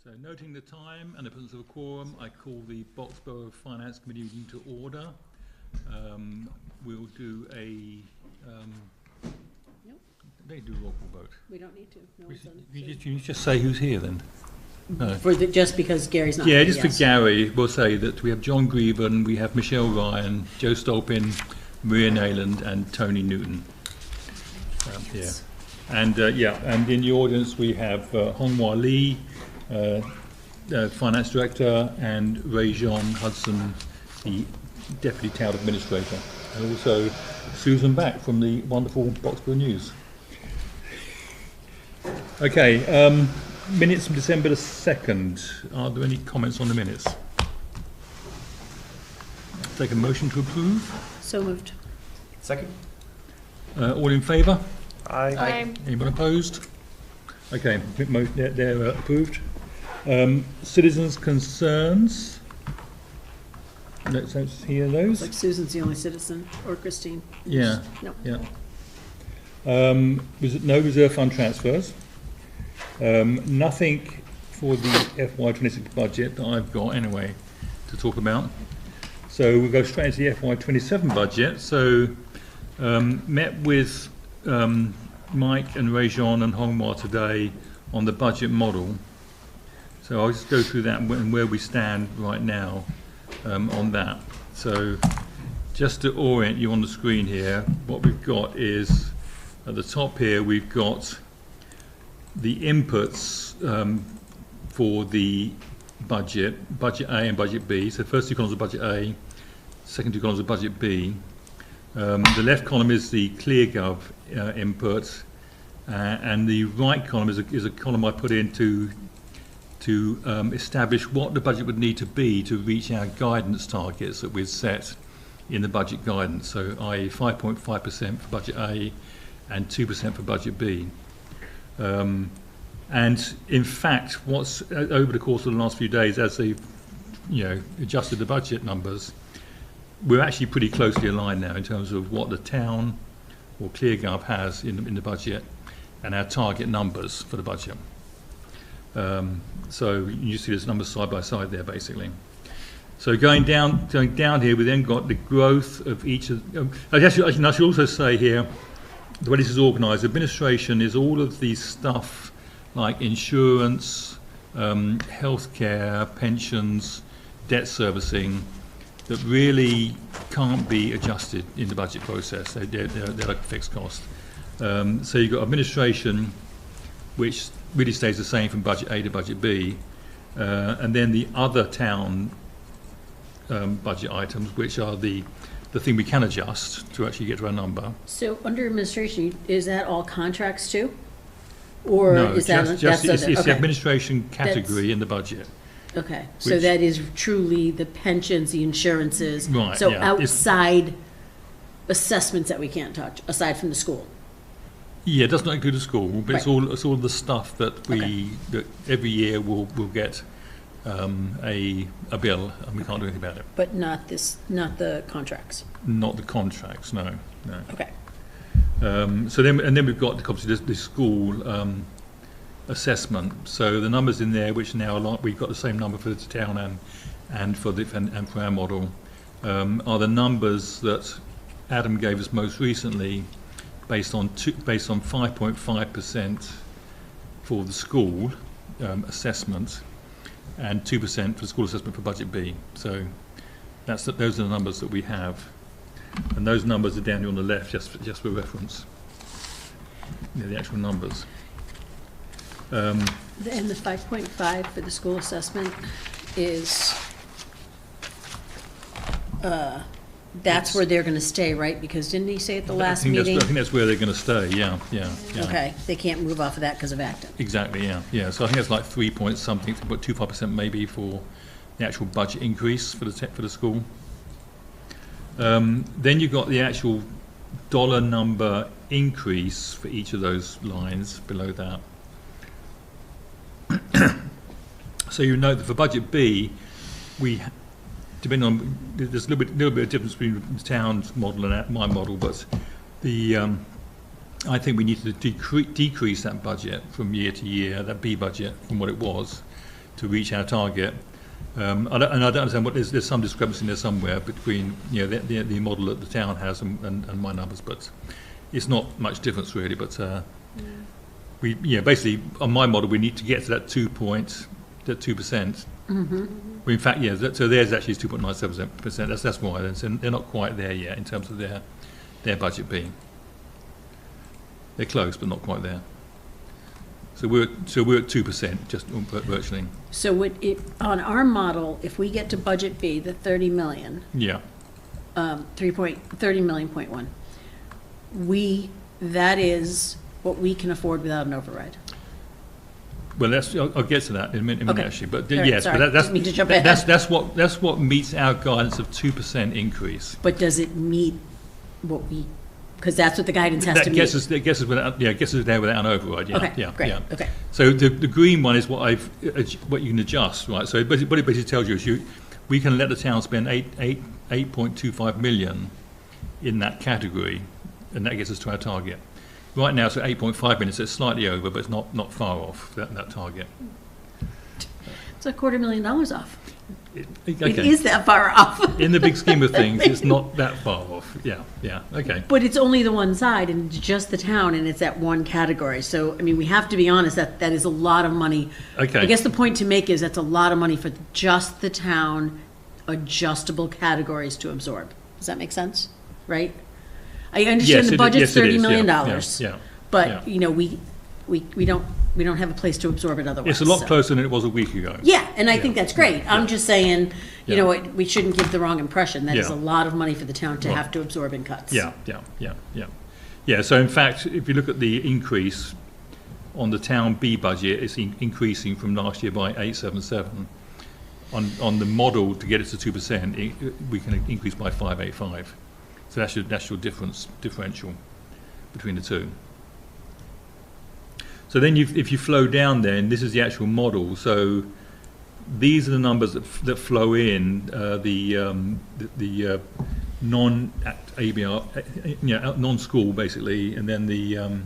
So noting the time and the presence of a quorum, I call the Boxborough Finance Committee meeting to order. We'll do a... Nope. They do a roll call vote. We don't need to. No one's done. You just say who's here then? No. Just because Gary's not Yeah, here, just yes. for Gary, we'll say that we have John Grieven, we have Michelle Ryan, Joe Stolpin, Maria Nayland and Tony Newton here. And and in the audience we have Honghua Lee, Finance Director, and Ray Jean Hudson, the Deputy Town Administrator, and also Susan Back from the wonderful Boxborough News. Okay, minutes from December the 2nd. Are there any comments on the minutes? Take a motion to approve. So moved. Second? All in favour? Aye. Anyone opposed? Okay, they're approved. Citizens' concerns. Let's hear those. It's like Susan's the only citizen, or Christine. Yeah. No. Yeah. No reserve fund transfers. Nothing for the FY26 budget that I've got anyway to talk about. So we'll go straight into the FY27 budget. So met with Mike and Rajon and Honghua today on the budget model. So I'll just go through that and where we stand right now on that. So just to orient you on the screen here, what we've got is at the top here we've got the inputs for the budget A and budget B. So first two columns are budget A, second two columns are budget B. The left column is the ClearGov input, and the right column is a column I put in to establish what the budget would need to be to reach our guidance targets that we've set in the budget guidance. So i.e. 5.5% for budget A and 2% for budget B. And in fact, what's over the course of the last few days, as they've adjusted the budget numbers, we're actually pretty closely aligned now in terms of what the town or ClearGov has in the budget and our target numbers for the budget. So you see those numbers side by side there, basically. So going down here, we then got the growth of each of. I should also say here, the way this is organised, administration is all of these stuff like insurance, healthcare, pensions, debt servicing, that really can't be adjusted in the budget process. They're like a fixed cost. So you've got administration, which really stays the same from budget A to budget B, and then the other town budget items, which are the thing we can adjust to actually get to our number. So under administration, is that all contracts too? Or no, is it's okay. the administration category in the budget. Okay, so that is truly the pensions, the insurances. Right, So yeah. outside assessments that we can't touch, aside from the school. Yeah, it does not include the school, but Right. it's all the stuff that that every year we'll get a bill and we can't do anything about it. But not the contracts. Not the contracts, no. Okay. So then we've got obviously the school assessment. So the numbers in there, which now we've got the same number for the town and for our model, are the numbers that Adam gave us most recently, based on 5.5% for the school assessment and 2% for the school assessment for budget B. So those are the numbers that we have, and those numbers are down here on the left, just for reference. The actual numbers. And the 5.5 for the school assessment is, that's where they're going to stay, right? Because didn't he say at the last meeting? I think that's where they're going to stay, yeah. Okay, they can't move off of that because of ACTA. Exactly, yeah. So I think it's like 3 point something, but 2.5% maybe for the actual budget increase for the school. Then you've got the actual dollar number increase for each of those lines below that. So you note that for budget B, depending on, there's a little bit of difference between the town's model and my model, but I think we need to decrease that budget from year to year, that B budget, from what it was, to reach our target. And I don't understand what there's some discrepancy in there somewhere between the model that the town has and my numbers, but it's not much difference really. But we basically on my model we need to get to that 2%. Well, in fact, so theirs actually is 2.97%. That's why they're not quite there yet in terms of their budget being. They're close, but not quite there. So we're at 2%, just virtually. So on our model, if we get to budget B, the 30 million, Yeah. 30 million point one, that is what we can afford without an override. Well, I'll get to that in a minute, Okay. actually. But All right, yes, sorry, but didn't mean to jump ahead. that's what meets our guidance of 2% increase. But does it meet what because that's what the guidance has to meet. That gets us there without an override. Yeah, Okay, yeah, great, yeah. okay. So the green one is what you can adjust, right? So what it basically tells you is we can let the town spend 8.25 million in that category, and that gets us to our target. Right now it's at 8.5 million, so it's slightly over, but it's not far off that target. It's $250,000 off. It Okay. is that far off. In the big scheme of things, it's not that far off. Yeah, okay. But it's only the one side, and it's just the town, and it's that one category. So, I mean, we have to be honest, that is a lot of money. Okay. I guess the point to make is that's a lot of money for just the town adjustable categories to absorb. Does that make sense? Right? I understand the budget's $30 million. Yeah. But, we don't have a place to absorb it otherwise. It's a lot so. closer than it was a week ago. Yeah, and I think that's great. I'm just saying, you Yeah. know, we shouldn't give the wrong impression. That is Yeah. a lot of money for the town to Right. have to absorb in cuts. Yeah. So in fact, if you look at the increase on the town B budget, it's increasing from last year by 877. On the model to get it to 2%, we can increase by 585. So that's your differential between the two. So then if you flow down, then this is the actual model. So these are the numbers that flow in the non-ABR, non-school basically, and then the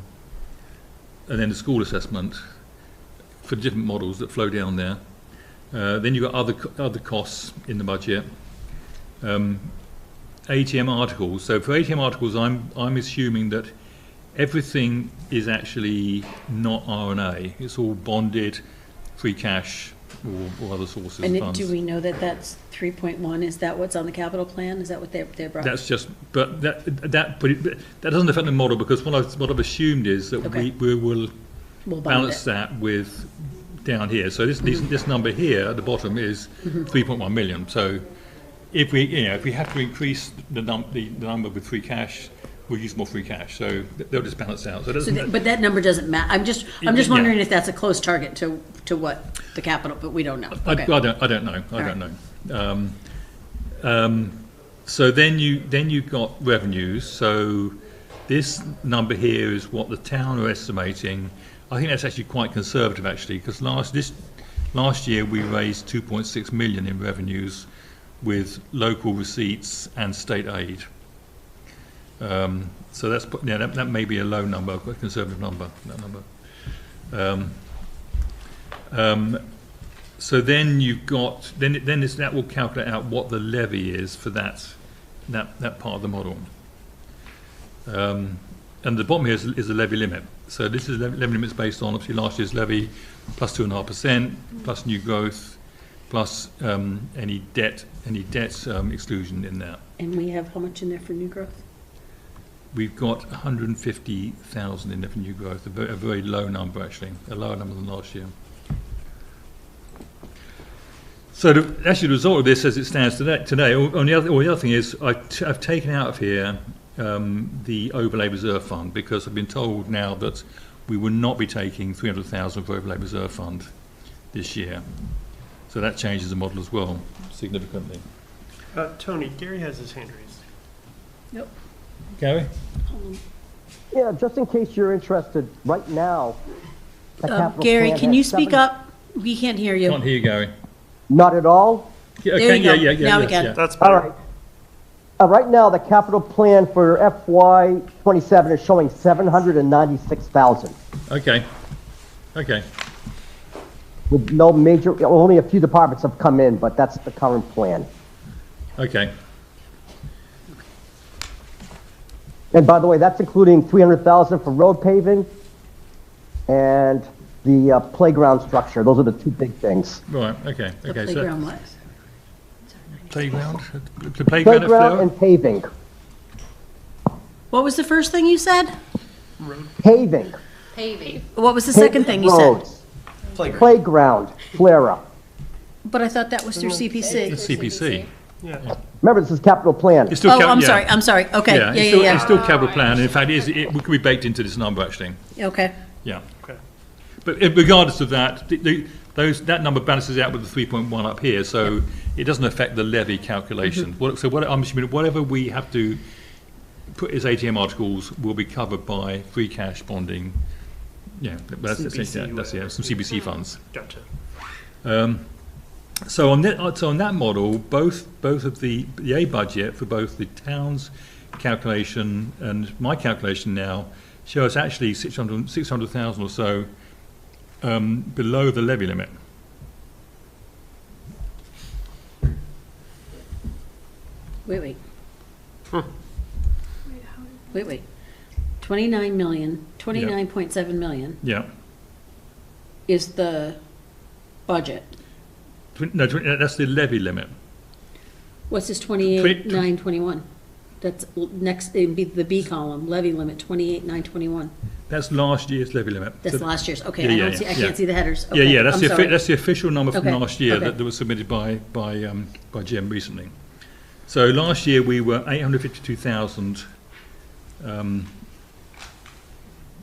school assessment for different models that flow down there. Then you've got other costs in the budget. ATM articles. So for ATM articles, I'm assuming that everything is actually not R&A. It's all bonded, free cash, or other sources of And funds. do we know that that's 3.1? Is that what's on the capital plan? Is that what they brought? That's just, but that doesn't affect the model, because what I've assumed is that Okay. we will We'll bond balance it. that with down here. So this number here at the bottom is 3.1 million. So if we have to increase the number with free cash, we'll use more free cash. So they'll just balance out. So it doesn't. But that number doesn't matter. I'm just Yeah. wondering if that's a close target to what the capital, but we don't know. I Okay. don't know. I don't know. So then you've got revenues. So this number here is what the town are estimating. I think that's actually quite conservative, actually, because last year we raised 2.6 million in revenues with local receipts and state aid. So that may be a low number, a conservative number. That number. So then you've got that will calculate out what the levy is for that part of the model. And the bottom here is the levy limit. So this is levy limits based on obviously last year's levy plus 2.5%, plus new growth, plus any debt exclusion in there. And we have how much in there for new growth? We've got 150,000 in there for new growth, a very low number actually, a lower number than last year. So actually the result of this as it stands today, the other thing is I've taken out of here the overlay reserve fund, because I've been told now that we will not be taking 300,000 for overlay reserve fund this year. So that changes the model as well significantly. Tony, Gary has his hand raised. Yep. Gary? Yeah, just in case you're interested, right now, the capital Gary, plan can has you speak 7 up? We can't hear you. Can't hear you, Gary. Not at all? There you go. Yeah. Now we can. Yeah. That's All better. right. Right now, the capital plan for FY '27 is showing 796,000. Okay. with no major, only a few departments have come in, but that's the current plan. Okay. And by the way, that's including 300,000 for road paving and the playground structure. Those are the two big things. Right, okay, The okay. playground what? Playground? The playground at Playground Fleur? and paving. What was the first thing you said? Paving. Paving. What was the second thing you said? Roads. Playground, flare-up. But I thought that was through CPC. The CPC. Yeah. Remember, this is capital plan. It's still Oh, cap- I'm yeah. sorry, I'm sorry, okay, Yeah, yeah, it's still, yeah, it's still capital plan. In fact, it could be baked into this number, actually. yeah, okay. Yeah. Okay. But regardless of that, that number balances out with the 3.1 up here, so it doesn't affect the levy calculation. I'm assuming whatever we have to put as ATM articles will be covered by free cash bonding. Yeah, that's some CBC funds. Gotcha. So on that model, both of the A budget for both the town's calculation and my calculation now show us actually 600,000 or so below the levy limit. Wait. Wait. 29 million, 29.7 million Yeah. is the budget. No, that's the levy limit. What's this 28,921? That's next, it'd be the B column, levy limit, 28,921. That's last year's levy limit. That's So- last year's, okay, Yeah, I yeah, don't see, I yeah. can't see the headers. Yeah, Okay, yeah, that's I'm the sorry. that's the official number from Okay, last year okay. that was submitted by Jim recently. So last year we were 852,000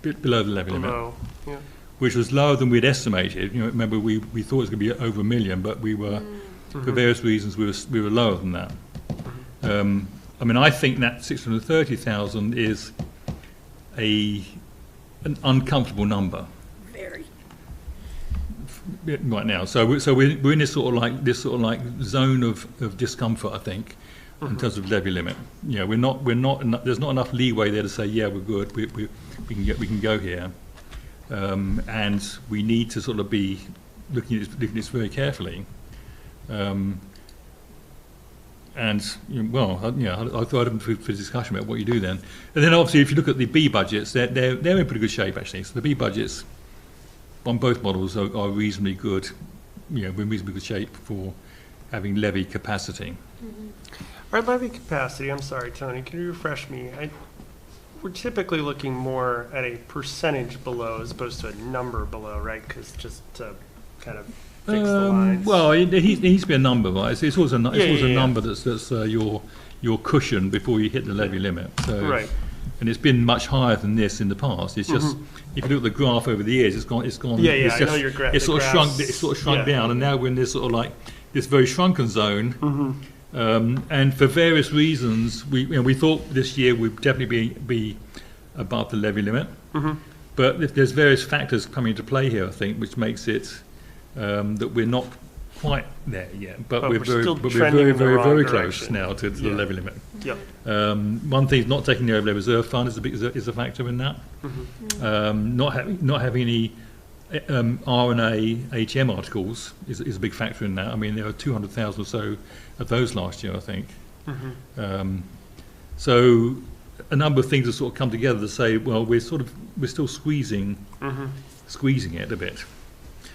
below the levy limit, Below, yeah. which was lower than we'd estimated. You know, remember we thought it was going to be over $1 million, but we were for various reasons we were lower than that. I mean, I think that 630,000 is an uncomfortable number Very. right now. So we're in this sort of like zone of discomfort, I think, in terms of levy limit. You know, there's not enough leeway there to say, yeah, we're good, we can go here, and we need to sort of be looking at this very carefully. And I thought I'd for discussion about what you do then. And then obviously, if you look at the B budgets, they're in pretty good shape actually. So the B budgets on both models are reasonably good. You know, we're in reasonably good shape for having levy capacity. Our levy capacity, I'm sorry, Tony, can you refresh me? We're typically looking more at a percentage below as opposed to a number below, right? Because just to kind of fix the lines. Well, it needs to be a number, right? It's always a Yeah. number that's your cushion before you hit the levy limit. So, Right. And it's been much higher than this in the past. It's just if you look at the graph over the years, it's gone. Yeah, It's I just, know your graph. It's sort of shrunk. It's sort of shrunk Yeah. down, and now we're in this sort of like this very shrunken zone. And for various reasons, we thought this year would definitely be above the levy limit. But if there's various factors coming into play here, I think, which makes it that we're not quite there yet, but we're still very, trending in the very, wrong very close direction. now to the Yeah. levy limit. Yep. One thing, not taking the overlay reserve fund is a factor in that. Not having any R&A ATM articles is a big factor in that. I mean, there are 200,000 or so of those last year, I think. So a number of things have sort of come together to say, well, we're still squeezing it a bit.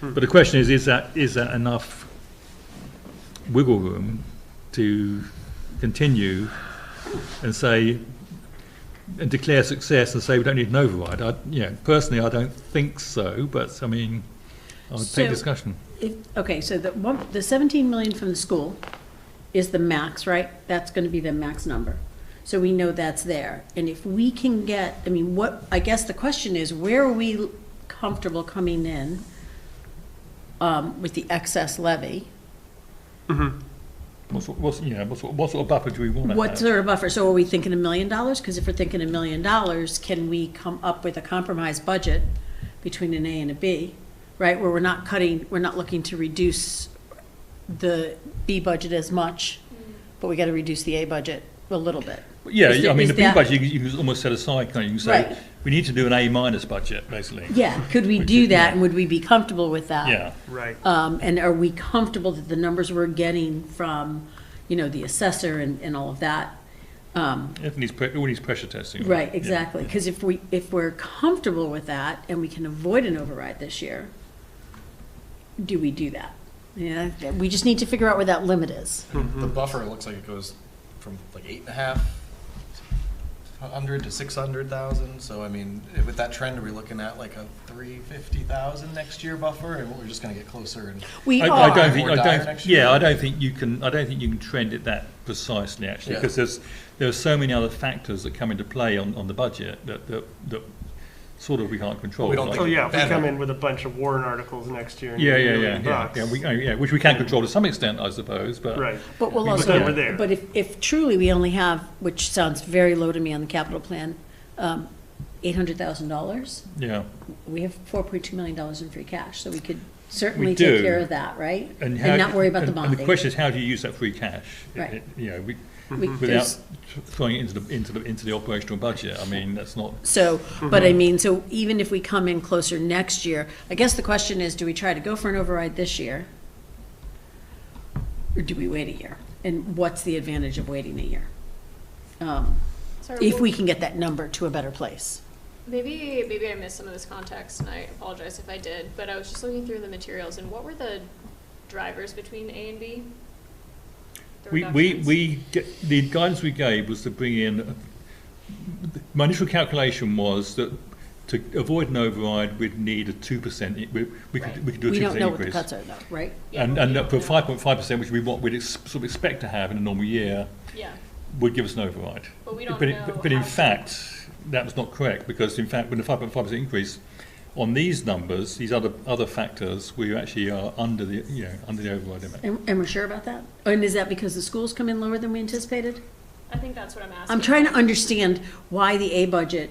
But the question is that enough wiggle room to continue and say and declare success and say we don't need an override? Personally, I don't think so. But I mean, I'll So- take discussion. Okay, so the 17 million from the school is the max, right? That's gonna be the max number. So we know that's there. And if we can get, I mean, I guess the question is, where are we comfortable coming in with the excess levy? What sort of buffer do we want to What have? sort of buffer? So are we thinking $1 million? Because if we're thinking $1 million, can we come up with a compromise budget between an A and a B, right? Where we're not looking to reduce the B budget as much, but we got to reduce the A budget a little bit. Yeah, Is I mean, is the B that- budget you can almost set aside, can't you? You can say, Right. we need to do an A- budget, basically. Yeah, could we Which do is- that, yeah. and would we be comfortable with that? Yeah, Right. And are we comfortable that the numbers we're getting from, the assessor and all of that? it needs pressure testing. Right, Yeah. exactly, because if we're comfortable with that and we can avoid an override this year, do we do that? Yeah, we just need to figure out where that limit is. The buffer looks like it goes from like 8,500 to 600,000. So I mean, with that trend, are we looking at like a 350,000 next year buffer, and we're just going to get closer? And We I are. don't think, More dire next year? I don't think you can trend it that precisely, actually, Yeah. because there are so many other factors that come into play on the budget that sort of we can't control. We don't like- Oh, yeah, if we Better. come in with a bunch of warrant articles next year and Yeah, give yeah, $1 yeah, million yeah, bucks. yeah, which we can control to some extent, I suppose, but. Right. But we'll But also, then we're there. but if truly we only have, which sounds very low to me on the capital plan, $800,000, Yeah, we have $4.2 million in free cash, so we could certainly We take do. care of that, right? and And not worry about the And bonding. the question is, how do you use that free cash? Right. Without There's- throwing it into the operational budget, I mean, that's not, So, but I mean, so even if we come in closer next year, I guess the question is, do we try to go for an override this year? Or do we wait a year? And what's the advantage of waiting a year? Sorry, If well, we can get that number to a better place. maybe I missed some of this context, and I apologize if I did, but I was just looking through the materials, and what were the drivers between A and B? The reductions? the guidance we gave was to bring in, my initial calculation was that to avoid an override, we'd need a 2%, we could do a 2% increase. We don't know what the cuts are though, right? Yeah, And, we and don't for know. 5.5%, which would be what we'd sort of expect to have in a normal year, Yeah, would give us an override. but we don't But, know. but in how to- fact, that was not correct, because in fact, with the 5.5% increase, on these numbers, these other factors, we actually are under the override limit. And we're sure about that? And is that because the schools come in lower than we anticipated? I think that's what I'm asking. I'm trying to understand why the A budget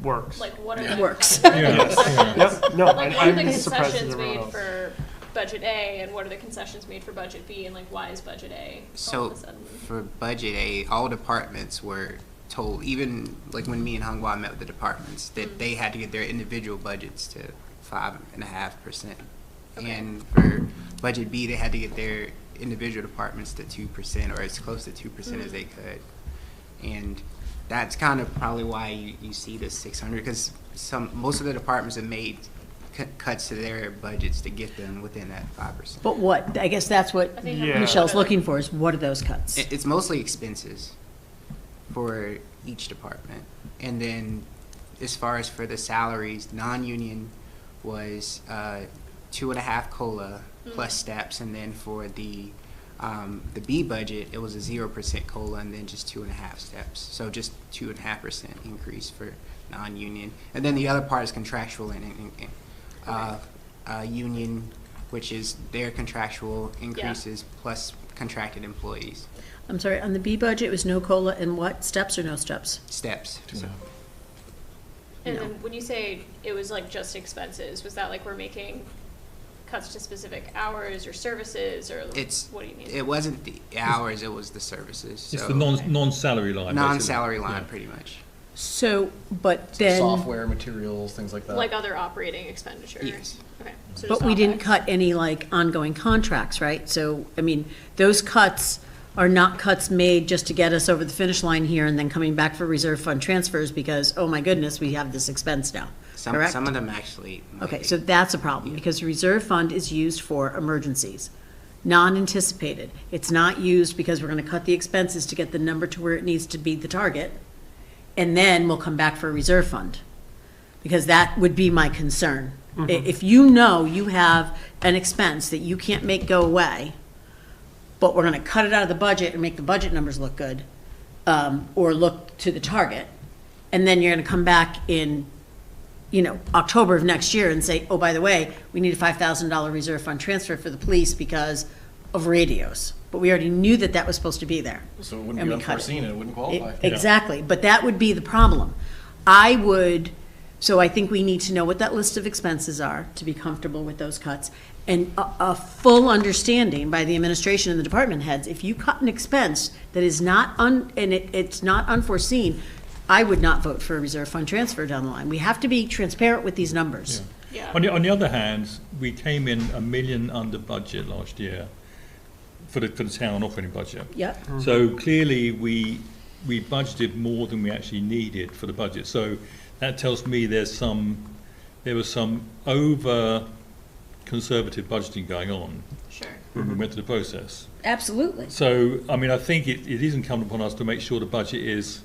Works. Like, what are Yeah. the? works. what are the Yes, concessions- Yep, no, Like, what are the I'm surprised at concessions everyone made else. for budget A, and what are the concessions made for budget B, and like, why is budget A all So of a sudden? for budget A, all departments were told, even like when me and Hongwa met with the departments, that they had to get their individual budgets to 5.5%. Okay. And for budget B, they had to get their individual departments to 2% or as close to 2% as they could. And that's kind of probably why you see the 600, because most of the departments have made cuts to their budgets to get them within that 5%. But what, I guess that's what I think Yeah. Michelle's looking for, is what are those cuts? It's mostly expenses for each department. And then as far as for the salaries, non-union was 2.5 COLA plus steps, and then for the B budget, it was a 0% COLA and then just 2.5 steps. So just 2.5% increase for non-union. And then the other part is contractual and union, which is their contractual increases plus contracted employees. I'm sorry, on the B budget, it was no COLA and what, steps or no steps? Steps. So And then when you say it was like just expenses, was that like we're making cuts to specific hours or services, or what do you mean? It wasn't the hours, it was the services. It's So the non-salary line. basically. non-salary line, Yeah. pretty much. So, but then, Software, materials, things like that. Like other operating expenditures? Yes. Okay. So but just we didn't OpEx. cut any like ongoing contracts, right? So, I mean, those cuts are not cuts made just to get us over the finish line here and then coming back for reserve fund transfers because, oh my goodness, we have this expense now, correct? Some of them actually. might Okay, be. so that's a problem, because the reserve fund is used for emergencies, non-anticipated. It's not used because we're gonna cut the expenses to get the number to where it needs to be the target, and then we'll come back for a reserve fund. Because that would be my concern. If you know you have an expense that you can't make go away, but we're gonna cut it out of the budget and make the budget numbers look good, or look to the target, and then you're gonna come back in October of next year and say, oh, by the way, we need a $5,000 reserve fund transfer for the police because of radios. But we already knew that that was supposed to be there. So it wouldn't and be we cut it. unforeseen, and it wouldn't qualify. Exactly, but that would be the problem. So I think we need to know what that list of expenses are to be comfortable with those cuts. And a full understanding by the administration and the department heads, if you cut an expense that is not it's not unforeseen, I would not vote for a reserve fund transfer down the line. We have to be transparent with these numbers. Yeah. On the other hand, we came in $1 million under budget last year for the town operating budget. Yep. So clearly, we budgeted more than we actually needed for the budget. So that tells me there was some over conservative budgeting going on Sure. when we went through the process. Absolutely. So, I mean, I think it is incumbent upon us to make sure the budget is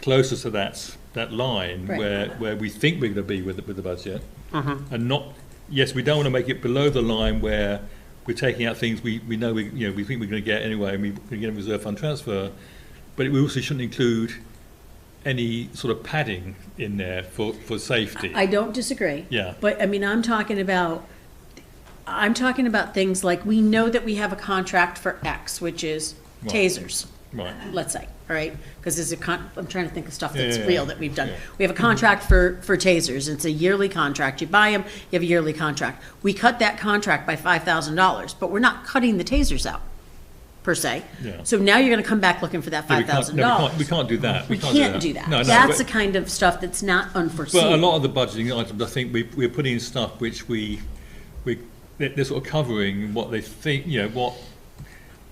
closer to that line Right. where we think we're going to be with the budget, and not. Yes, we don't want to make it below the line where we're taking out things we know we think we're going to get anyway, and we're going to get a reserve fund transfer, but we also shouldn't include any sort of padding in there for safety. I don't disagree. Yeah. But, I mean, I'm talking about things like, we know that we have a contract for X, which is Right. tasers, Right. let's say, all right? Because I'm trying to think of stuff that's Yeah. real that we've done. Yeah. We have a contract for tasers. It's a yearly contract. You buy them, you have a yearly contract. We cut that contract by $5,000, but we're not cutting the tasers out, per se. Yeah. So now you're gonna come back looking for that No, we can't- $5,000. we can't do that. We can't do that. No, That's the but- kind of stuff that's not unforeseen. But a lot of the budgeting items, I think we're putting in stuff which they're sort of covering what they think, what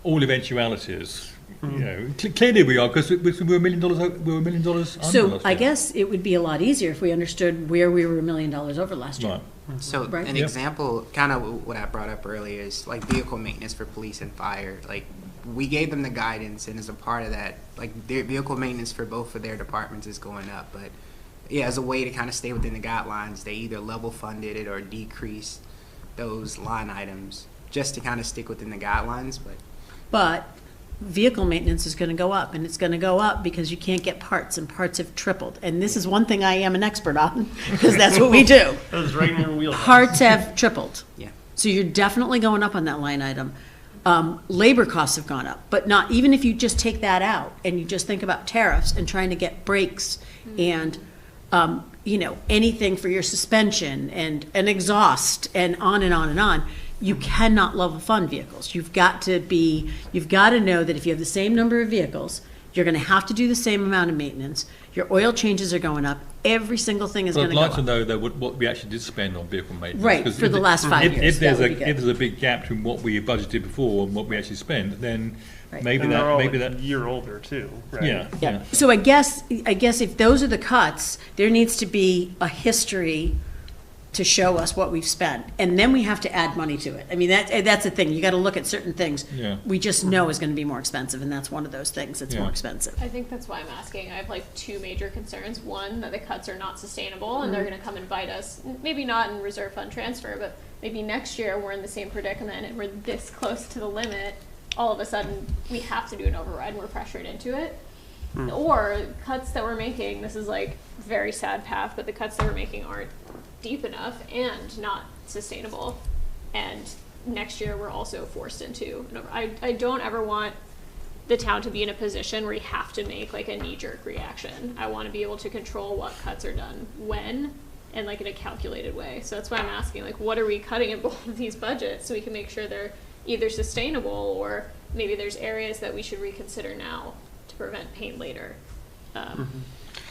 all eventualities. Clearly we are, because we're $1 million. We're $1 million under. So last I year. guess it would be a lot easier if we understood where we were $1 million over last year. Right. So Right. an Yep. example, kind of what I brought up earlier, is like vehicle maintenance for police and fire. Like, we gave them the guidance, and as a part of that, like, their vehicle maintenance for both of their departments is going up. But yeah, as a way to kind of stay within the guidelines, they either level funded it or decreased those line items just to kind of stick within the guidelines. But vehicle maintenance is gonna go up, and it's gonna go up because you can't get parts, and parts have tripled. And this is one thing I am an expert on, because that's what we do. That was right in your wheelhouse. Parts have tripled. Yeah. So you're definitely going up on that line item. Labor costs have gone up, but not, even if you just take that out and you just think about tariffs and trying to get brakes and, anything for your suspension and an exhaust and on and on and on, you cannot level fund vehicles. You've got to know that if you have the same number of vehicles, you're gonna have to do the same amount of maintenance. Your oil changes are going up. Every single thing is But gonna I'd go like to up. know though what we actually did spend on vehicle maintenance. Right, 'Cause for the last 5 years, If that there's would be good. if there's a big gap between what we budgeted before and what we actually spent, then Right. maybe And they're all maybe a that year older too, right? yeah. Yeah, so I guess if those are the cuts, there needs to be a history to show us what we've spent, and then we have to add money to it. I mean, that's the thing, you gotta look at certain things. Yeah. We just know is gonna be more expensive, and that's one of those things that's more Yeah. expensive. I think that's why I'm asking. I have like two major concerns. One, that the cuts are not sustainable and they're going to come and bite us. Maybe not in reserve fund transfer, but maybe next year we're in the same predicament and we're this close to the limit. All of a sudden, we have to do an override and we're pressured into it. Or cuts that we're making, this is like very sad path, but the cuts that we're making aren't deep enough and not sustainable. And next year we're also forced into an I don't ever want the town to be in a position where you have to make like a knee-jerk reaction. I want to be able to control what cuts are done when and like in a calculated way. So that's why I'm asking, like, what are we cutting in both of these budgets so we can make sure they're either sustainable or maybe there's areas that we should reconsider now to prevent pain later.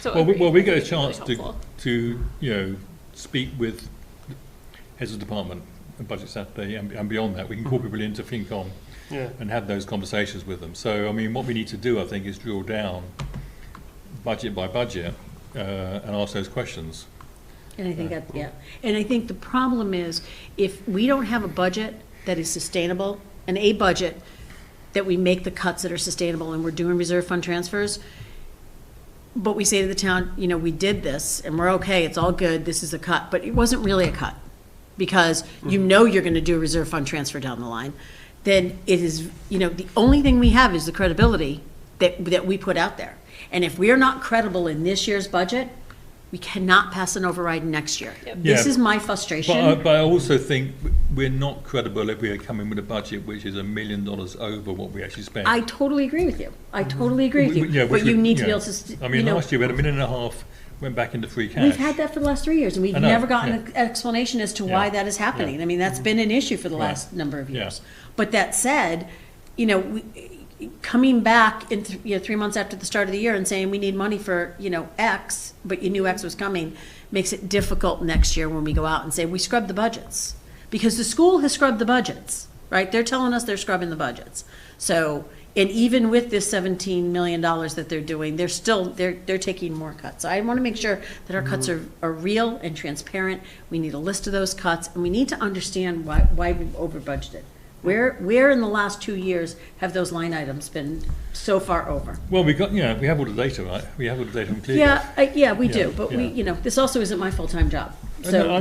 So Well, we get a agree, chance really helpful. to speak with heads of department and budget Saturday and beyond that. We can call people into FinCom Yeah. and have those conversations with them. So, I mean, what we need to do, I think, is drill down budget by budget and ask those questions. And I think and I think the problem is, if we don't have a budget that is sustainable, and a budget that we make the cuts that are sustainable, and we're doing reserve fund transfers, but we say to the town, we did this, and we're okay, it's all good, this is a cut, but it wasn't really a cut, because you're gonna do a reserve fund transfer down the line, then it is, the only thing we have is the credibility that we put out there. And if we are not credible in this year's budget, we cannot pass an override next year. Yep. This Yeah. is my frustration. But I also think we're not credible if we are coming with a budget which is $1 million over what we actually spent. I totally agree with you. I totally agree with you. Yeah, which But you we- need to be yeah. able to, I mean, last year we had $1.5 million went back into free cash. we've had that for the last 3 years, and we've I know, never gotten yeah. an explanation as to why Yeah, that is happening. yeah. I mean, that's been an issue for the Right. last number of Yeah. years. But that said, coming back in, 3 months after the start of the year and saying, we need money for, X, but you knew X was coming, makes it difficult next year when we go out and say, we scrubbed the budgets. Because the school has scrubbed the budgets, right? They're telling us they're scrubbing the budgets. So, and even with this $17 million that they're doing, they're taking more cuts. So I want to make sure that our cuts are real and transparent. We need a list of those cuts, and we need to understand why we've over budgeted. Where in the last 2 years have those line items been so far over? Well, we have all the data, right? We have all the data from clear. Yeah, we do, but yeah. this also isn't my full-time job. So,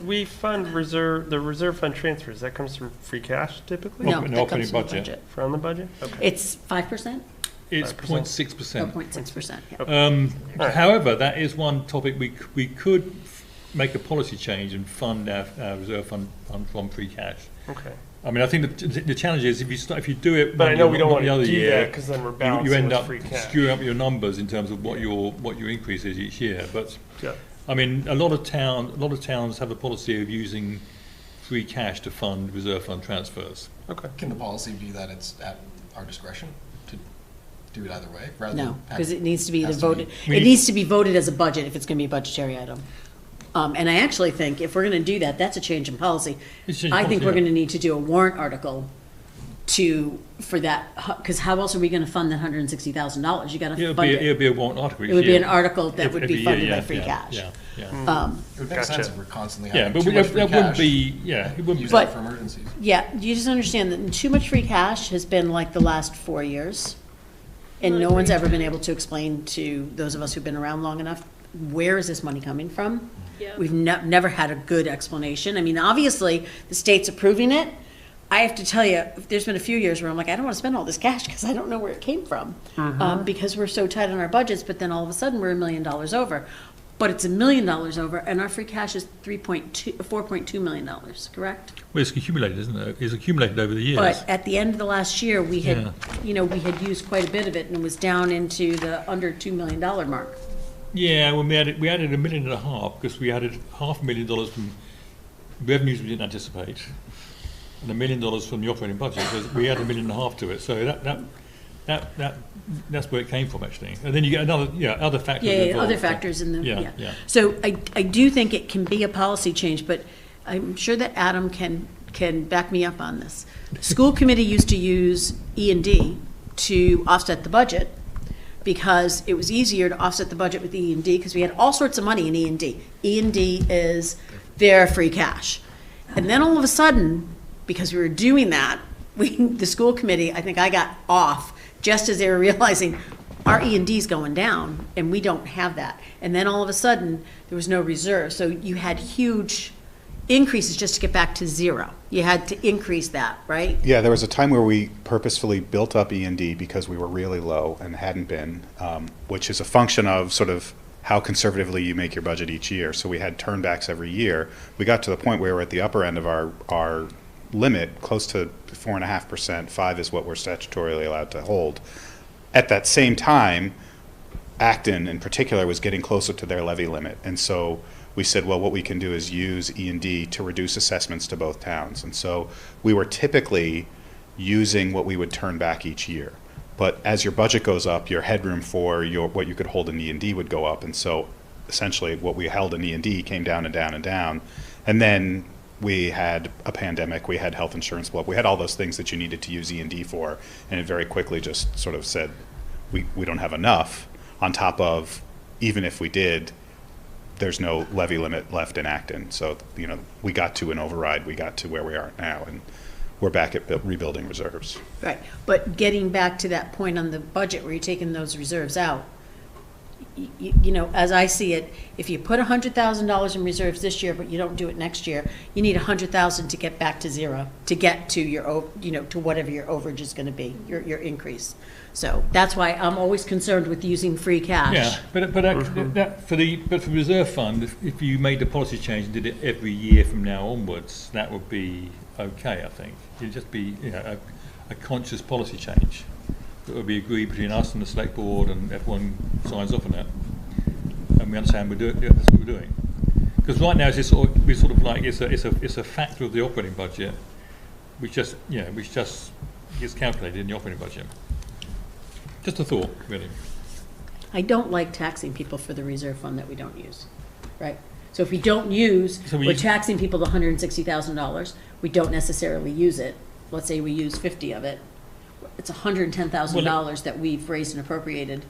We fund the reserve fund transfers. That comes from free cash typically? No, An that operating comes from the budget. budget. From the budget? Okay. It's 5%? It's 5%. 0.6%. 0.6%, yeah. Right. However, that is one topic we could make a policy change and fund our reserve fund from free cash. Okay. I mean, I think the challenge is if you do it, But I know we don't not want the to other do year, that because then we're balancing you end with up free cash. screwing up your numbers in terms of what your increase is each year. But Yeah. I mean, a lot of towns have a policy of using free cash to fund reserve fund transfers. Okay. Can the policy be that it's at our discretion to do it either way? Rather No, than because it needs to be has voted, We- it needs to be voted as a budget if it's going to be a budgetary item. And I actually think if we're going to do that, that's a change in policy. It's a change in I think policy, we're yeah. going to need to do a warrant article for that, because how else are we going to fund that $160,000? You got to fund It'll it. be a warrant article. It would be an article that would Every be year, funded by yeah, free yeah, cash. Yeah, yeah. It would make Gotcha. sense if we're constantly Yeah, having but too much free that wouldn't cash. be, it wouldn't Use be. that for emergencies. Yeah, you just understand that too much free cash has been like the last 4 years. And no one's ever been able to explain to those of us who've been around long enough, where is this money coming from? Yeah. We've never had a good explanation. I mean, obviously, the state's approving it. I have to tell you, there's been a few years where I'm like, I don't want to spend all this cash because I don't know where it came from. Because we're so tight on our budgets, but then all of a sudden, we're $1 million over. But it's $1 million over, and our free cash is $4.2 million, correct? Well, it's accumulated, isn't it? It's accumulated over the years. But at the end of the last year, we had, Yeah. we had used quite a bit of it, and it was down into the under $2 million mark. Yeah, when we added $1.5 million because we added $500,000 from revenues we didn't anticipate, and $1 million from the operating budget. So we added $1.5 million to it. So that's where it came from actually. And then you get other factors. Yeah, involved. other factors in the, Yeah. So I do think it can be a policy change, but I'm sure that Adam can back me up on this. School committee used to use E&D to offset the budget because it was easier to offset the budget with E&D because we had all sorts of money in E&D. E&D is their free cash. And then all of a sudden, because we were doing that, the school committee, I think I got off just as they were realizing our E&D's going down and we don't have that. And then all of a sudden, there was no reserve. So you had huge increases just to get back to zero. You had to increase that, right? Yeah, there was a time where we purposefully built up E&D because we were really low and hadn't been, which is a function of sort of how conservatively you make your budget each year. So we had turnbacks every year. We got to the point where we were at the upper end of our limit, close to 4.5%. 5 is what we're statutorily allowed to hold. At that same time, Acton in particular was getting closer to their levy limit. And so we said, well, what we can do is use E&D to reduce assessments to both towns. And so we were typically using what we would turn back each year. But as your budget goes up, your headroom for what you could hold in E&D would go up. And so essentially what we held in E&D came down and down and down. And then we had a pandemic, we had health insurance blow up, we had all those things that you needed to use E&D for. And it very quickly just sort of said, we don't have enough. On top of, even if we did, there's no levy limit left in Acton. So, we got to an override, we got to where we are now, and we're back at rebuilding reserves. Right, but getting back to that point on the budget where you're taking those reserves out, as I see it, if you put $100,000 in reserves this year, but you don't do it next year, you need $100,000 to get back to zero, to get to your, to whatever your overage is going to be, your increase. So that's why I'm always concerned with using free cash. Yeah, but for reserve fund, if you made the policy change and did it every year from now onwards, that would be okay. I think it'd just be a conscious policy change that would be agreed between us and the select board, and everyone signs off on it, and we understand that's what we're doing. Because right now it's just it's a factor of the operating budget, which just gets calculated in the operating budget. Just a thought, really. I don't like taxing people for the reserve fund that we don't use, right? So if we don't use, we're taxing people to $160,000. We don't necessarily use it. Let's say we use 50 of it. It's $110,000 that we've raised and appropriated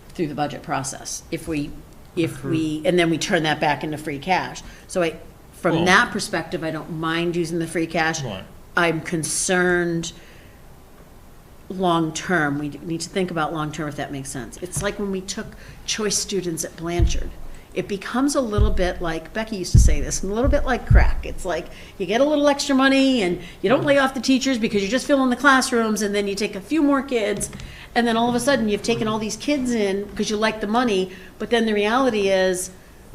through the budget process. If we, and then we turn that back into free cash. So from that perspective, I don't mind using the free cash. Right. I'm concerned long-term. We need to think about long-term, if that makes sense. It's like when we took choice students at Blanchard. It becomes a little bit like, Becky used to say this, a little bit like crack. It's like you get a little extra money and you don't lay off the teachers because you're just filling the classrooms, and then you take a few more kids, and then all of a sudden you've taken all these kids in because you like the money, but then the reality is,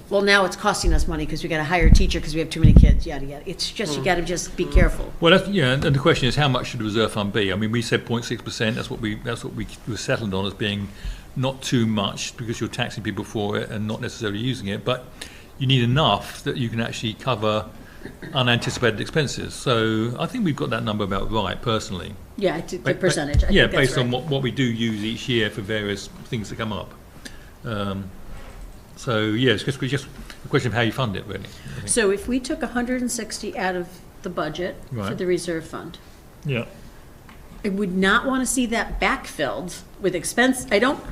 well, now it's costing us money because we got to hire a teacher because we have too many kids, yada, yada. It's just, you got to just be careful. Well, and the question is, how much should the reserve fund be? I mean, we said 0.6%. That's what we were settled on as being not too much, because you're taxing people for it and not necessarily using it, but you need enough that you can actually cover unanticipated expenses. So I think we've got that number about right, personally. Yeah, the percentage. I yeah, think that's based on right. what we do use each year for various things that come up. So yeah, it's just a question of how you fund it, really. I think. So if we took 160 out of the budget for Right. the reserve fund, Yeah. I would not want to see that backfilled with expense. I don't,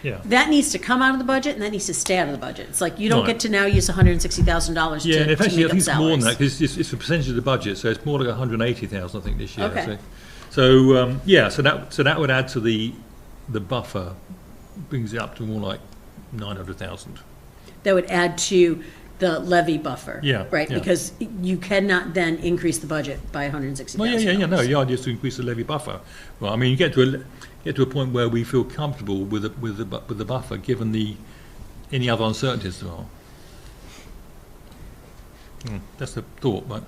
Yeah. that needs to come out of the budget, and that needs to stay out of the budget. It's like, you don't Right. get to now use $160,000 Yeah, and to if actually, make I up think it's more than that, salaries. because it's a percentage of the budget, so it's more like 180,000, I think, this year. Okay. So that would add to the buffer, brings it up to more like 900,000. That would add to the levy buffer. Yeah, Right, yeah. because you cannot then increase the budget by $160,000. Well, yeah, no, the idea is to increase the levy buffer. Well, I mean, you get to a point where we feel comfortable with the buffer, given any other uncertainties there are. That's the thought, but.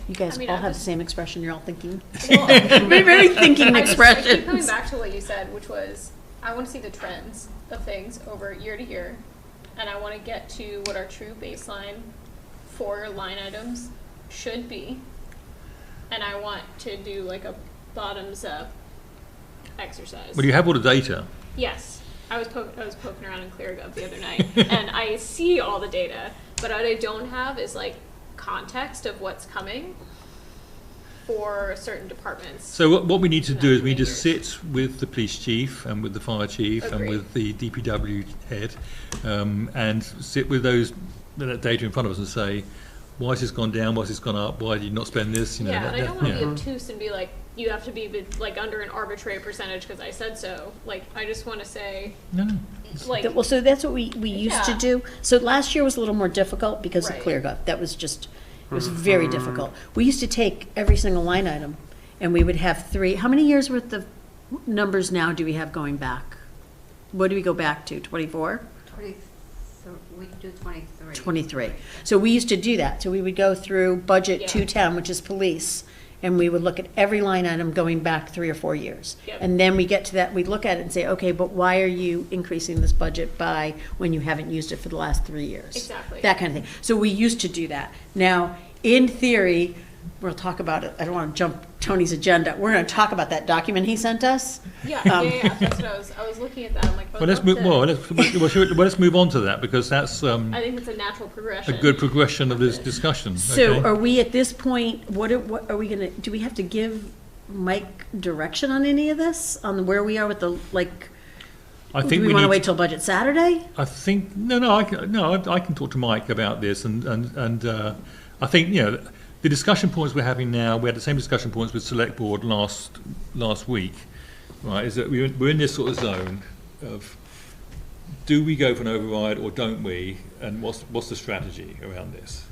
You guys I mean, all I'm have the just- same expression, you're all thinking. Well, Very thinking I keep coming expressions. back to what you said, which was, I want to see the trends of things over year to year, and I want to get to what our true baseline for line items should be, and I want to do like a bottoms up exercise. Well, you have all the data. Yes, I was poking around in ClearGov the other night, and I see all the data, but what I don't have is like context of what's coming for certain departments. So what we need to do is we Not just doing sit with the police chief and with the fire chief and Agreed. with the DPW head, and sit with that data in front of us and say, why has this gone down? Why has this gone up? Why did you not spend this? You know, Yeah, and I don't want to yeah. be obtuse and be like, you have to be like under an arbitrary percentage because I said so. Like, I just want to say, No. like, Well, so that's what we used to Yeah. do. So last year was a little more difficult because of Right. ClearGov. That was just, it was very difficult. We used to take every single line item, and we would have how many years worth of numbers now do we have going back? What do we go back to, 24? We do 23. 23. So we used to do that. So we would go through budget Yeah. 210, which is police, and we would look at every line item going back 3 or 4 years. Yep. And then we get to that, we look at it and say, okay, but why are you increasing this budget by when you haven't used it for the last 3 years? Exactly. That kind of thing. So we used to do that. Now, in theory, we'll talk about it. I don't want to jump Tony's agenda. We're going to talk about that document he sent us. yeah, Um, yeah. That's what I was looking at that. I'm like, Well, let's move on to that, because that's I think it's a natural a progression. good progression of this discussion. So okay? are we at this point, what are we gonna, do we have to give Mike direction on any of this? On where we are with the, like, I do think we we wanna need- wait till budget Saturday? I think I can talk to Mike about this, and I think the discussion points we're having now. We had the same discussion points with Select Board last week, right? Is that we're in this sort of zone of, do we go for an override or don't we? And what's the strategy around this?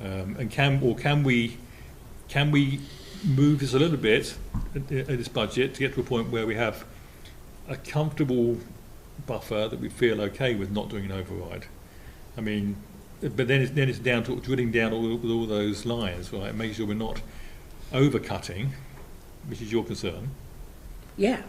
And can we move this a little bit at this budget to get to a point where we have a comfortable buffer that we feel okay with not doing an override? I mean, but then it's down to drilling down all those lines, right? Making sure we're not overcutting, which is your concern. Yeah.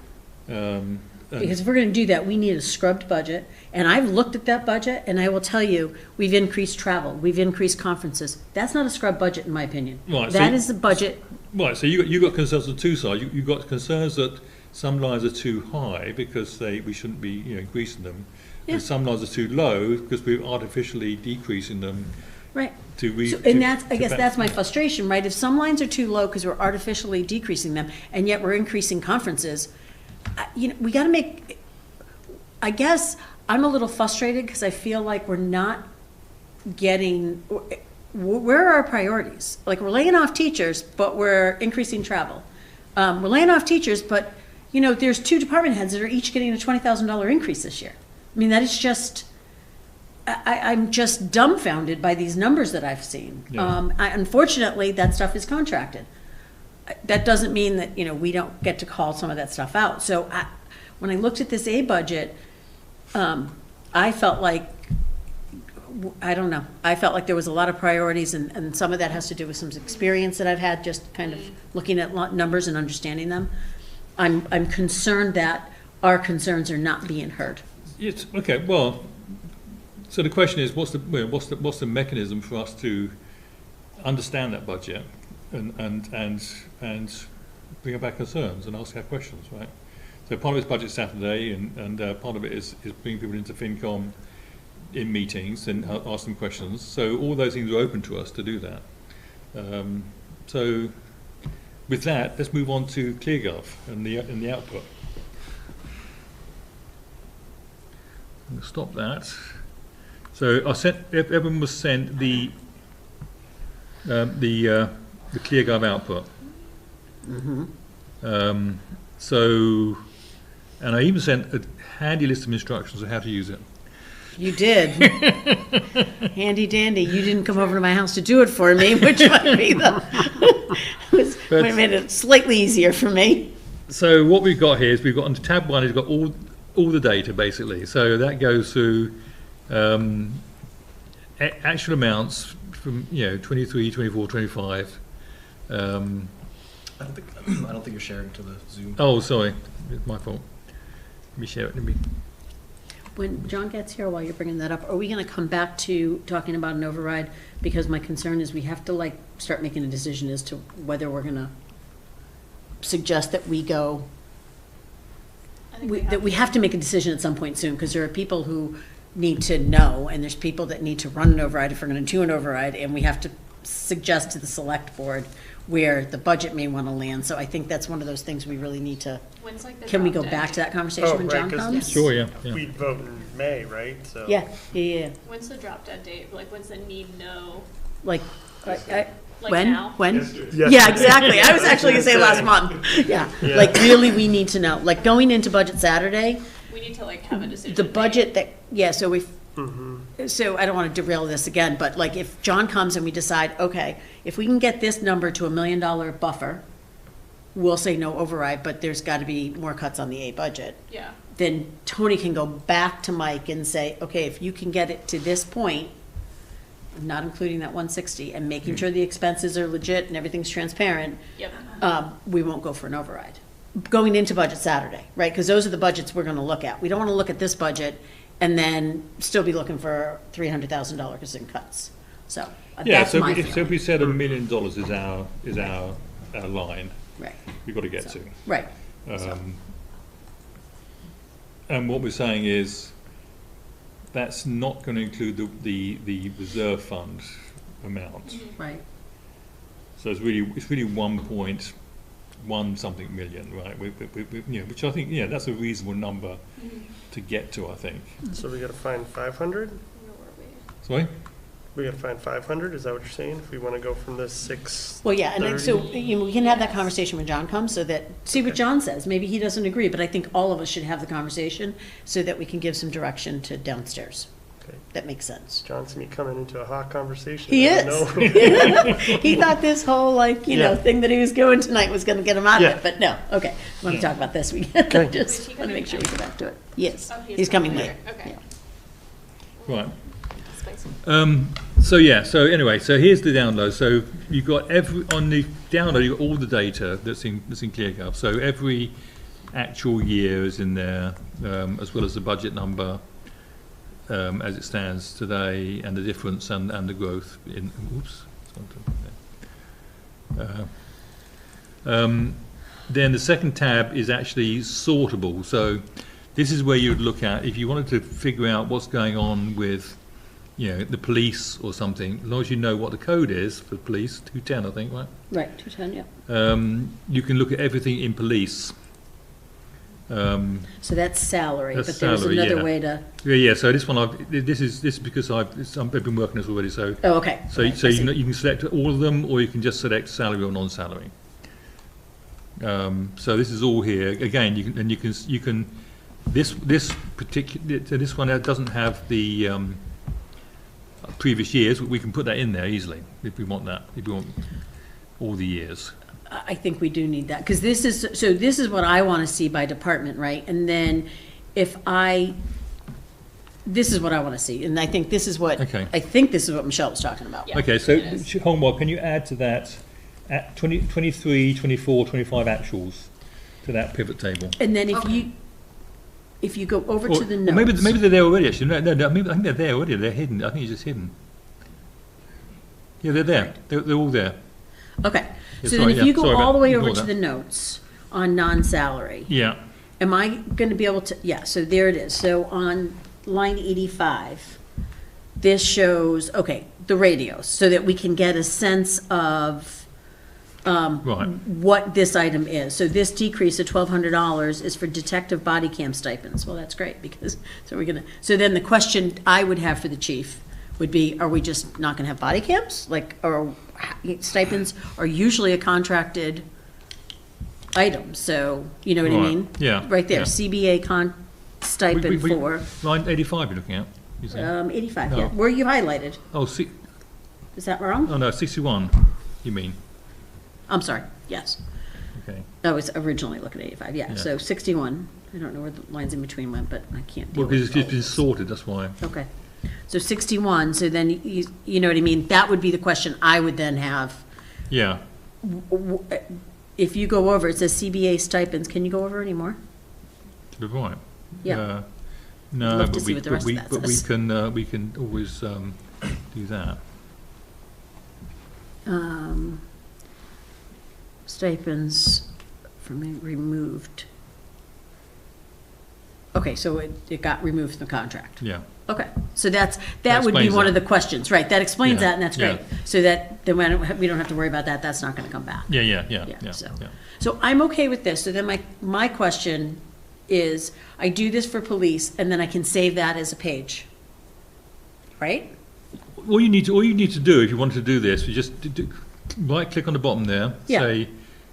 Because if we're gonna do that, we need a scrubbed budget, and I've looked at that budget, and I will tell you, we've increased travel, we've increased conferences. That's not a scrubbed budget, in my opinion. Right, so That you- is the budget, Right, so you got concerns on two sides. You've got concerns that some lines are too high because we shouldn't be, increasing them. Yeah. And some lines are too low because we're artificially decreasing them right? to reach. And I guess that's my frustration, right? If some lines are too low because we're artificially decreasing them, and yet we're increasing conferences, we gotta make, I guess, I'm a little frustrated because I feel like we're not getting, where are our priorities? Like, we're laying off teachers, but we're increasing travel. We're laying off teachers, but, there's 2 department heads that are each getting a $20,000 increase this year. I mean, that is just, I'm just dumbfounded by these numbers that I've seen. Yeah. Unfortunately, that stuff is contracted. That doesn't mean that, we don't get to call some of that stuff out. So when I looked at this A budget, I felt like, I don't know, I felt like there was a lot of priorities, and some of that has to do with some experience that I've had, just kind of looking at numbers and understanding them. I'm concerned that our concerns are not being heard. It's, okay, well, so the question is, what's the mechanism for us to understand that budget and bring about concerns and ask our questions, right? So part of it's Budget Saturday, and part of it is bringing people into FinCom in meetings and ask them questions. So all those things are open to us to do that. So with that, let's move on to ClearGov and the output. I'm going to stop that. So everyone was sent the ClearGov output. So, and I even sent a handy list of instructions on how to use it. You did. Handy dandy. You didn't come over to my house to do it for me, which might be would have made it slightly easier for me. So what we've got here is we've got on tab 1, it's got all the data basically. So that goes through actual amounts from 23, 24, 25. I don't think you're sharing to the Zoom. Oh, sorry, it's my fault. Let me share it. When John gets here, while you're bringing that up, are we going to come back to talking about an override? Because my concern is we have to start making a decision as to whether we're going to suggest that we go. That we have to make a decision at some point soon, because there are people who need to know, and there's people that need to run an override if we're going to do an override, and we have to suggest to the select board where the budget may want to land. So I think that's one of those things we really need to. When's like the Can we go drop back dead to that date? conversation when John 'cause comes? Sure, yeah. We vote in May, right? So Yeah. When's the drop dead date? Like, when's the need know? Like Like when? now? When? Yes. Yeah, exactly. I was actually going to say last month. Yeah. Yeah. Like, really, we need to know. Like, going into Budget Saturday, We need to have a decision. the made. budget so I don't want to derail this again, but if John comes and we decide, okay, if we can get this number to $1 million buffer, we'll say no override, but there's got to be more cuts on the A budget. Yeah. Then Tony can go back to Mike and say, okay, if you can get it to this point, not including that 160, and making sure the expenses are legit and everything's transparent, Yep. we won't go for an override. Going into Budget Saturday, right? Because those are the budgets we're going to look at. We don't want to look at this budget and then still be looking for $300,000 in cuts. So that's my so if feeling. we said $1 million is our line, Right, we've got to get So, to. right. And what we're saying is that's not going to include the reserve fund amount. Right. So it's really 1.1 something million, right? Which I think that's a reasonable number to get to. I think. So we got to find 500. Where were we? Sorry. We got to find 500. Is that what you're saying? If we want to go from this 6. Well, yeah, and then, so we can have that conversation when John comes, so that, see what John says. Maybe he doesn't agree, but I think all of us should have the conversation so that we can give some direction to downstairs. Okay. That makes sense. John's me coming into a hot conversation. He I is. don't know. He thought this whole thing that he was doing tonight was going to get him out of Yeah. it, but no. Okay, when we talk about this, we just Is he want to make sure we go back to it. Yes, Oh, he's coming later. Okay. Yeah. Right. Spicy. So anyway, so here's the download. So you've got on the download, you've got all the data that's in ClearGov. So every actual year is in there, as well as the budget number as it stands today, and the difference and the growth in. Oops. Then the second tab is actually sortable. So this is where you would look at if you wanted to figure out what's going on with, the police or something. As long as you know what the code is for police, 210, I think, right? Right, 210, yeah. You can look at everything in police. So that's salary, That's but there's salary, another yeah. way to, Yeah. So this one, this is because I've been working this already. So oh, okay. so Okay, so I you see. can select all of them, or you can just select salary or non-salary. So this is all here again. You can this particular this one doesn't have the previous years. We can put that in there easily if we want that. If we want all the years. I think we do need that, because this is what I want to see by department, right? And then this is what I want to see, and I think this is what, Okay. I think this is what Michelle was talking about. Yeah. Okay, so it is. homework, can you add to that at 23, 24, 25 actuals to that pivot table? And then Okay. if you go over Or, to the or notes. maybe they're there already, actually. No, maybe, I think they're there already. They're hidden. I think it's just hidden. Yeah, they're there. They're all there. Okay, Yeah, so sorry, then if you yeah, sorry go all about- the way ignore over to that. the notes on non-salary, Yeah. am I going to be able to, yeah, so there it is. So on line 85, this shows, okay, the radios, so that we can get a sense of Right. what this item is. So this decrease of $1,200 is for detective body cam stipends. Well, that's great, because, so then the question I would have for the chief would be, are we just not gonna have body cams? Like, or stipends are usually a contracted item, so, you know what I Right, mean? yeah, Right there, yeah. CBA stipend for, Line 85 you're looking at, you see? 85, No. yeah. Where you highlighted? Oh, Is that wrong? no, 61, you mean? I'm sorry, yes. Okay. I was originally looking at 85, yeah, Yeah. so 61. I don't know where the lines in between went, but I can't deal Well, because with it's all been this. sorted, that's why. Okay, so 61, so then, you know what I mean? That would be the question I would then have. Yeah. If you go over, it says CBA stipends, can you go over anymore? To the right. Yeah. No, Love to but see what the rest of that but we says. we can always do that. Stipends from removed. Okay, so it got removed from the contract. Yeah. Okay, so that That would be explains one of that. the questions, right, that explains Yeah, that, and that's yeah. great. So that, then we don't have to worry about that, that's not gonna come back. Yeah. Yeah, so I'm okay with this, so then my question is, I do this for police, and then I can save that as a page, right? All you need to do if you want to do this, you just right click on the bottom there, Yeah.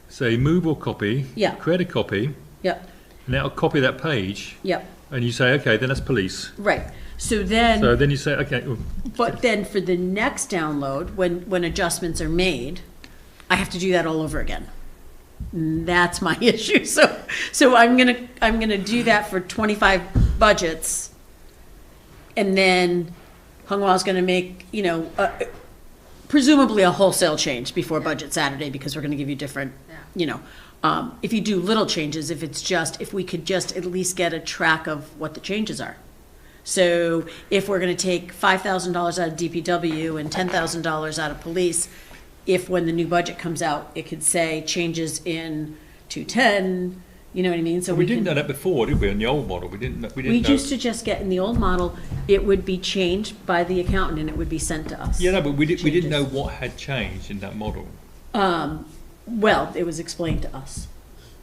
say move or copy, Yeah. create a copy, Yep, and that'll copy that page, yep, and you say, okay, then that's police. right, so then. So then you say, okay, But then for the next download, when adjustments are made, I have to do that all over again. That's my issue. So I'm gonna do that for 25 budgets. And then Hung Wall's gonna make, presumably a wholesale change before Budget Saturday, because we're gonna give you different, if you do little changes, if we could just at least get a track of what the changes are. So if we're gonna take $5,000 out of DPW and $10,000 out of police, if when the new budget comes out, it could say changes in 210, you know what I mean? So we can. didn't know that before, did we? In the old model, we didn't know. We used to just get, in the old model, it would be changed by the accountant and it would be sent to us. Yeah, no, but we didn't Changes. know what had changed in that model. Well, it was explained to us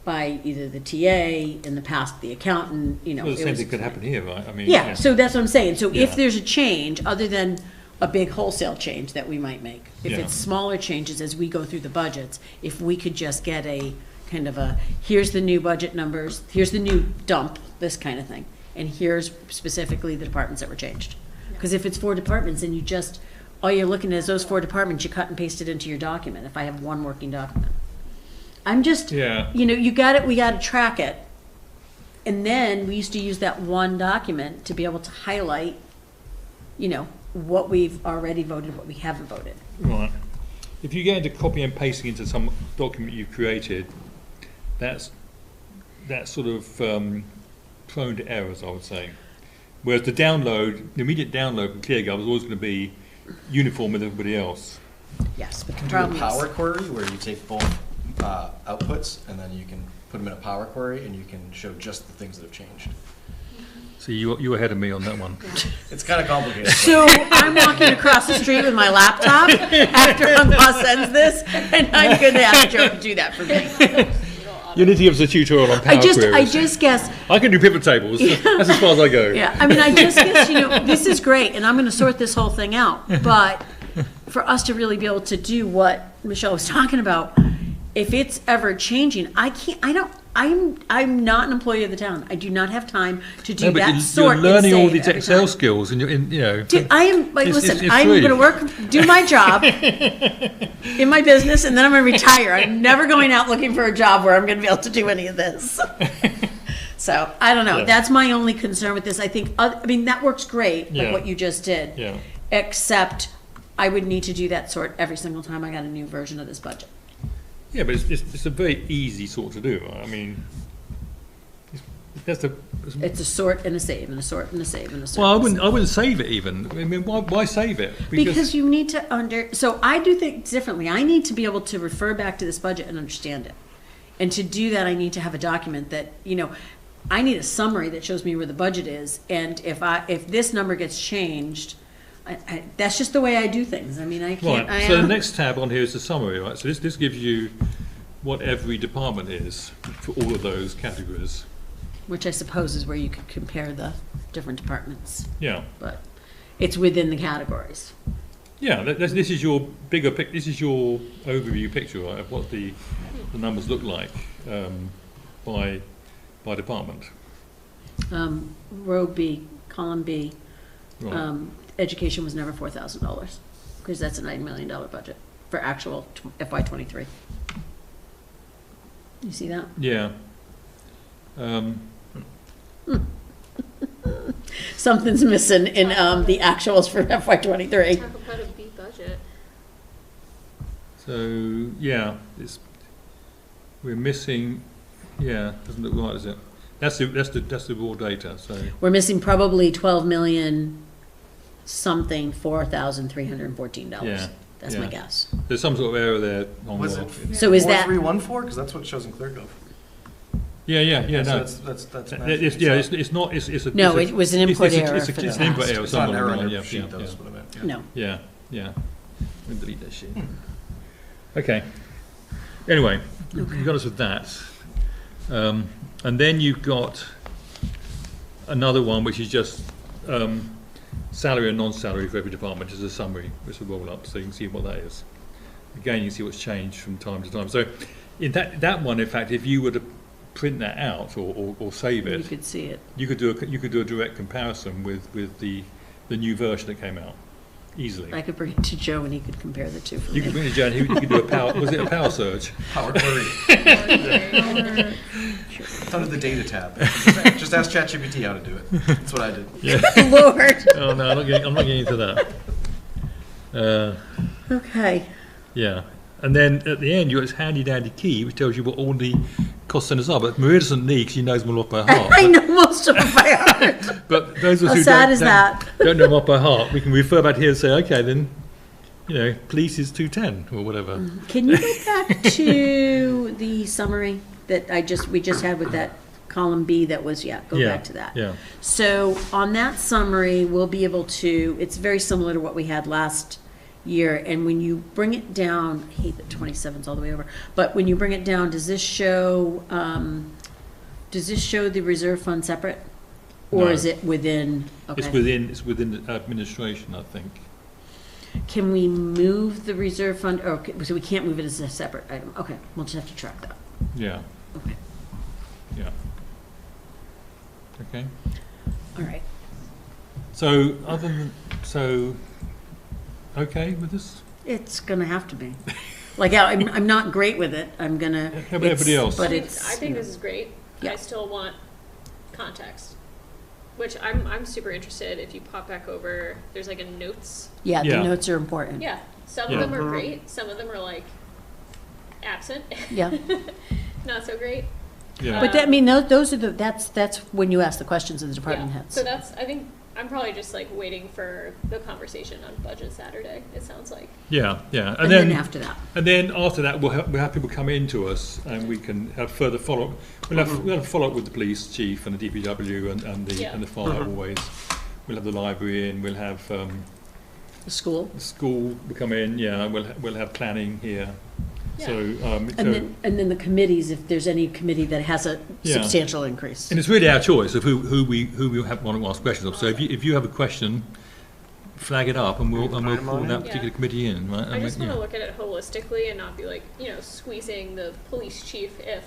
by either the TA, in the past, the accountant, Well, the it same was thing could explained. happen here, right? I mean, Yeah, so that's what I'm saying. So Yeah. if there's a change, other than a big wholesale change that we might make, if Yeah. it's smaller changes as we go through the budgets, if we could just get a kind of a, here's the new budget numbers, here's the new dump, this kind of thing, and here's specifically the departments that were changed. Because if it's 4 departments and all you're looking at is those 4 departments, you cut and paste it into your document, if I have one working document. I'm just, Yeah. we gotta track it. And then we used to use that one document to be able to highlight, what we've already voted, what we haven't voted. Right. If you get into copy and pasting into some document you've created, that's that's sort of prone to errors, I would say. Whereas the immediate download from ClearGov is always going to be uniform with everybody else. Yes, but the You can do a problem power is, query where you take both outputs and then you can put them in a power query and you can show just the things that have changed. So you were ahead of me on that one. It's kind of complicated. so I'm walking across the street with my laptop after Unboss sends this, and I'm going to ask Joe to do that for me. You need to give us a tutorial on power I queries. just guess, I can do pivot tables. That's as far as I go. yeah, I mean, I just guess, this is great, and I'm going to sort this whole thing out, but for us to really be able to do what Michelle was talking about, if it's ever changing, I'm not an employee of the town. I do not have time to do No, but that you're sort and learning all save these every Excel time. skills, and you're. Dude, I am, like, It's- listen, it's I'm free. gonna do my job in my business, and then I'm gonna retire. I'm never going out looking for a job where I'm gonna be able to do any of this. So, I don't know, Yeah. that's my only concern with this. I think, I mean, that works great, like Yeah. what you just did. Yeah. Except, I would need to do that sort every single time I got a new version of this budget. Yeah, but it's a very easy sort to do. I mean, that's the. It's a sort and a save, and a sort and a save, and a sort. Well, and a save. I wouldn't save it even. I mean, why save it? Because you need to so I do things differently. I need to be able to refer back to this budget and understand it. And to do that, I need to have a document that, I need a summary that shows me where the budget is. And if this number gets changed, that's just the way I do things. I mean, I can't. Right. So the next tab on here is the summary, right? So this gives you what every department is for all of those categories. Which I suppose is where you could compare the different departments. Yeah. But it's within the categories. Yeah. This is your bigger pic. This is your overview picture, right, of what the numbers look like by department. Row B, column B, Right. education was never $4,000 because that's a $9 million budget for actual FY23. You see that? Yeah. Something's missing in the actuals for FY23. Talk about a B budget. So yeah, we're missing. Yeah, doesn't look right, is it? That's the raw data. So We're missing probably 12 million something, $4,314. Yeah, That's yeah. my guess. there's some sort of error there. Was the- it So is that- 4314? Because that's what it shows in ClearGov. Yeah. So No. that's It's not. It's a. No, it's a- it was an input error It's for the an input past. error. It's not an somewhere error along, on your yeah, sheet, yeah, though, yeah. is what I meant. Yeah. No. Yeah. We'll delete that sheet. Okay. Anyway, you got us with that. And then you've got another one which is just salary and non-salary for every department, just a summary, which will roll up so you can see what that is. Again, you can see what's changed from time to time. So in that one, in fact, if you were to print that out or save You it, could see it. you could do a direct comparison with the new version that came out easily. I could bring it to Joe and he could compare the two for You could me. bring it down. You could do a power. Was it a power surge? Power query. It's under the data tab. Just ask ChatGPT how to do it. That's what I did. Lord. Oh no, I'm not getting into that. Okay. Yeah, and then at the end you got this handy dandy key which tells you what all the cost centers are. But Maria doesn't need because she knows them all off by heart. I know most of them by heart. But those of us How who sad don't, is don't, that? don't know them off by heart, we can refer back here and say, okay, then, police is 210 or whatever. Can you go back to the summary that we just had with that column B that was, go back to that. Yeah. So on that summary, we'll be able to, it's very similar to what we had last year, and when you bring it down, I hate that 27's all the way over, but when you bring it down, does this show the reserve fund separate? Or No. is it within, It's okay. within the administration, I think. Can we move the reserve fund, so we can't move it as a separate item? Okay, we'll just have to track that. Yeah, Okay, yeah. Okay. all right. So okay with this? It's gonna have to be. Like, I'm not great with it. I'm gonna. How about everybody else? But I it's. think this is great. Yeah. I still want context, which I'm super interested. If you pop back over, there's like a notes. Yeah, the Yeah. notes are important. Yeah, some Yeah. of them are great. Some of them are like absent. Yeah. Not so great. Yeah. But that, I mean, those are that's when you ask the questions of the department Yeah. heads. So I think I'm probably just like waiting for the conversation on budget Saturday, it sounds like. Yeah, yeah. And then after that. And then after that, we'll have people come in to us and we can have further follow-up. We'll have follow-up with the police chief and the DPW and the fire always. We'll have the library in, we'll have The school. the school will come in, yeah, we'll have planning here. Yeah. So, And then the committees, if there's any committee that has a Yeah. substantial increase. and it's really our choice of who we want to ask questions of. So if you have a question, flag it up and we'll Invite 'em call on that in. particular Yeah. committee in, right? I And just we- want to look at it holistically and not be like, squeezing the police chief if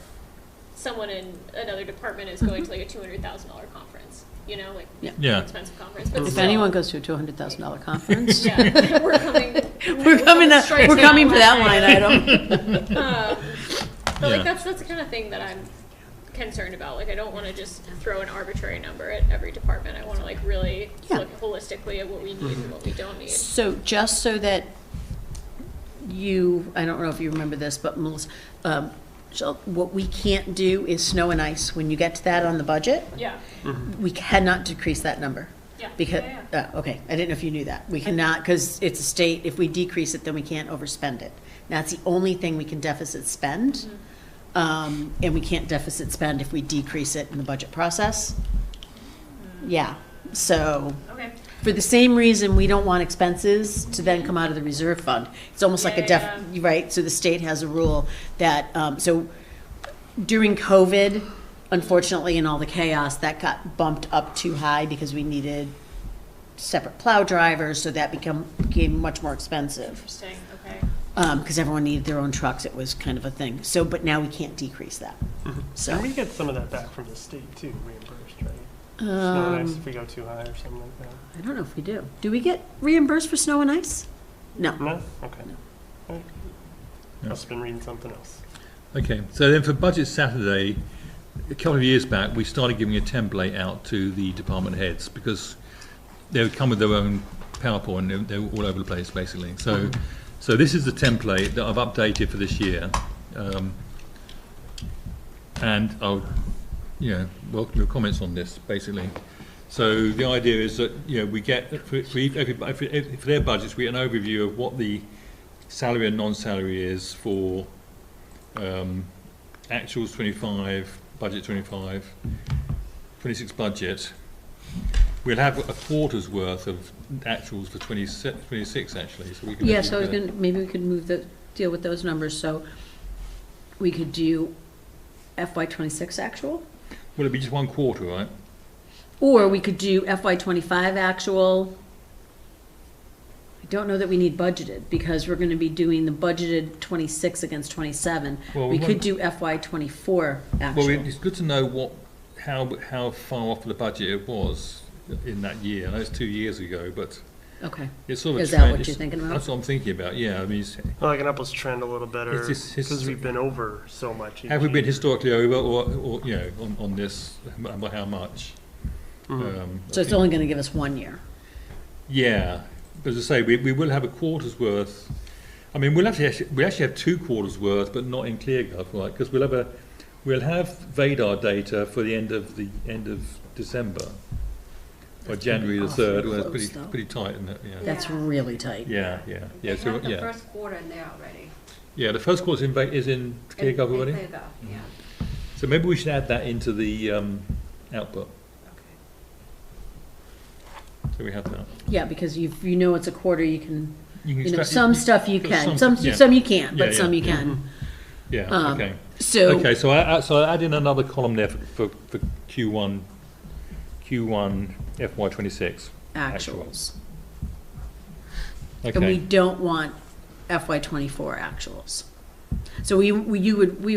someone in another department is going to like a $200,000 conference, like Yeah. expensive conference. But If still, anyone goes to a $200,000 conference, yeah, we're coming. straight we're to coming for that line. line item. But Yeah. like that's the kind of thing that I'm concerned about. Like I don't want to just throw an arbitrary number at every department. I want to like really Yeah. look holistically at what we need and what we don't need. So just so that I don't know if you remember this, but Melissa, so what we can't do is snow and ice. When you get to that on the budget, Yeah. we cannot decrease that number. Yeah. Because, Yeah, okay, I didn't know if you knew that. We cannot, because it's a state, if we decrease it, then we can't overspend it. That's the only thing we can deficit spend. And we can't deficit spend if we decrease it in the budget process. Yeah, so, Okay. for the same reason, we don't want expenses to then come out of the reserve fund. It's almost like a Yeah, right, so the state has a rule that, so during COVID, unfortunately, in all the chaos, that got bumped up too high because we needed separate plow drivers, so that became much more expensive. Interesting. Okay. Because everyone needed their own trucks, it was kind of a thing. So, but now we can't decrease that. So, And we get some of that back from the state too, reimbursed, right? Snow and ice if we go too high or something like that. I don't know if we do. Do we get reimbursed for snow and ice? No. No? Okay. No. All right. Must have been reading something else. Okay, so then for Budget Saturday, a couple of years back, we started giving a template out to the department heads because they would come with their own PowerPoint, and they were all over the place, basically. So this is the template that I've updated for this year. And I'll, welcome your comments on this, basically. So the idea is that, we get, for their budgets, we get an overview of what the salary and non-salary is for actuals 25, budget 25, 26 budget. We'll have a quarter's worth of actuals for 26 actually. So we can Yeah, so I was gonna, maybe we could deal with those numbers, so we could do FY '26 actual, Will it be just one quarter, right? or we could do FY '25 actual. I don't know that we need budgeted, because we're gonna be doing the budgeted 26 against 27. Well, We we could do FY '24 Well, actual. it's good to know how far off the budget it was in that year. I know it's 2 years ago, but Okay, it's sort of a Is that trend. what you're thinking about? That's what I'm thinking about, yeah. I mean, I like an upwards trend a little better It's just because we've been over so much. each have we been year. historically over or on this, by how much? so it's only gonna give us 1 year. Yeah, but as I say, we will have a quarter's worth. I mean, we actually have 2 quarters worth, but not in ClearGov, right? Because we'll have Vadar data for the end of December, or January the 3rd. Well, close, it's though. pretty tight, isn't it? Yeah. That's really tight. Yeah. They So have the yeah, first quarter in there already. yeah. The first quarter is in ClearGov already. In ClearGov, yeah. So maybe we should add that into the output. Okay. So we have that. Yeah, because you know it's a quarter, you can, You can some stuff you there's can, some- some yeah. you can't, but Yeah, some yeah, you can. Yeah. Okay. So, Okay, so I add in another column there for Q1 FY26 actuals. And we Okay. don't want FY '24 actuals. So we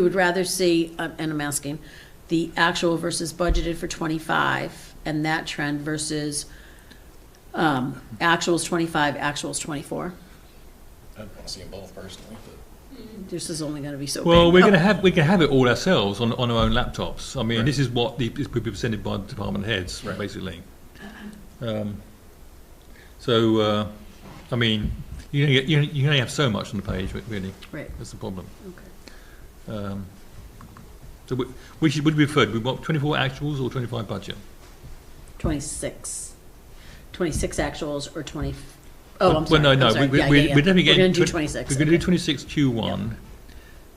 would rather see, and I'm asking, the actual versus budgeted for '25 and that trend versus actuals '25, actuals '24. I'd want to see them both personally, but. This is only gonna be so big. Well, we Oh, can have it all ourselves on our own laptops. I mean, this is what is presented by the department heads, basically. I mean, you only have so much on the page, really. Right, That's the problem. okay. So which would we prefer? We want 24 actuals or 25 budget? 26. 26 actuals or 20, oh, I'm Well, sorry. no, I'm no, sorry. we're Yeah, yeah, yeah. definitely We're getting. gonna do 26. We're going to okay. do 26 Q1,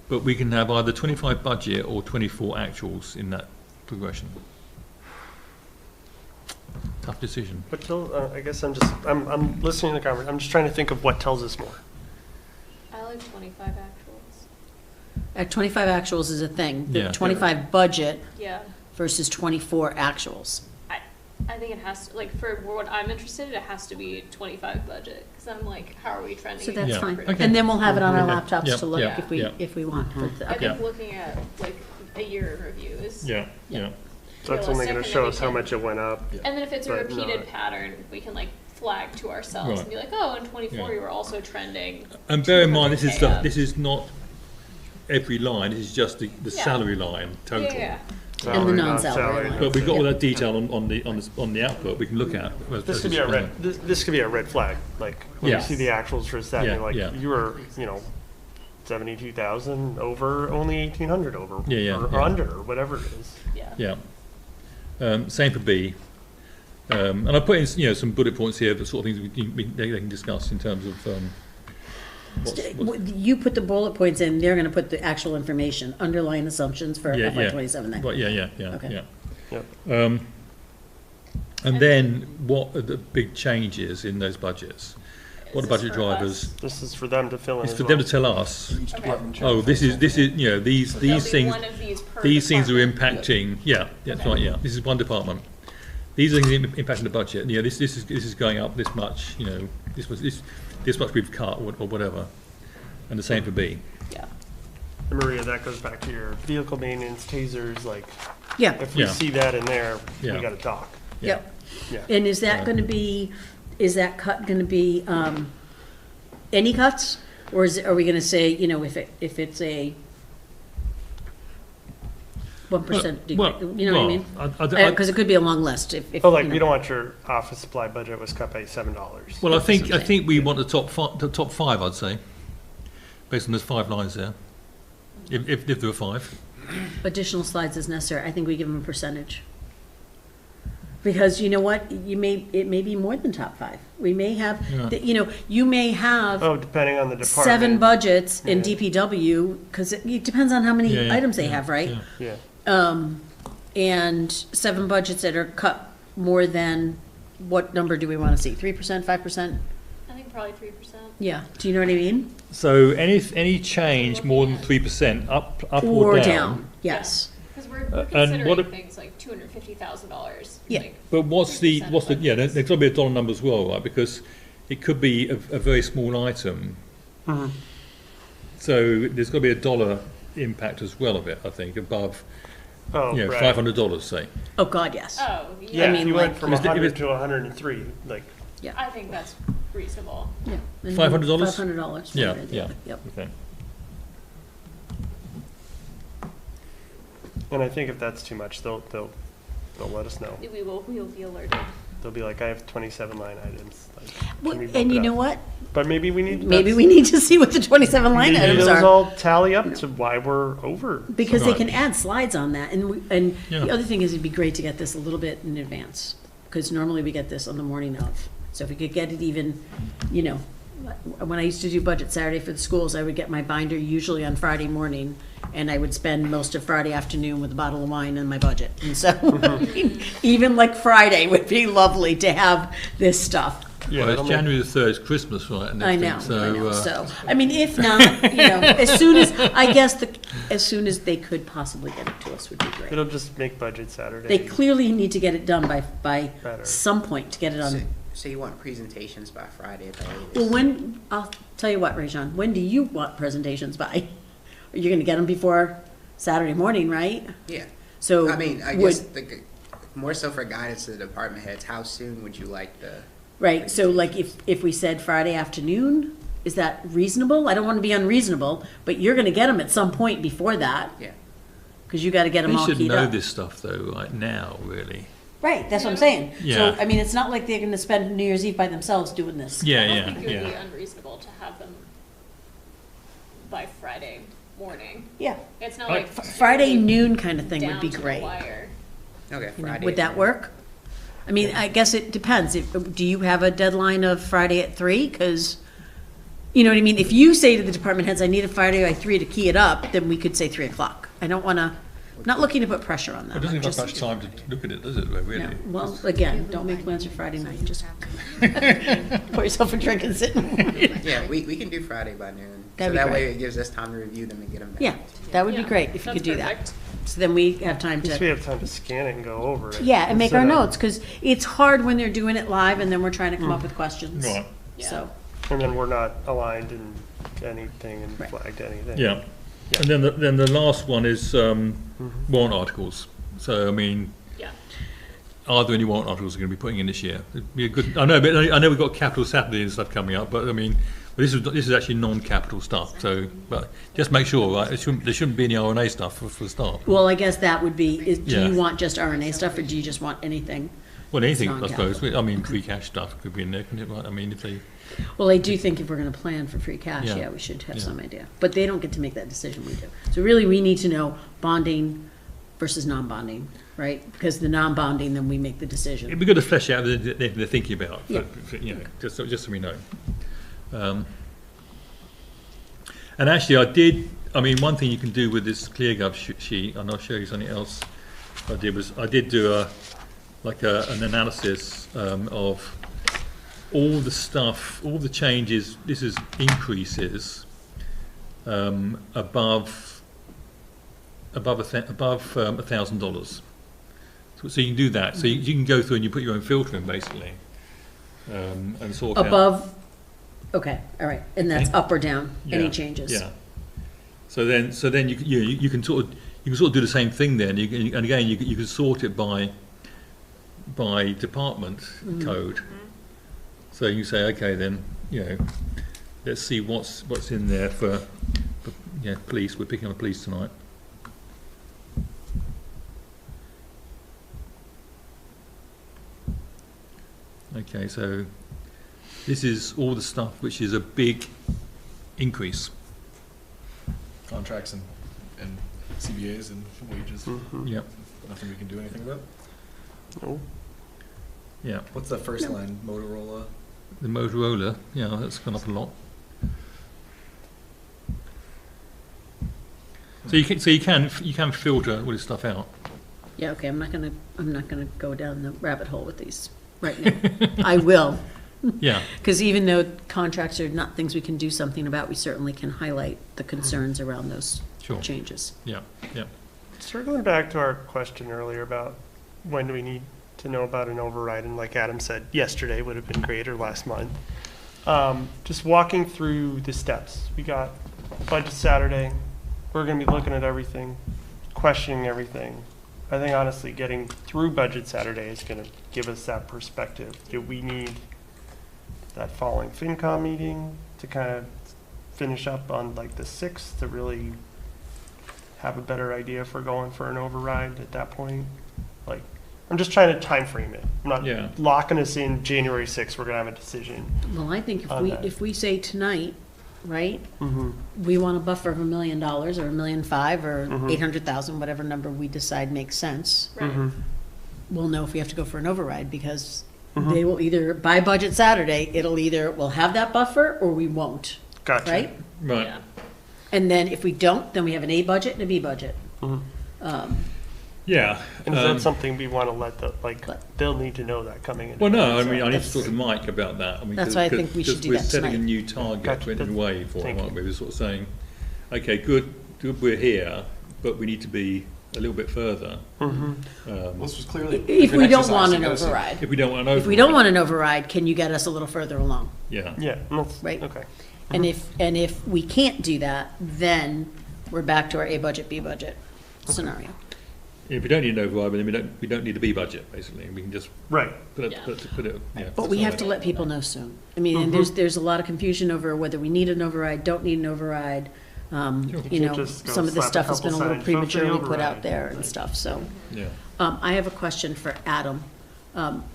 but we can have either 25 budget or 24 actuals in that progression. Tough decision. What I guess I'm listening to the conversation. I'm just trying to think of what tells us more. I like 25 actuals. At 25 actuals is a thing. The Yeah. 25 budget Yeah. versus 24 actuals. I think it has to, like, for what I'm interested in, it has to be 25 budget, because I'm like, how are we trending? So that's Yeah. fine. Okay. And then we'll have it on our Okay. laptops Yeah, to look yeah, yeah. if we want. But, I okay. think looking at, like, a year in review is, Yeah, yeah. So that's only going to Realistic, and show then us we how can- much it went up. and then if it's a But repeated not- pattern, we can, like, flag to ourselves Right. and be like, oh, in 24, Yeah. you were also trending. And bear in mind, this is 200K up. this is not every line. This is just the Yeah. salary line total. Yeah. Salary, non-salary non-salary. line. But we've got all Yeah. that detail on the output we can look at. This could be a red. This could be a red flag. Like when Yeah. you see the actuals for a second, Yeah, you're like yeah. you were, 72,000 over, only 1,800 over, Yeah, or yeah. under, or whatever it is. Yeah. Yeah. Same for B. And I put in some bullet points here, the sort of things they can discuss in terms of. You put the bullet points in, they're gonna put the actual information, underlying assumptions for Yeah, FY yeah. '27 then. But yeah, Okay. Yep. And then what are the big changes in those budgets? What are Is this budget for drivers? us? This is for them to fill in. It's as for well. them to tell us, Okay. oh, this is these There'll these be things one of these per these things are department. impacting. Yeah, that's Okay. right. Yeah, this is one department. These are things impacting the budget. This is going up this much. This much we've cut or whatever, and the same for B. Yeah. And Maria, that goes back to your vehicle maintenance, tasers. Like Yeah, if we Yeah. see that in there, Yeah. we got to talk. yep. Yeah. And is that gonna be, is that cut gonna be, any cuts? Or are we gonna say, if it's a 1% decrease, Well, you know what I mean? I- Because it could be a long list if. Oh, like you we know. don't want your office supply budget was cut by $7. Well, I That's what I'm think saying. we want the top five. I'd say, based on those 5 lines there. If there were 5. Additional slides is necessary, I think we give them a percentage. Because you know what, it may be more than top 5. We may have, Yeah. you may have Oh, depending on the department. 7 budgets in Yeah. DPW, because it depends on how many Yeah, yeah, items they yeah, have, right? yeah. Yeah. And 7 budgets that are cut more than, what number do we want to see, 3%, 5%? I think probably 3%. Yeah, do you know what I mean? So any change more than 3%, up or down. Yes. Because we're and considering what a- things like $250,000. Yeah. like But what's the 3% yeah? There's got to be a dollar number as well, right? Because it could be a very small item. Mhm. So there's got to be a dollar impact as well of it. I think above Oh, right. $500, say. Oh, God, yes. Oh, Yeah, yeah. I mean, if you like- went from If it's- 100 to 103, like I think that's reasonable. Yeah. And $500? $500. Yeah, right, yeah. Yep. Okay. and I think if that's too much, they'll let us know. We will be alerted. They'll be like, I have 27 line items. Like, Well, can we bump and it you up? know what? But maybe we need. Maybe we need to see what the 27 line maybe items those are. all tally up to why we're over. Because they Right. can add slides on that, and Yeah. the other thing is it'd be great to get this a little bit in advance, because normally we get this on the morning of. So if we could get it even, when I used to do budget Saturday for the schools, I would get my binder usually on Friday morning, and I would spend most of Friday afternoon with a bottle of wine and my budget. And so, even like Friday would be lovely to have this stuff. Yeah, Well, it'll it's make- January the 3rd, it's Christmas, right? And I everything, know, So, So, I mean, if not, as soon as, I guess, as soon as they could possibly get it to us would be great. It'll just make budget Saturday. They clearly need to get it done by Better. some point to get it So, on. so you want presentations by Friday at the latest? Well, when, I'll tell you what, Rajon, when do you want presentations by? You're gonna get them before Saturday morning, right? Yeah. So. I mean, I would- guess more so for guidance to the department heads, how soon would you like the? Right, so like if we said Friday afternoon, is that reasonable? I don't wanna be unreasonable, but you're gonna get them at some point before that, Yeah. cause you gotta get them we all should keyed know up. this stuff though, right now, really. Right, that's what I'm saying. So, Yeah. I mean, it's not like they're gonna spend New Year's Eve by themselves doing this. Yeah, I don't yeah, think it would be yeah. unreasonable to have them by Friday morning. Yeah. It's not Right. like Friday noon kind of thing would down be to the great. wire. Okay, You know, Friday. would that work? I mean, I guess it depends. Do you have a deadline of Friday at 3? Because, you know what I mean? If you say to the department heads, I need a Friday by 3 to key it up, then we could say 3 o'clock. I don't want to, not looking to put pressure on them. It doesn't I'm give us just- much time to look at it, does it, really? No. Well, again, don't make plans for Friday night. Just pour yourself a drink and sit. Yeah, we can do Friday by noon. That'd So be that great. way it gives us time to review them and get them back. Yeah, that would be Yeah, great if you that's could do that. perfect. So then we have time At least we to, have time to scan it and go over it. yeah, and make our instead of- notes, because it's hard when they're doing it live and then we're trying to come up with questions. Right, So, And then we're not aligned in anything and Right. flagged anything. yeah. And then the last one is warrant articles. So, I mean, Yeah. are there any warrant articles we're going to be putting in this year? It'd be a good, I know, but I know we've got Capital Saturday and stuff coming up, but I mean, this is actually non-capital stuff, so, but just make sure, right, there shouldn't be any RNA stuff for the start. well, I guess that would be, do Yeah. you want just RNA stuff or do you just want anything? Well, anything, I Non-capital. suppose, I mean, free cash stuff could be in there, couldn't it, right? I mean, if they, Well, I do think if we're gonna plan for free cash, Yeah. yeah, we should have Yeah. some idea. But they don't get to make that decision, we do. So really, we need to know bonding versus non-bonding, right? Because the non-bonding, then we make the decision. it'd be good to flesh out what they're thinking about, Yeah. you know, just so we know. And actually, I mean, one thing you can do with this ClearGov sheet, and I'll show you something else I did do an analysis of all the stuff, all the changes, this is increases above $1,000. So you can do that. So you can go through and you put your own filter in, basically, and sort out. Above, okay, all right, and that's up or down, any Yeah, changes? Yeah. So then you can sort of do the same thing then. And again, you can sort it by department code. So you say, okay, then, you know, let's see what's in there for police. We're picking on police tonight. Okay, so this is all the stuff which is a big increase. Contracts and CBAs and wages. Yep, Nothing we can do anything about. No. yeah. What's the first line? Motorola. The Motorola, yeah, that's gone up a lot. So you can filter all this stuff out. Yeah, okay, I'm not gonna go down the rabbit hole with these right now. I will, Yeah, because even though contracts are not things we can do something about, we certainly can highlight the concerns around those sure. changes. Yeah, yeah. Circling back to our question earlier about when do we need to know about an override, and like Adam said, yesterday would have been great, or last month. Just walking through the steps. We got budget Saturday. We're going to be looking at everything, questioning everything. I think honestly, getting through budget Saturday is going to give us that perspective. Do we need that following FinCom meeting to kind of finish up on like the 6th to really have a better idea if we're going for an override at that point? Like, I'm just trying to time frame it. I'm not Yeah. locking us in January 6th, we're gonna have a decision. Well, I think On that. if we say tonight, right, we want a buffer of $1 million or $1.5 million or 800,000, whatever number we decide makes sense, Right. we'll know if we have to go for an override, because they will either, by budget Saturday, we'll have that buffer or we won't, Gotcha. right? Right. Yeah. And then if we don't, then we have an A budget and a B budget. Yeah. And is that something we want to let But- they'll need to know that coming in? Well, no, I advance, mean, I right? need to talk to Mike about that. I mean, That's why I think we should do We're that setting a tonight. new target Gotcha. in a way for Thank it, aren't you. we? We're sort of saying, okay, good, we're here, but we need to be a little bit further. Mhm. This was clearly. If a we good don't exercise want to an get us in. override. If we don't want an If we don't want an override, can you get us a little further along? Yeah, Yeah, that's, Right. okay. And if we can't do that, then we're back to our A budget, B budget scenario. if we don't need an override, then we don't need a B budget, basically. We can just Right. put it, Yeah. put it, yeah. But we have to aside. let people know soon. I mean, and there's a lot of confusion over whether we need an override, don't need an override. Sure. You know, Just go some of this slap a stuff has been a couple little signs, vote for the prematurely put out override. there and stuff, so. Yeah. I have a question for Adam.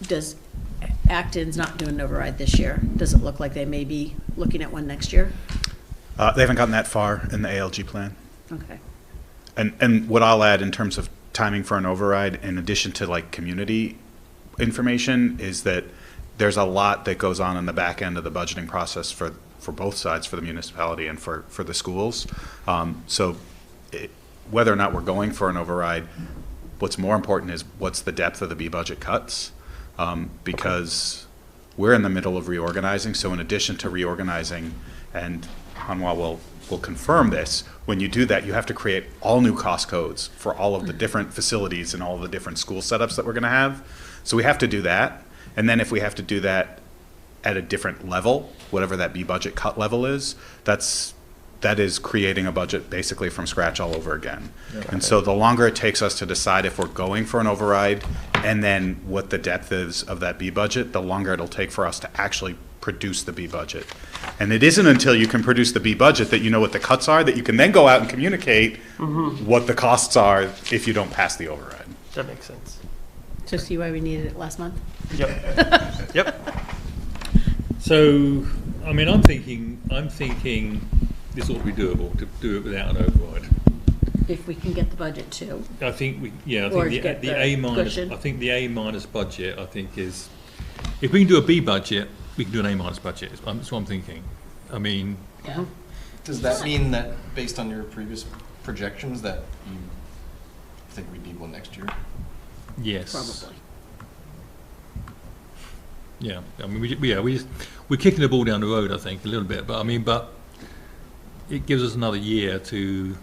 Does Acton's not doing an override this year? Does it look like they may be looking at one next year? They haven't gotten that far in the ALG plan. Okay. And what I'll add in terms of timing for an override, in addition to like community information, is that there's a lot that goes on in the back end of the budgeting process for both sides, for the municipality and for the schools. Whether or not we're going for an override, what's more important is what's the depth of the B budget cuts, because we're in the middle of reorganizing. So in addition to reorganizing, and Hanwha will confirm this, when you do that, you have to create all new cost codes for all of the different facilities and all the different school setups that we're going to have. So we have to do that. And then if we have to do that at a different level, whatever that B budget cut level is, that is creating a budget basically from scratch all over again. And so the longer it takes us to decide if we're going for an override and then what the depth is of that B budget, the longer it'll take for us to actually produce the B budget. And it isn't until you can produce the B budget that you know what the cuts are, that you can then go out and communicate what the costs are if you don't pass the override. That makes sense. So see why we needed it last month? Yep. Yep. So, I mean, I'm thinking this ought to be doable, to do it without an override. If we can get the budget too. I think I Or think get the the A minus. cushion. I think the A minus budget. I think is, if we can do a B budget, we can do an A minus budget. That's what I'm thinking. I mean, Yeah. Does that mean that, based on your previous projections, that you think we need one next year? yes, Probably. Yeah, I mean, we're kicking the ball down the road. I think a little bit, but it gives us another year to,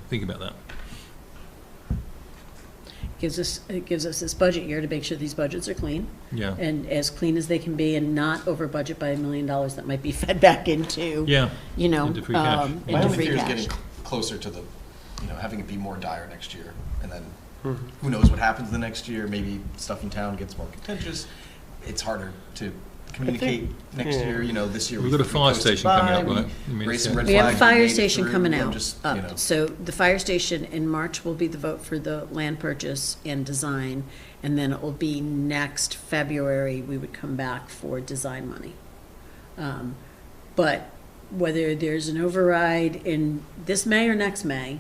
think about that. It gives us this budget year to make sure these budgets are clean. Yeah. And as clean as they can be, and not over budget by $1 million that might be fed back into, Yeah. into free cash. My into only free fear is cash. getting closer to the, having it be more dire next year, and then who knows what happens the next year? Maybe stuff in town gets more contentious. It's harder to communicate next year. This year We've got a fire station coming up, right? I mean, Raise some yeah. red We have a flags, fire made it station through, coming and out. just, So the fire station in March will be the vote for the land purchase and design, and then it will be next February, we would come back for design money. But whether there's an override in this May or next May,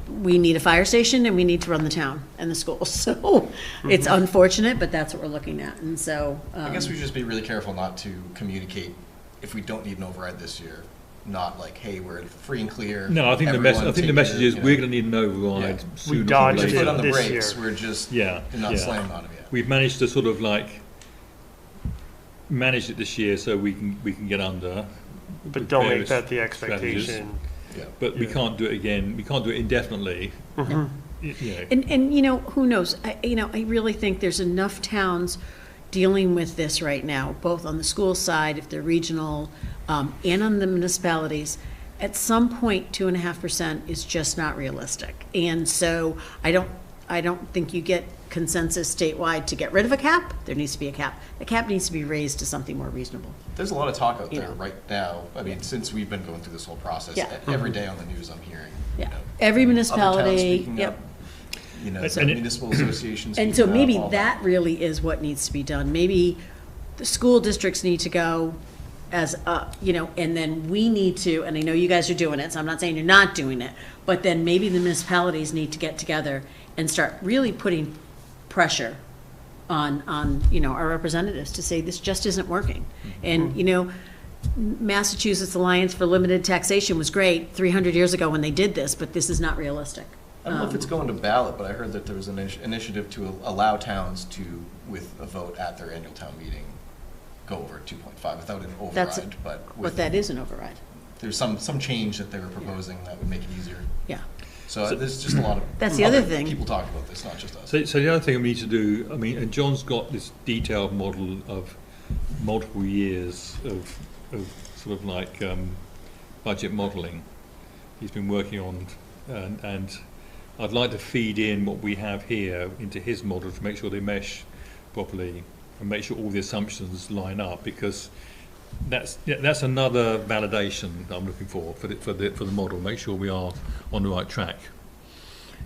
we need a fire station and we need to run the town and the schools. So it's unfortunate, but that's what we're looking at. And so. I guess we should just be really careful not to communicate if we don't need an override this year. Not like, hey, we're free and clear. No, I think the message is we're going to need an override Yeah. sooner We or dodged Just later. put on the this brakes. year. We're just Yeah, not yeah. slamming on them yet. We've managed to sort of manage it this year so we can get under. But with don't make various that the strategies. expectation. Yeah. But we Yeah. can't do it again. We can't do it indefinitely. And who knows? I really think there's enough towns dealing with this right now, both on the school side, if they're regional, and on the municipalities. At some point, 2.5% is just not realistic. And so I don't think you get consensus statewide to get rid of a cap. There needs to be a cap. The cap needs to be raised to something more reasonable. There's a lot of talk out You there know. right now. I mean, since we've been going through this whole process, Yeah. every day on the news I'm hearing. Yeah. Every other towns municipality, speaking yep. up, And it- municipal associations. And so speaking up, maybe all that really is what needs to be done. Maybe the school districts need to go as, and then we need to, and I know you guys are doing it, so I'm not saying you're not doing it, but then maybe the municipalities need to get together and start really putting pressure on our representatives to say this just isn't working. And, Massachusetts Alliance for Limited Taxation was great 300 years ago when they did this, but this is not realistic. I don't know if it's going to ballot, but I heard that there was an initiative to allow towns to, with a vote at their annual town meeting, go over 2.5 without an That's override, but But with, that is an override. there's some change that they were proposing that would make it easier. Yeah. So there's just a lot of. That's the other thing. People talking about this, not just us. So the other thing we need to do, and John's got this detailed model of multiple years of sort of budget modelling he's been working on, and I'd like to feed in what we have here into his model to make sure they mesh properly and make sure all the assumptions line up, because that's another validation that I'm looking for the model. Make sure we are on the right track.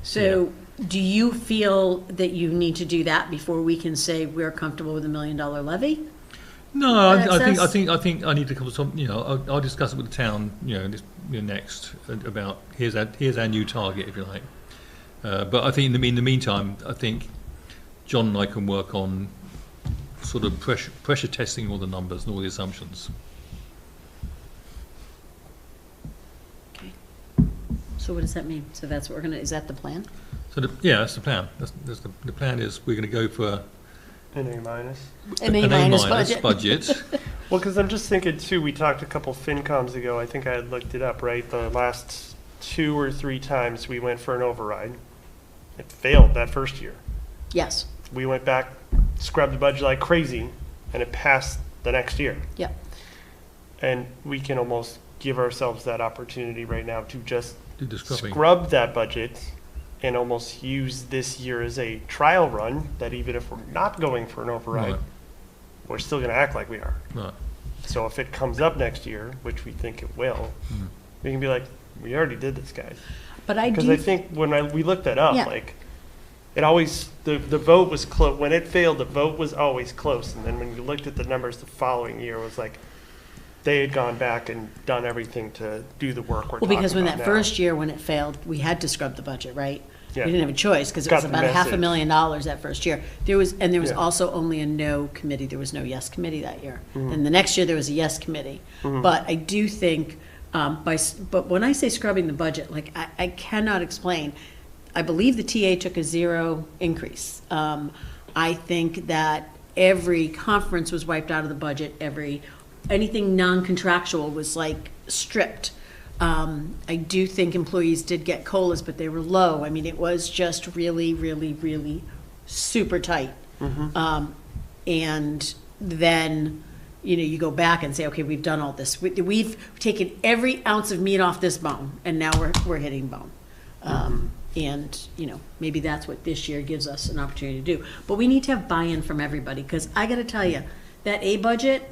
So do you feel that you need to do that before we can say we're comfortable with $1 million levy? No, But I think I need to come to some, I'll discuss it with the town, next, about, here's our new target, if you like. But I think in the meantime, I think John and I can work on sort of pressure testing all the numbers and all the assumptions. So what does that mean? So that's what we're gonna, is that the plan? So that's the plan. The plan is we're going to go for An A minus. An an A-minus A- budget. Well, because I'm just thinking too, we talked a couple FinComs ago, I think I had looked it up, right? The last 2 or 3 times we went for an override. It failed that first year. Yes, We went back, scrubbed the budget like crazy, and it passed the next year. yep. And we can almost give ourselves that opportunity right now to just Do the scrubbing. scrub that budget and almost use this year as a trial run, that even if we're not going for an override, Right. we're still gonna act like we are. Right. So if it comes up next year, which we think it will, we can be like, we already did this, guys. But I Because do, I think when we looked that up, Yeah. like, it always, the vote was close, when it failed, the vote was always close. And then when you looked at the numbers the following year, it was like, they had gone back and done everything to do the work we're well, talking because when about that now. first year, when it failed, we had to scrub the budget, right? We Yeah. didn't have a choice, because it Got was the about message. $500,000 that first year. There was Yeah. also only a no committee, there was no yes committee that year. Mm-hmm. And the next year, there was a yes committee. But I do think, but when I say scrubbing the budget, like, I cannot explain. I believe the TA took a 0 increase. I think that every conference was wiped out of the budget, anything non-contractual was like stripped. I do think employees did get COLAs, but they were low. I mean, it was just really, really, really super tight. And then, you go back and say, okay, we've done all this. We've taken every ounce of meat off this bone, and now we're hitting bone. And, maybe that's what this year gives us an opportunity to do. But we need to have buy-in from everybody, because I gotta tell you, that A budget,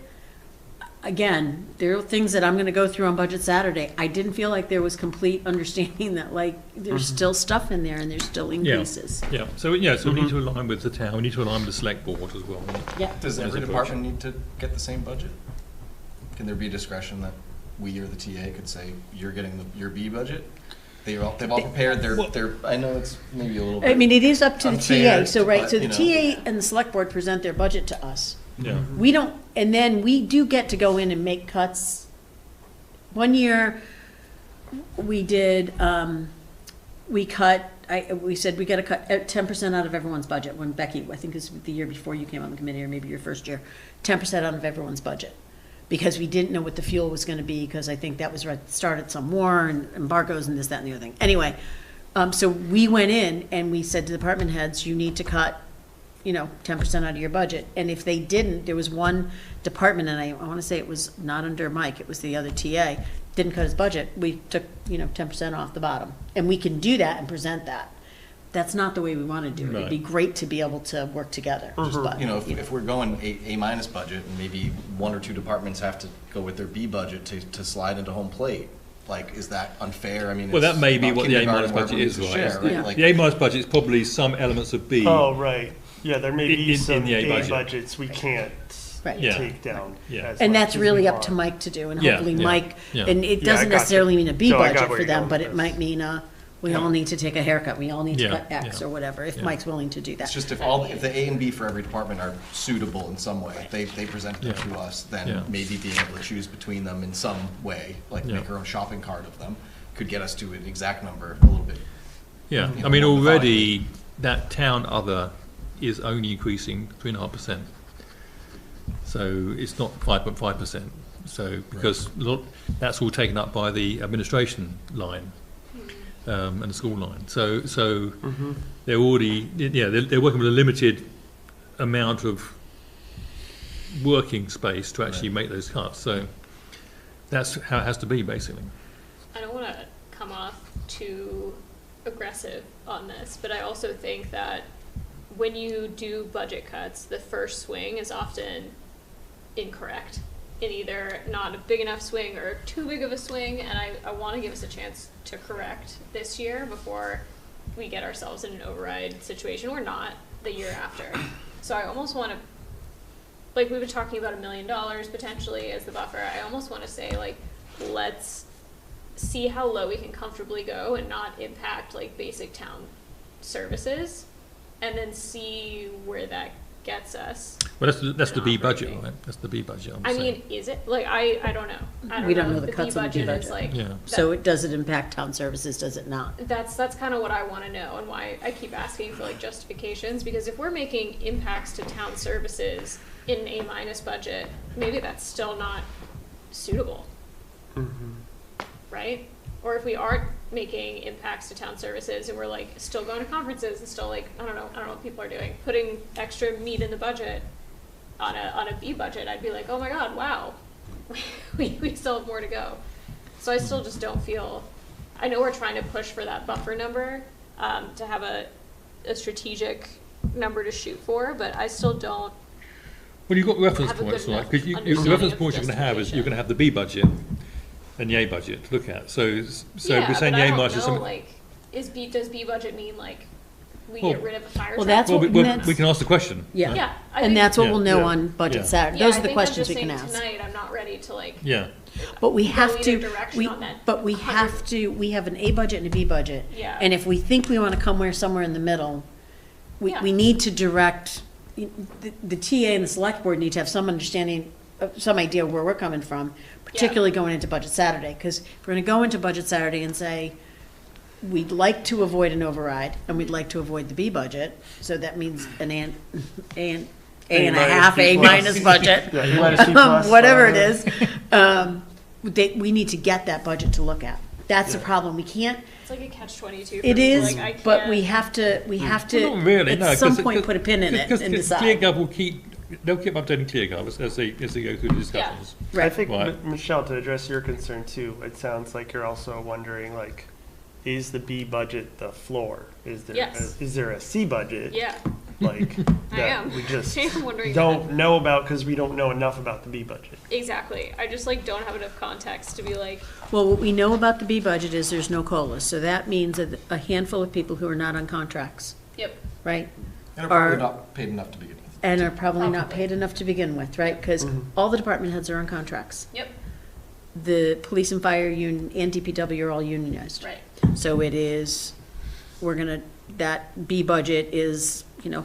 again, there are things that I'm gonna go through on Budget Saturday. I didn't feel like there was complete understanding that, like, there's still stuff in there and there's still increases. Yeah. So we need to align with the town. We need to align with the select board as well. Yeah. Does As every a department need to get the same budget? Can there be a discretion that we or the TA could say, you're getting your B budget? They've all prepared their, I know it's maybe a little bit. I mean, it is up to the unfair, TA, so, right, but, so the you know. TA and the select board present their budget to us. Yeah. We don't, and then we do get to go in and make cuts. One year, we did, we said we gotta cut 10% out of everyone's budget, when Becky, I think this was the year before you came on the committee, or maybe your first year, 10% out of everyone's budget. Because we didn't know what the fuel was gonna be, because I think that was right, started some war and embargoes and this, that, and the other thing. Anyway, so we went in and we said to department heads, you need to cut 10% out of your budget. And if they didn't, there was one department, and I want to say it was not under Mike, it was the other TA, didn't cut his budget. We took, 10% off the bottom. And we can do that and present that. That's not the way we want to do it. It'd be Right. great to be able to work together. But, If we're going A minus budget, and maybe 1 or 2 departments have to go with their B budget to slide into home plate, like, is that unfair? I mean, Well, that it's may be not what the A kindergarten minus where budget everyone is, needs to right? share, Yeah. Like, The A minus budget is probably some elements of B. Oh, right. Yeah, there may be In some the A A budget. budgets we can't Right. Yeah. take down. Yeah. as and much that's as really we up to want. Mike to do, and Yeah, hopefully yeah, Mike, yeah. and it Yeah, I doesn't got necessarily you. mean a B No, I got budget where for you're them, going but with it this. might mean, we all need to take a haircut, we all need to Yeah, cut X yeah. or whatever, if Yeah. Mike's willing to do that. It's just if the A and B for every department are suitable in some way, they present them Yeah. to us, then Yeah. maybe being able to choose between them in some way, like Yeah. make our own shopping cart of them, could get us to an exact number a little bit. Yeah, You I mean, know, already, that town other is only increasing 3.5%. So it's not 5.5%. So, because that's all taken up by the administration line, and the school line. So they're already, they're working with a limited amount of working space to actually make those cuts. So that's how it has to be, basically. I don't want to come off too aggressive on this, but I also think that when you do budget cuts, the first swing is often incorrect, in either not a big enough swing or too big of a swing, and I want to give us a chance to correct this year before we get ourselves in an override situation, or not the year after. So I almost want to like we've been talking about $1 million potentially as the buffer. I almost want to say like, let's see how low we can comfortably go and not impact like basic town services, and then see where that gets us. Well, that's the B budget, operating. right? That's the B budget. I'm I saying. mean, is it? Like, I don't know. We don't know the The cuts B on the B budget is budget. like, Yeah. So it, does it impact town services, does it not? that's kind of what I want to know, and why I keep asking for like justifications, because if we're making impacts to town services in an A- budget, maybe that's still not suitable, right? Or if we aren't making impacts to town services and we're like still going to conferences and still like, I don't know what people are doing, putting extra meat in the budget on a B budget, I'd be like, oh my God, wow, we still have more to go. So I still just don't feel, I know we're trying to push for that buffer number, to have a strategic number to shoot for, but I still don't. Well, you've got reference have a good points, right? enough Because the understanding reference of points you're going to have is you're justification. going to have the B budget and the A budget to look at. So Yeah, we're saying but the I A don't budget is know, something. like, does B budget mean like we Well- get rid of a fire Well, truck? that's Well, what we can ask the question. Yeah. Yeah, I And think- that's what Yeah. we'll know Yeah. on Yeah. budget Saturday. Yeah, Those I are the think questions we I'm can just ask. saying tonight, I'm not ready to like, Yeah. But we have either to, direction on that but we 100. have to, we have an A budget and a B budget. Yeah. And if we think we want to come somewhere in the middle, Yeah. we need to direct, the TA and the select board need to have some understanding, some idea where we're coming from, particularly going into budget Saturday. Because if we're going to go into budget Saturday and say, we'd like to avoid an override and we'd like to avoid the B budget, so that means an A and a half, A minus budget. Yeah, A minus, B plus, Whatever it is, we need to get that budget to look at. That's the problem. We can't, it's like a catch-22. it is, like, I but can't- we have to, Well, not really, no. at some 'cause- point, put a pin in it because and decide. ClearGov will they'll keep updating ClearGov as they go through the discussions. I Right. think, Right. Michelle, to address your concern too, it sounds like you're also wondering, like, is the B budget the floor? Is there a C budget? Yeah, Like, I that am. we just I'm wondering don't know about because we don't know enough about the B budget. exactly. I just like don't have enough context to be like, Well, what we know about the B budget is there's no COLA, so that means that a handful of people who are not on contracts, yep, right? And are probably Are- not paid enough to begin with. And are probably not Probably. paid enough to begin with, right? Because all the department heads are on contracts. yep, The police and fire union and DPW are all unionized. right. So it is, that B budget is, a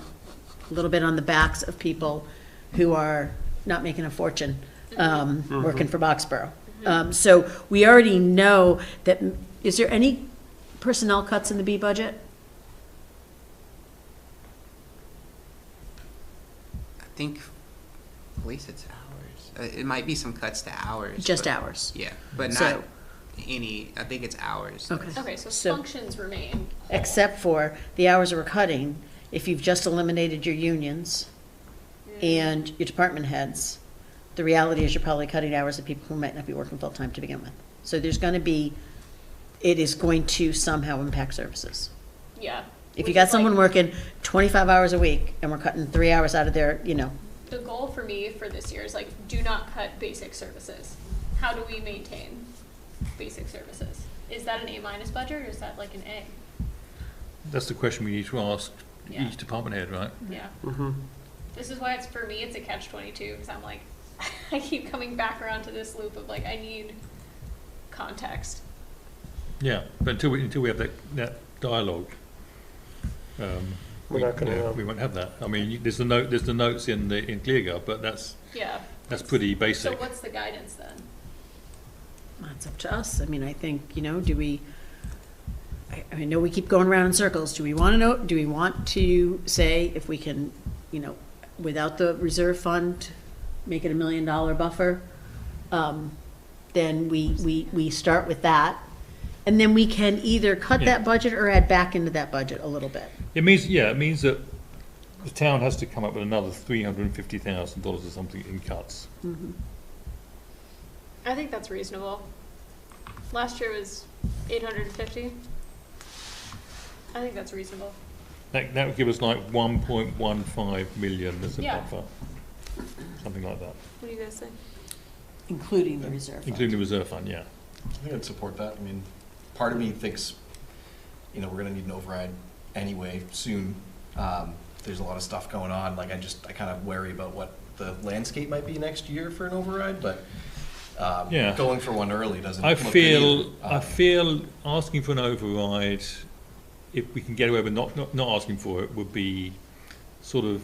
little bit on the backs of people who are not making a fortune, working for Boxborough. So we already know that, is there any personnel cuts in the B budget? I think police it's hours. It might be some cuts to hours. Just but- hours? Yeah, but So- not any, I think it's hours. Okay. Okay, so So- functions remain. Except for the hours that we're cutting, if you've just eliminated your unions and your department heads, the reality is you're probably cutting hours of people who might not be working full-time to begin with. So there's going to be, it is going to somehow impact services. Yeah. If you Which got is, like, someone working 25 hours a week and we're cutting 3 hours out of their, the goal for me for this year is like, do not cut basic services. How do we maintain basic services? Is that an A- budget or is that like an A? That's the question we need to ask Yeah. each department head, right? Yeah. Mm-hmm. This is why for me, it's a catch-22, because I'm like, I keep coming back around to this loop of like, I need context. Yeah, but until we have that dialogue, We're not gonna know. we won't have that. I mean, there's the notes in ClearGov, but that's Yeah. pretty So basic. what's the guidance then? that's up to us. I mean, I think, do we, I know we keep going around in circles. Do we want to say if we can, without the reserve fund, make it $1 million buffer? Then we start with that. And then we can either cut Yeah. that budget or add back into that budget a little bit. It means that the town has to come up with another $350,000 or something in cuts. I think that's reasonable. Last year was 850. I think that's reasonable. That would give us like 1.15 million as a Yeah. buffer, something like that, What do you guys think? Including the reserve fund. including the reserve fund. Yeah. I think I'd support that. I mean, part of me thinks, we're gonna need an override anyway soon. There's a lot of stuff going on. Like, I kind of worry about what the landscape might be next year for an override, but Yeah. going for one early doesn't I look good feel, either. I feel asking for an override, if we can get away with not asking for it, would be sort of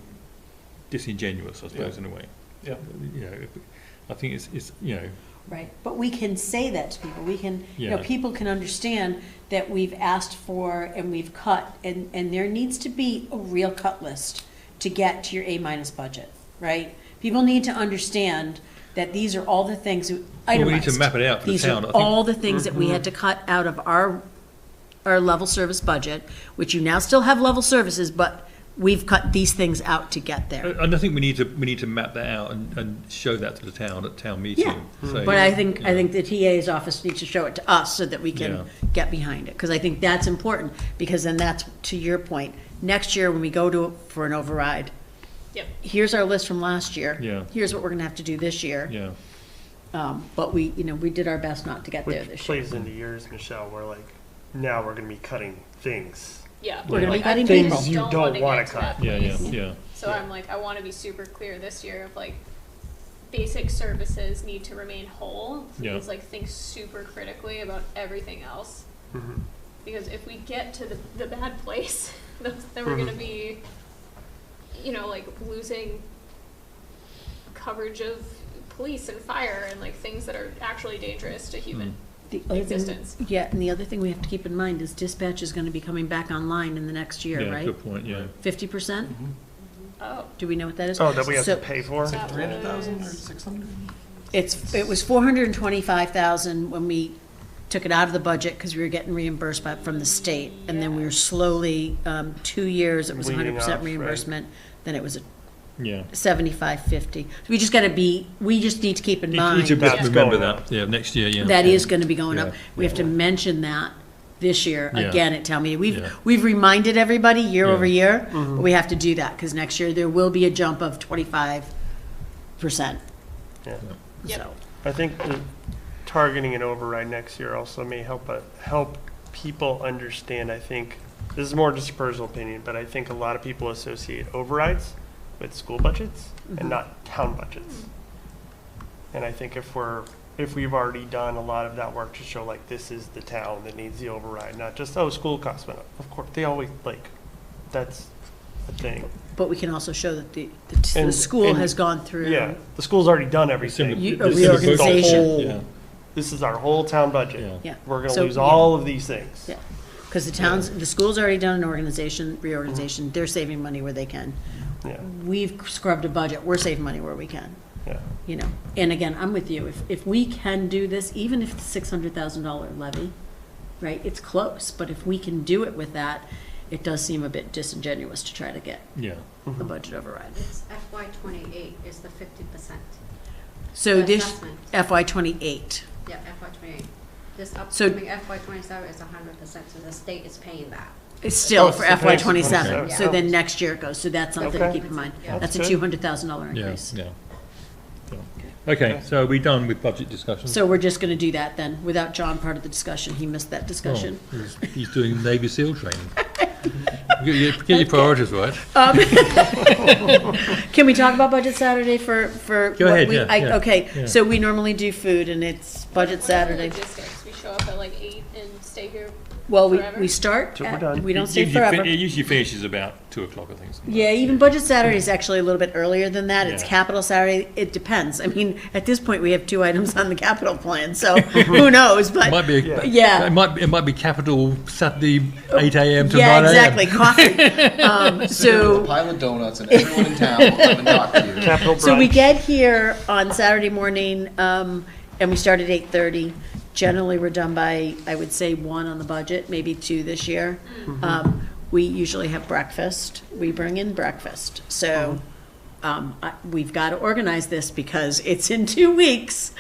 disingenuous, I suppose, Yeah. in a way. Yeah. You know, I think it's, you know, Right, but we can say that to people, we can, you know, Yeah. people can understand that we've asked for and we've cut, and there needs to be a real cut list to get to your A- budget, right? People need to understand that these are all the things itemized. we need to map it out for the These town, I are think. all the things that we had to cut out of our level service budget, which you now still have level services, but we've cut these things out to get there. and I think we need to map that out and show that to the town at town meeting. Yeah, Say, but I think you know, the TA's office needs to show it to us so that we Yeah. can get behind it, because I think that's important, because then that's, to your point, next year when we go for an override, Yep. here's our list from last year. Yeah. Here's what we're gonna have to do this year. Yeah, But we, you know, we did our best not to get there Which this year. plays into yours, Michelle, where like, now we're gonna be cutting things. Yeah. We're gonna be Like, cutting I things just you don't wanna wanna get to cut. that yeah, yeah, place. yeah. So I'm like, I want to be super clear this year of like, basic services need to remain whole. Yeah. Please like think super critically about everything else. Mhm. Because if we get to the bad place, then we're going to be, you know, like losing coverage of police and fire and like things that are actually dangerous to human. The other existence. thing, yeah, and the other thing we have to keep in mind is dispatch is gonna be coming back online in the next year, Yeah, right? good point, yeah. 50%? Oh. Do we know what that is? Oh, that we have So- to pay for? Is it That 300,000 or was- 600? It was 425,000 when we took it out of the budget because we were getting reimbursed from the state. And then we were slowly, 2 years, it was Weaning 100% off, right. reimbursement. Then it was a Yeah. 75/50. We just need to keep in You need mind to That's remember going that, up. yeah, next year, yeah. that is going to be going up. Yeah. We have to mention that this year, Yeah. again at town meeting. Yeah. We've reminded everybody year Yeah. over year, but we have to do that because next year there will be a jump of 25%. Yeah. Yep. So, I think the targeting an override next year also may help people understand. I think this is more just a personal opinion, but I think a lot of people associate overrides with school budgets and not town budgets. And I think if we've already done a lot of that work to show like this is the town that needs the override, not just school costs went up. Of course, they always that's a thing. but we can also show that the And- school and- has gone through. Yeah, the school's already done everything. Similar- You- This a is the reorganization. whole- Yeah, This is our whole town budget. yeah. Yeah. We're gonna So, lose yeah. all of these things. Yeah, because the school's already done an reorganization, they're saving money where they can. Yeah, We've scrubbed a budget, we're saving money where we can, yeah. you know. And again, I'm with you, if we can do this, even if it's $600,000 levy, right, it's close, but if we can do it with that, it does seem a bit disingenuous to try to get Yeah, the budget override. It's FY '28 is the 50%. So The this assessment. FY '28, Yeah, FY '28. This So- upcoming FY '27 is 100%, so the state is paying that. it's still Oh, for it's the FY next '27, 27. so then next year it goes, so that's something to Okay. keep in mind. Yeah. That's a That's good. $200,000 yeah, increase. yeah. Yeah. Okay, so are we done with budget discussion? So we're just gonna do that then, without John part of the discussion, he missed that discussion. Oh, he's doing Navy SEAL training. Get your priorities right. Can we talk about Budget Saturday for? Go what ahead, we- yeah, yeah, Okay, yeah. so we normally do food and it's Budget What are the Saturday. Logistics. We show up at like 8 and stay here. Well, forever? we start, So we're at- done. we don't It stay usually forever. It usually finishes about 2 o'clock, I think. something like Yeah, even Budget Saturday is actually a little bit earlier than that. It's Yeah. Capital Saturday. It depends. I mean, at this point, we have 2 items on the capital plan, so who knows, that. It might but, be, yeah. it might be capital Saturday, 8 a.m. to Yeah, 9 a.m. exactly, coffee. A pile of donuts and everyone in town will come and talk to you. Capital So we brunch. get here on Saturday morning, and we start at 8:30. Generally, we're done by, I would say, 1 on the budget, maybe 2 this year. We usually have breakfast. We bring in breakfast. So we've got to organize this because it's in 2 weeks.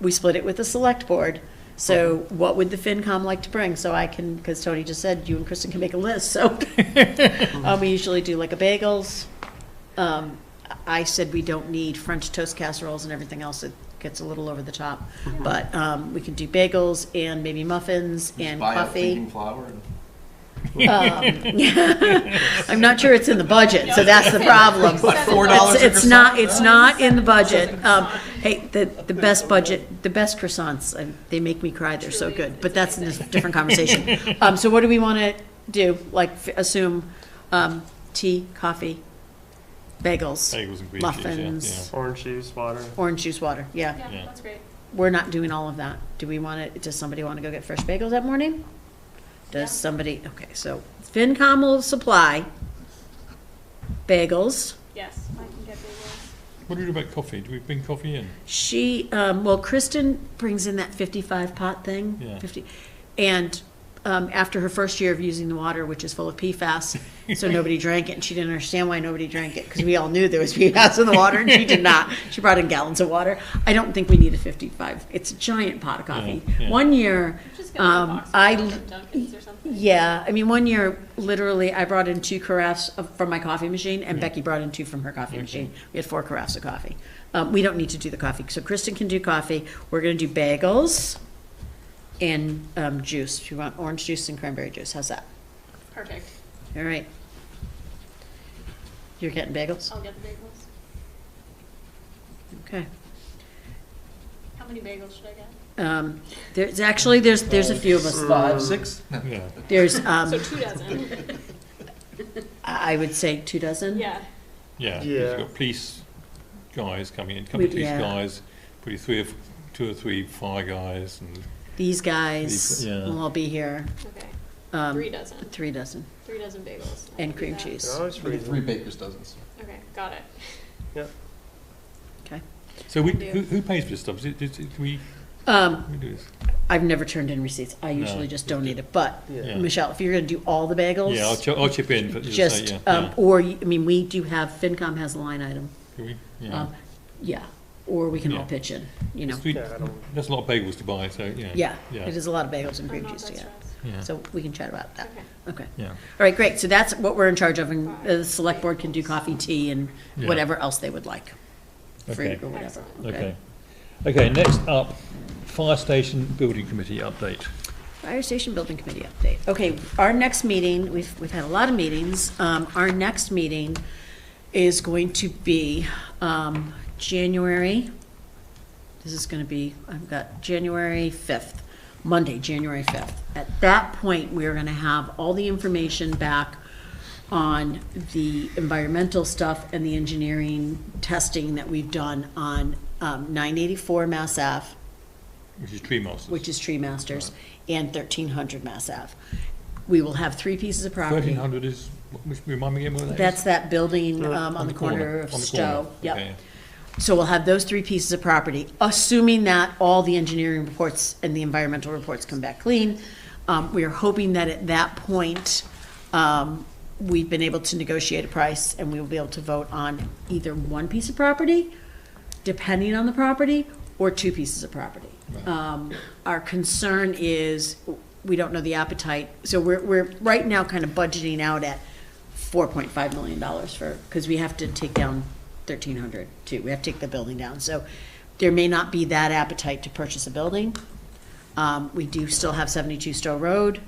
We split it with the select board. So what would the FinCom like to bring? So I can, because Tony just said you and Kristen can make a list, so. We usually do like a bagels. I said we don't need French toast casseroles and everything else. It gets a little over the top. But we can do bagels and maybe muffins and Buy out coffee. thinking flour and I'm not sure it's in the budget, so that's the problem. $4 a It's not, it's not in the budget. Hey, the best budget, the best croissants, they make me cry, they're so good, but that's a different conversation. So what do we want to do? Like, assume, tea, coffee, bagels, Bagels and cream cheese, muffins, Orange juice, water. orange juice, water, yeah. Yeah, that's great. We're not doing all of that. Do we want to, does somebody want to go get fresh bagels that morning? Yeah. Does somebody, okay, so FinCom will supply bagels. Yes, I can get bagels. What do we do about coffee? Do we bring coffee in? She, well, Kristen brings in that 55 pot thing. Yeah. 50, and after her first year of using the water, which is full of PFAS, so nobody drank it, and she didn't understand why nobody drank it, because we all knew there was PFAS in the water, and she did not. She brought in gallons of water. I don't think we need a 55. It's a giant pot of coffee. Yeah. One year, Just get a box of Dunkin's or something. yeah, I mean, 1 year, literally, I brought in 2 carafes from my coffee machine, and Becky brought in 2 from her coffee machine. We had 4 carafes of coffee. We don't need to do the coffee, so Kristen can do coffee. We're gonna do bagels and juice. You want orange juice and cranberry juice, how's that? Perfect. All right. You're getting bagels? I'll get the bagels. Okay. How many bagels should I get? There's actually, there's a few of us. 5, 6? Yeah. There's, So 2 dozen. I would say 2 dozen. Yeah. Yeah. Yeah. You've got police guys coming in, a couple of police Yeah. guys, probably 2 or 3 fire guys, and These guys Yeah. will all be here. Okay. 3 3 dozen. 3 dozen. 3 dozen bagels. I And can do cream that. cheese. They're always Maybe 3 freezing. baker's dozens. Okay, got it. Yep. Okay. so we, Can do. who pays for this stuff? Do we do this? I've never turned in receipts. I usually No. just donate it. But, Yeah. Michelle, if you're going to do all the bagels, Yeah, I'll chip in. But just, or, I mean, we do have, FinCom has a line item. Can we? Yeah. Yeah, or we can all Yeah. pitch in, you know. We- Yeah, I don't- That's a lot of bagels to buy, so, yeah. Yeah, Yeah. it is a lot of bagels and I'm cream not juice that together. stressed. Yeah. So we can chat about that. Okay. Okay. Yeah. All right, great. So that's what we're in charge of, and the select board can do coffee, tea, and Yeah. whatever else they would like. Fruit Okay. or whatever. Excellent. Okay. Okay, next up, Fire Station Building Committee update. Fire Station Building Committee update. Okay, our next meeting, we've had a lot of meetings. Our next meeting is going to be January, this is going to be, I've got January 5th, Monday, January 5th. At that point, we're going to have all the information back on the environmental stuff and the engineering testing that we've done on 984 Mass Ave, Which is Tree Masters. which is Tree Masters, and 1300 Mass Ave. We will have 3 pieces of property. 1300 is, remind me again what that is? That's that building on the corner of On the Stowe. corner. Yep. Okay. So we'll have those 3 pieces of property, assuming that all the engineering reports and the environmental reports come back clean. We are hoping that at that point, we've been able to negotiate a price, and we will be able to vote on either 1 piece of property, depending on the property, or 2 pieces of property. Our concern is, we don't know the appetite, so we're right now kind of budgeting out at $4.5 million because we have to take down 1,300 too. We have to take the building down. So there may not be that appetite to purchase a building. We do still have 72 Stowe Road.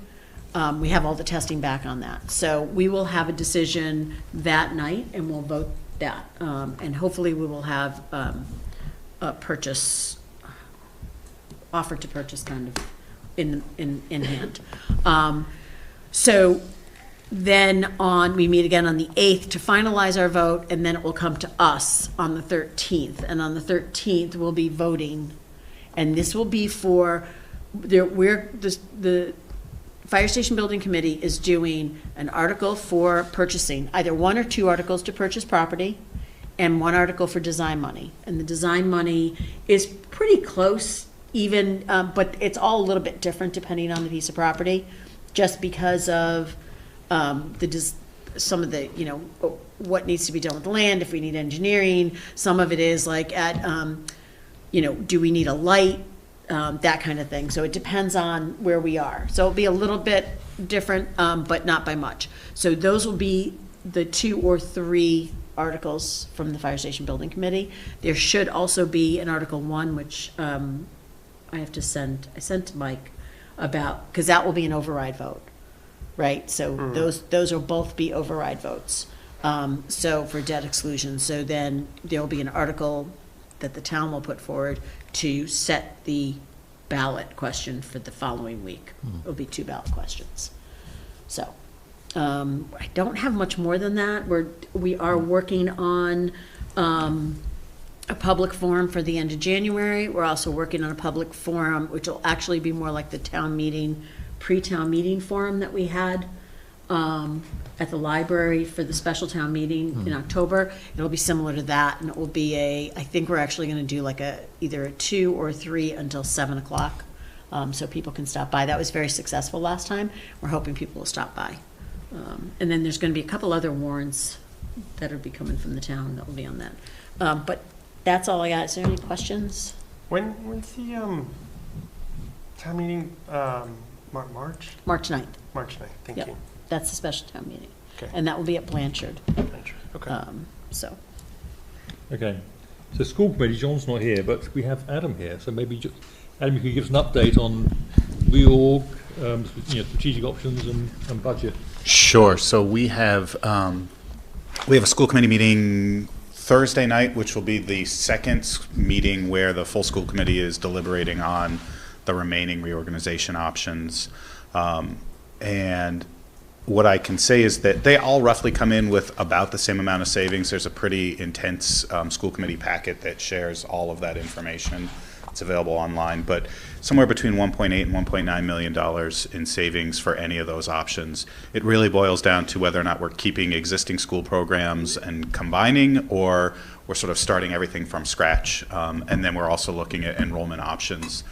We have all the testing back on that. So we will have a decision that night, and we'll vote that. And hopefully we will have a purchase, offer to purchase kind of in hand. So then we meet again on the 8th to finalize our vote, and then it will come to us on the 13th. And on the 13th, we'll be voting, and this will be for, the Fire Station Building Committee is doing an article for purchasing, either 1 or 2 articles to purchase property, and 1 article for design money. And the design money is pretty close even, but it's all a little bit different depending on the piece of property, just because of some of the, what needs to be done with the land, if we need engineering. Some of it is like at, do we need a light, that kind of thing. So it depends on where we are. So it'll be a little bit different, but not by much. So those will be the 2 or 3 articles from the Fire Station Building Committee. There should also be an Article 1, which I sent to Mike about, because that will be an override vote. right? So those will both be override votes. So for debt exclusion, so then there'll be an article that the town will put forward to set the ballot question for the following week. It'll be 2 ballot questions. So, I don't have much more than that. We are working on, a public forum for the end of January. We're also working on a public forum, which will actually be more like the town meeting, pre-town meeting forum that we had, at the library for the special town meeting in October. It'll be similar to that, and it will be I think we're actually gonna do like either a 2 or 3 until 7 o'clock, so people can stop by. That was very successful last time. We're hoping people will stop by. And then there's gonna be a couple other warrants that'll be coming from the town that will be on that. But that's all I got. Is there any questions? When's the town meeting? March? March 9th. March 9th. Thank Yep. you. That's the special town meeting. Okay. And that will be at Blanchard. Okay. So, Okay. So school committee, John's not here, but we have Adam here. So maybe, Adam, you could give us an update on reorg, strategic options and budget. Sure. So we have a school committee meeting Thursday night, which will be the second meeting where the full school committee is deliberating on the remaining reorganization options. And what I can say is that they all roughly come in with about the same amount of savings. There's a pretty intense school committee packet that shares all of that information. It's available online, but somewhere between $1.8 and $1.9 million in savings for any of those options. It really boils down to whether or not we're keeping existing school programs and combining, or we're sort of starting everything from scratch. And then we're also looking at enrollment options.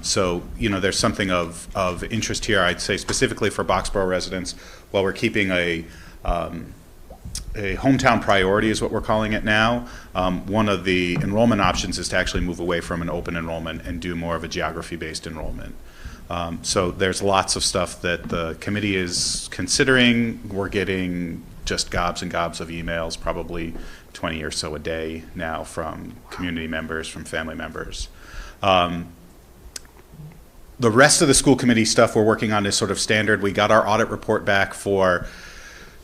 So, there's something of interest here, I'd say, specifically for Boxborough residents. While we're keeping a hometown priority is what we're calling it now. One of the enrollment options is to actually move away from an open enrollment and do more of a geography-based enrollment. So there's lots of stuff that the committee is considering. We're getting just gobs and gobs of emails, probably 20 or so a day now, from community members, from family members. The rest of the school committee stuff we're working on is sort of standard. We got our audit report back for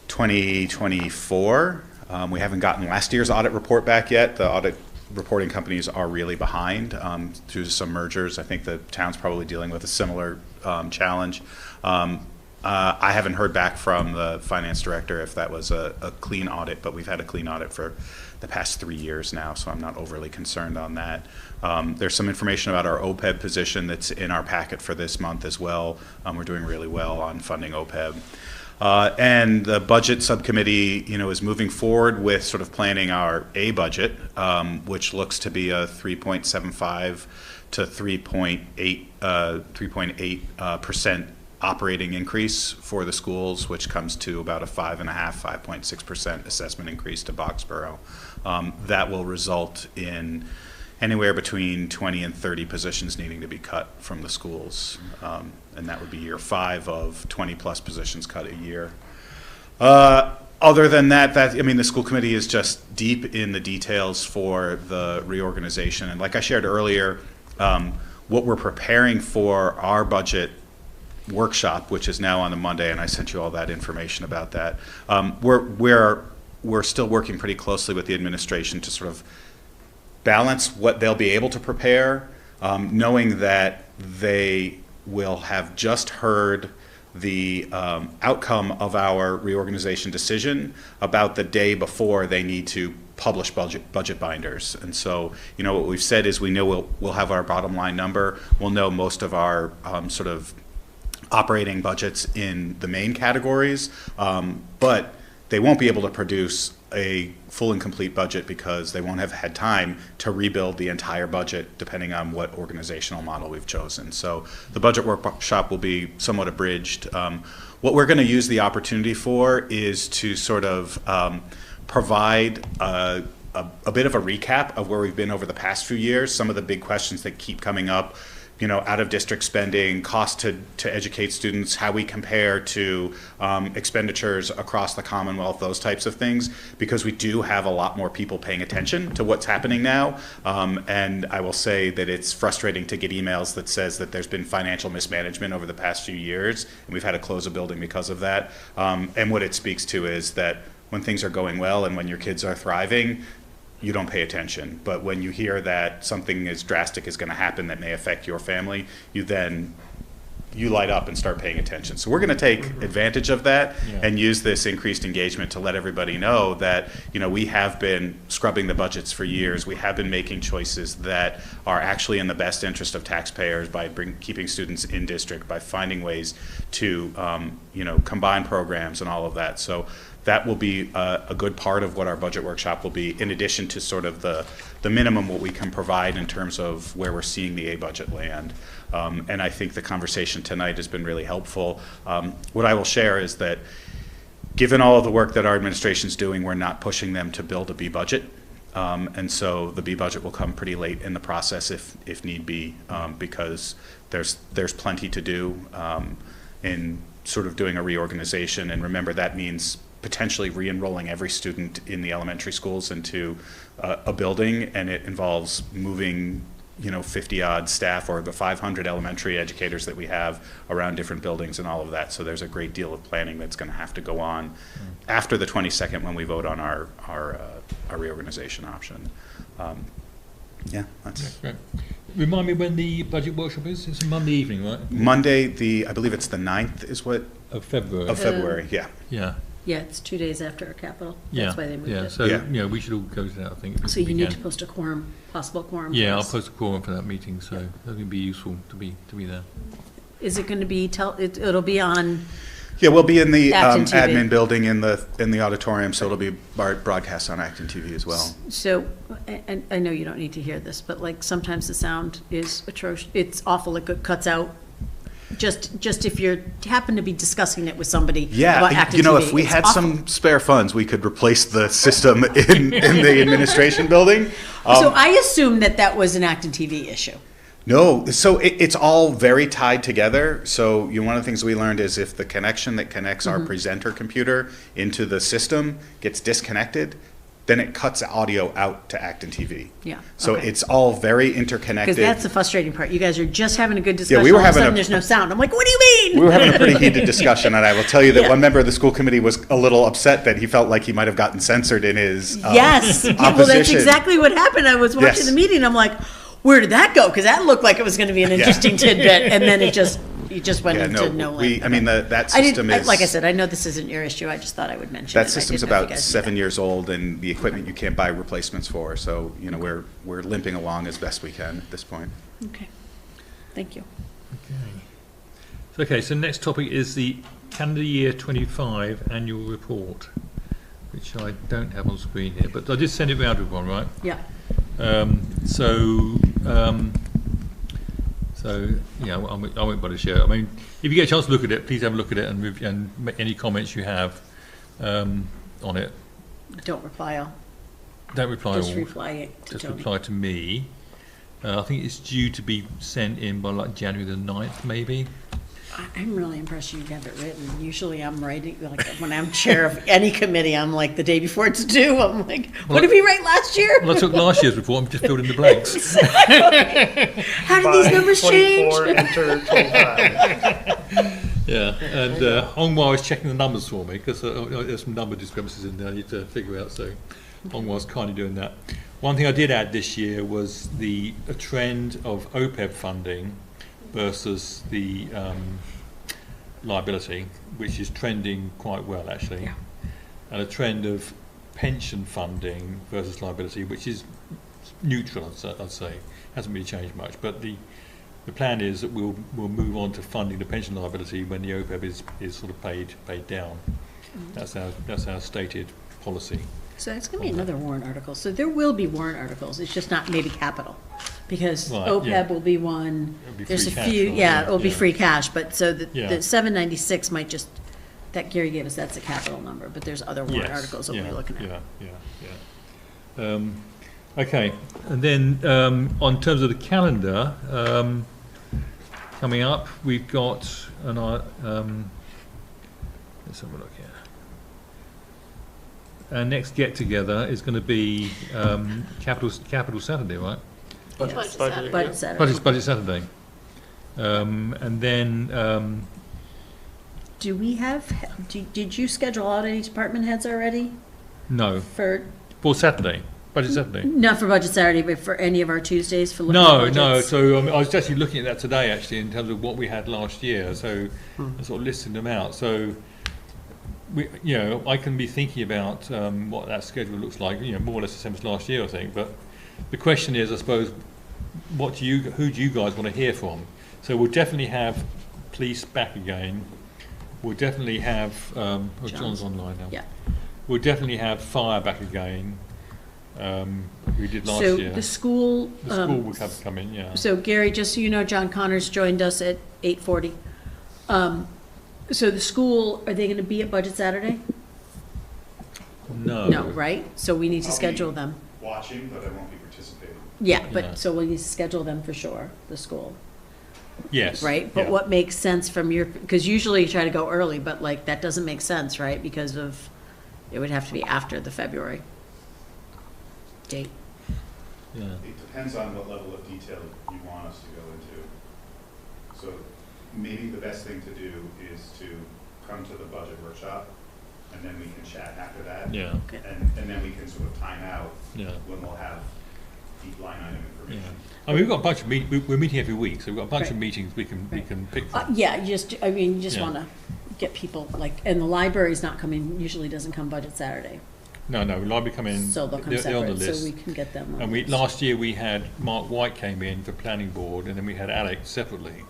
2024. We haven't gotten last year's audit report back yet. The audit reporting companies are really behind through some mergers. I think the town's probably dealing with a similar challenge. I haven't heard back from the finance director if that was a clean audit, but we've had a clean audit for the past 3 years now, so I'm not overly concerned on that. There's some information about our OPEB position that's in our packet for this month as well. We're doing really well on funding OPEB. And the budget subcommittee, is moving forward with sort of planning our A budget, which looks to be a 3.75 to 3.8% operating increase for the schools, which comes to about a 5.6% assessment increase to Boxborough. That will result in anywhere between 20 and 30 positions needing to be cut from the schools. And that would be year 5 of 20 plus positions cut a year. Other than that, the school committee is just deep in the details for the reorganization. And like I shared earlier, what we're preparing for our budget workshop, which is now on a Monday, and I sent you all that information about that. We're still working pretty closely with the administration to sort of balance what they'll be able to prepare, knowing that they will have just heard the outcome of our reorganization decision about the day before they need to publish budget binders. And so, what we've said is we know we'll have our bottom line number. We'll know most of our sort of operating budgets in the main categories, but they won't be able to produce a full and complete budget because they won't have had time to rebuild the entire budget depending on what organizational model we've chosen. So the budget workshop will be somewhat abridged. What we're going to use the opportunity for is to sort of provide a bit of a recap of where we've been over the past few years, some of the big questions that keep coming up. out-of-district spending, cost to educate students, how we compare to expenditures across the Commonwealth, those types of things, because we do have a lot more people paying attention to what's happening now. And I will say that it's frustrating to get emails that says that there's been financial mismanagement over the past few years, and we've had to close a building because of that. And what it speaks to is that when things are going well and when your kids are thriving, you don't pay attention. But when you hear that something as drastic is going to happen that may affect your family, you light up and start paying attention. So we're going to take advantage of that and use this increased engagement to let everybody know that, we have been scrubbing the budgets for years. We have been making choices that are actually in the best interest of taxpayers by keeping students in district, by finding ways to, combine programs and all of that. So that will be a good part of what our budget workshop will be, in addition to sort of the minimum what we can provide in terms of where we're seeing the A budget land. And I think the conversation tonight has been really helpful. What I will share is that given all of the work that our administration's doing, we're not pushing them to build a B budget. And so the B budget will come pretty late in the process if need be, because there's plenty to do in sort of doing a reorganization. And remember, that means potentially re-enrolling every student in the elementary schools into a building, and it involves moving 50-odd staff or the 500 elementary educators that we have around different buildings and all of that. So there's a great deal of planning that's going to have to go on after the 22nd when we vote on our reorganization option. That's great. Remind me when the budget workshop is. It's a Monday evening, right? Monday, I believe it's the 9th is what? Of February. Of February, yeah. Yeah. Yeah, it's 2 days after our capital. Yeah. That's why they moved it. So, we should all go to that, I think. So you need to post a quorum, possible quorum. Yeah, for I'll us. post a quorum for that meeting, so that would be useful to be there. Is it going to be, it'll be on, Yeah, we'll be in the Acton TV. admin building in the auditorium, so it'll be broadcast on Acton TV as well. so, and I know you don't need to hear this, but like sometimes the sound is atrocious. It's awful, it cuts out. Just if you happen to be discussing it with somebody about Yeah, Acton TV. if we it's had awful. some spare funds, we could replace the system in the administration building. So I assume that was an Acton TV issue. No, so it's all very tied together. So one of the things we learned is if the connection that connects our presenter computer into the system gets disconnected, then it cuts audio out to Acton TV. Yeah. So okay. it's all very interconnected. Because that's the frustrating part. You guys are just having a good discussion. we were all of a having sudden a- there's no sound. I'm like, what do you mean? We were having a pretty heated discussion, and I will tell you that Yeah. one member of the school committee was a little upset that he felt like he might have gotten censored in his Yes. Well, that's opposition. exactly what happened. I was watching Yes. the meeting. I'm like, where did that go? Because that looked like it was going to be an interesting tidbit, and then it just went Yeah, into no land. I mean, that I system is... like I said, I know this isn't your issue. I just thought I would mention it. That I system's didn't know if you about guys knew 7 that. years old, and the equipment you can't buy replacements for. So, we're limping along as best we can at this point. Okay. Thank you. Okay, so next topic is the calendar year 25 annual report, which I don't have on screen here, but I did send it round with one, right? Yeah. I won't bother to share it. I mean, if you get a chance to look at it, please have a look at it and make any comments you have on it. Don't reply all. Don't reply Just all. reply it to Just Tony. reply to me. I think it's due to be sent in by like January the 9th, maybe. I'm really impressed you have it written. Usually I'm writing, like, when I'm chair of any committee, I'm like, the day before it's due, I'm like, what did we write last year? Well, I took last year's report. I'm just filled in the blanks. How did these numbers change? 24, enter 25. Yeah, and Hongwa is checking the numbers for me because there's some number discrepancies in there I need to figure out. So Hongwa's kindly doing that. One thing I did add this year was a trend of OPEB funding versus the liability, which is trending quite well actually, Yeah. and a trend of pension funding versus liability, which is neutral. I'd say hasn't really changed much. But the plan is that we'll move on to funding the pension liability when the OPEB is sort of paid down. That's our stated policy. So it's going to be another warrant article. So there will be warrant articles. It's just not maybe capital. Because Right, OPEB yeah. will be one. It'll be There's a free cash, few, right? yeah, it'll be Yeah. free cash. But so Yeah. the 796 might just, that Gary gave us, that's a capital number. But there's other warrant Yes, articles that we'll be looking at. Okay, and then on terms of the calendar, coming up. We've got let's have a look here. Our next get-together is going to be Capital Saturday, right? Budget Budget. Saturday. Budget Saturday. Budget Saturday. And then, Do we have, did you schedule out any department heads already no, for, for Saturday, Budget Saturday. not for Budget Saturday, but for any of our Tuesdays for looking at No, budgets? no. So I was actually looking at that today, actually, in terms of what we had last year. So I sort of listed them out. So I can be thinking about what that schedule looks like. More or less the same as last year, I think. But the question is, I suppose, who do you guys want to hear from? So we'll definitely have police back again. We'll definitely have John's online now. Yeah. We'll definitely have fire back again. We did last So year. the school. The school will have to come in, yeah. So Gary, just so you know, John Connors joined us at 8:40. So the school, are they gonna be at Budget Saturday? No. No, right? So we need to I'll schedule be them. Watching, but I won't be participating. Yeah, Yeah. but, so we need to schedule them for sure, the school, Yes. right? But yeah. what makes sense from your, because usually you try to go early, but like, that doesn't make sense, right? Because of, it would have to be after the February date. Yeah. It depends on what level of detail you want us to go into. So maybe the best thing to do is to come to the budget workshop, and then we can chat after that. Yeah. Okay. And then we can sort of time out Yeah. when we'll have deep line item Yeah. information. I mean, we've got a bunch of we're meeting every week, so we've got a bunch of Right. meetings we Right. can pick from. Yeah, you just Yeah. wanna get people, like, and the library's not coming, usually doesn't come Budget Saturday. No, library come in. So they'll come they're on the separate, so list. we can get them on. And the list. last year we had Mark White came in for planning board, and then we had Alex separately.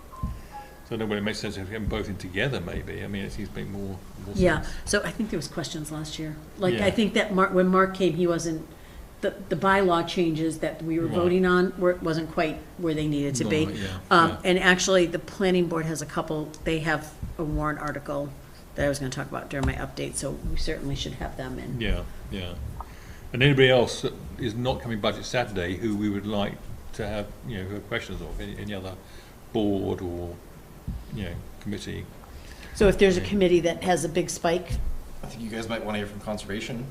So I don't know whether it makes sense to get them both in together, maybe. I mean, it seems to make more Yeah, sense. so I think there was questions last year. Like, Yeah. I think that when Mark came, he wasn't, the bylaw changes that we were Right. voting on wasn't quite where they needed to be. Right, yeah. And actually, the planning board has they have a warrant article that I was gonna talk about during my update, so we certainly should have them in. Yeah, yeah. And anybody else that is not coming Budget Saturday who we would like to have, who have questions of, any other board or, committee. So if there's a committee that has a big spike, I think you guys might want to hear from conservation.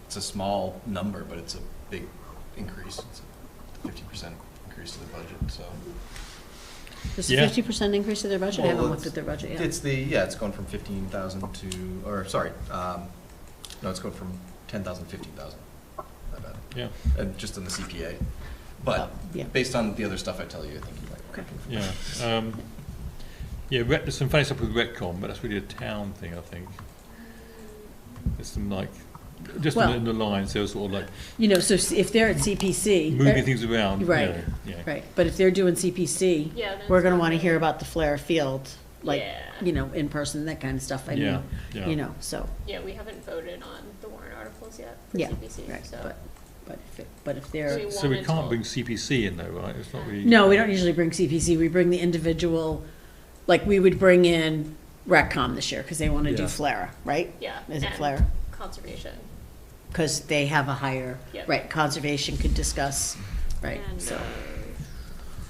It's a small number, but it's a big increase. It's a 50% increase to the budget, so. there's a Yeah. 50% increase to their budget? I haven't Well, looked at their budget yet. It's it's going from 15,000 to, or sorry, no, it's going from 10,000 to 15,000. My bad. Yeah, And just in the CPA. But Yeah. based on the other stuff I tell you, I think you might Okay. want to. yeah. There's some funny stuff with Retcom, but that's really a town thing, I think. There's some just Well- in the lines, they're sort of like So if they're at CPC. moving things around. Right, Yeah. right, but if they're doing CPC, Yeah, then we're it's gonna not wanna really- hear about the Flair Field, like, Yeah. in person, that kind of stuff, I Yeah, mean, yeah. so, Yeah, we haven't voted on the warrant articles yet for yeah, CPC, right, so. but if they're, We So we wanted can't to- bring CPC in though, right? It's not really. no, we don't usually bring CPC, we bring the individual, like, we would bring in RecCom this year, cause they wanna do Yeah. Flair, right? Yeah. Is it and Flair? Conservation. Cause they have a higher, Yep. right, conservation could discuss, right, And, so.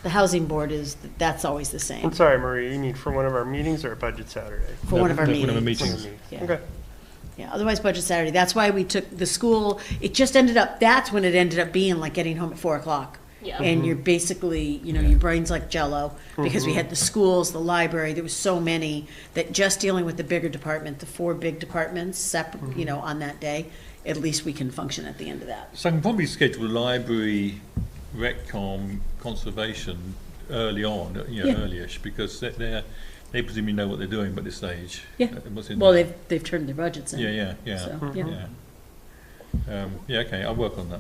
The housing board that's always the same, I'm sorry, Maria, you need for one of our meetings or a budget Saturday? for No, one of our no, meetings. one of our One of meetings. the meetings. Yeah. Okay. Yeah, otherwise Budget Saturday, that's why we took the school, it just ended up, that's when it ended up being like getting home at 4 o'clock. Yeah. And you're basically, your brain's like jello, because we had the schools, the library, there was so many, that just dealing with the bigger department, the 4 big departments, separate, on that day, at least we can function at the end of that. So I can probably schedule library, Retcom, conservation early on, Yeah. early-ish, because they presumably know what they're doing by this stage. Yeah. What's in Well, there. they've turned their budgets in. Yeah. So, yeah. Yeah, okay, I'll work on that.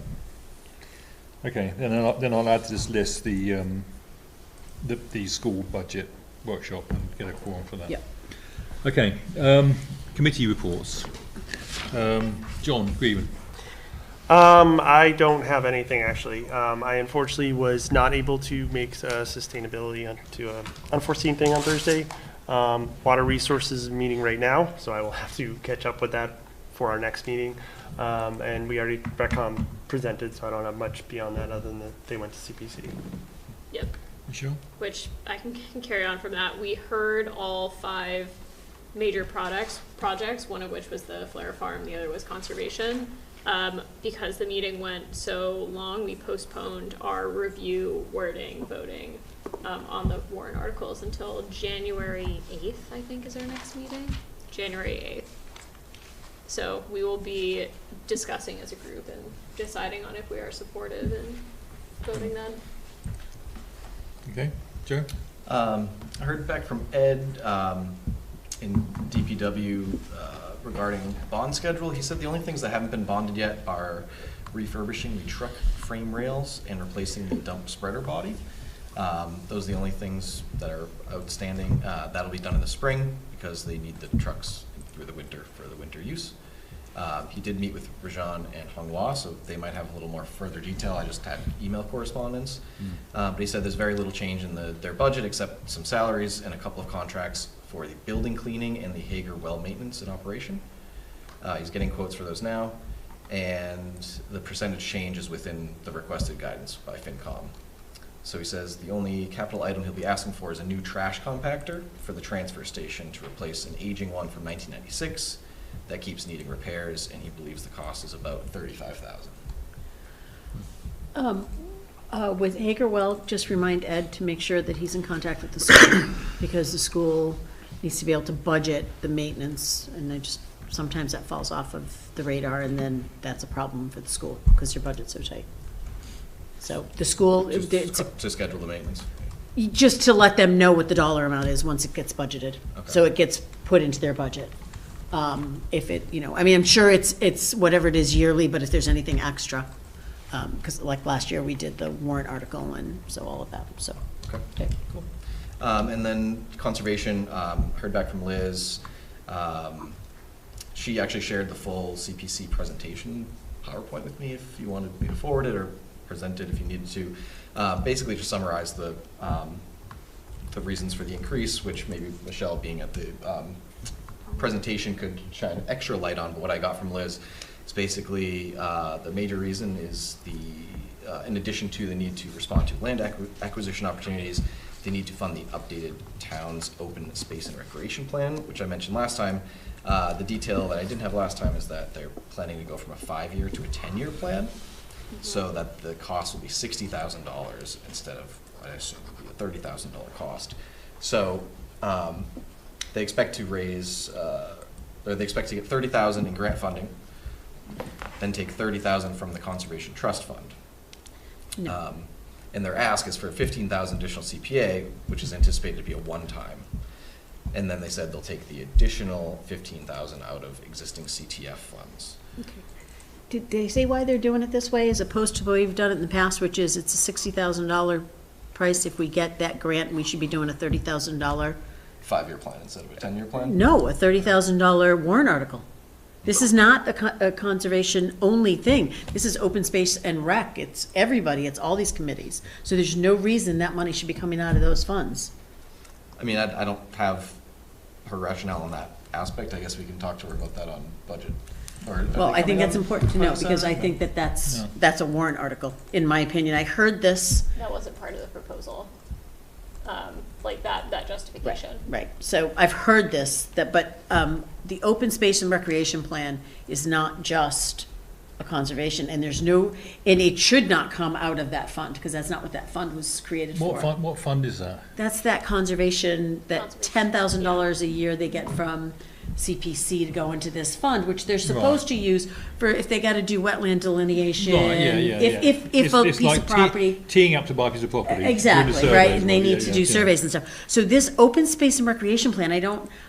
Okay, then I'll add to this list the school budget workshop and get a quorum for that. Yep. Okay, committee reports. John Green. I don't have anything actually. I unfortunately was not able to make sustainability to an unforeseen thing on Thursday. Water Resources is meeting right now, so I will have to catch up with that for our next meeting. And we already, Recom presented, so I don't have much beyond that other than that they went to CPC. Yep. Michelle? which I can carry on from that. We heard all 5 major projects, one of which was the Flare Farm, the other was conservation. Because the meeting went so long, we postponed our review wording voting on the warrant articles until January 8th, I think is our next meeting, January 8th. So we will be discussing as a group and deciding on if we are supportive and voting then. Okay, Joe? I heard back from Ed in DPW regarding bond schedule. He said the only things that haven't been bonded yet are refurbishing the truck frame rails and replacing the dump spreader body. Those are the only things that are outstanding. That'll be done in the spring because they need the trucks through the winter for the winter use. He did meet with Rajan and Honghua, so they might have a little more further detail. I just had email correspondence. But he said there's very little change in their budget except some salaries and a couple of contracts for the building cleaning and the Hager well maintenance and operation. He's getting quotes for those now, and the percentage change is within the requested guidance by FinCom. So he says the only capital item he'll be asking for is a new trash compactor for the transfer station to replace an aging one from 1996 that keeps needing repairs, and he believes the cost is about $35,000. With Hagerwell, just remind Ed to make sure that he's in contact with the school, because the school needs to be able to budget the maintenance, and sometimes that falls off of the radar, and then that's a problem for the school, because your budget's so tight. So the school, To schedule the maintenance. just to let them know what the dollar amount is once it gets budgeted, Okay. so it gets put into their budget. If it, I mean, I'm sure it's whatever it is yearly, but if there's anything extra, because like last year we did the warrant article and so all of that, so. Okay, cool. And then conservation, heard back from Liz. She actually shared the full CPC presentation PowerPoint with me if you wanted me to forward it, or present it if you needed to. Basically to summarize the reasons for the increase, which maybe Michelle being at the presentation could shine extra light on, but what I got from Liz is basically the major reason is in addition to the need to respond to land acquisition opportunities, they need to fund the updated town's open space and recreation plan, which I mentioned last time. The detail that I didn't have last time is that they're planning to go from a 5-year to a 10-year plan, so that the cost will be $60,000 instead of, I assume, would be a $30,000 cost. So they expect to raise, or they expect to get $30,000 in grant funding, then take $30,000 from the Conservation Trust Fund. No. And their ask is for $15,000 additional CPA, which is anticipated to be a one-time. And then they said they'll take the additional $15,000 out of existing CTF funds. Okay. Did they say why they're doing it this way, as opposed to what we've done it in the past, which is it's a $60,000 price if we get that grant, we should be doing a $30,000? 5-year plan instead of a 10-year plan? No, a $30,000 warrant article. This is not a conservation-only thing. This is open space and rec. It's everybody. It's all these committees. So there's no reason that money should be coming out of those funds. I mean, I don't have her rationale on that aspect. I guess we can talk to her about that on budget. Well, I think that's important to know, because I think that that's a warrant article, in my opinion. I heard this. That wasn't part of the proposal, like that justification. Right, so I've heard this, but the open space and recreation plan is not just a conservation, and and it should not come out of that fund, because that's not what that fund was created for. What fund is that? That's that conservation, that $10,000 a year they get from CPC to go into this fund, which they're supposed to use for if they got to do wetland delineation. Right, yeah. If a It's piece like of property. teeing up to buy a piece of property. Exactly, Doing the right, surveys, and they right, need yeah, to do yeah. surveys and stuff. So this open space and recreation plan,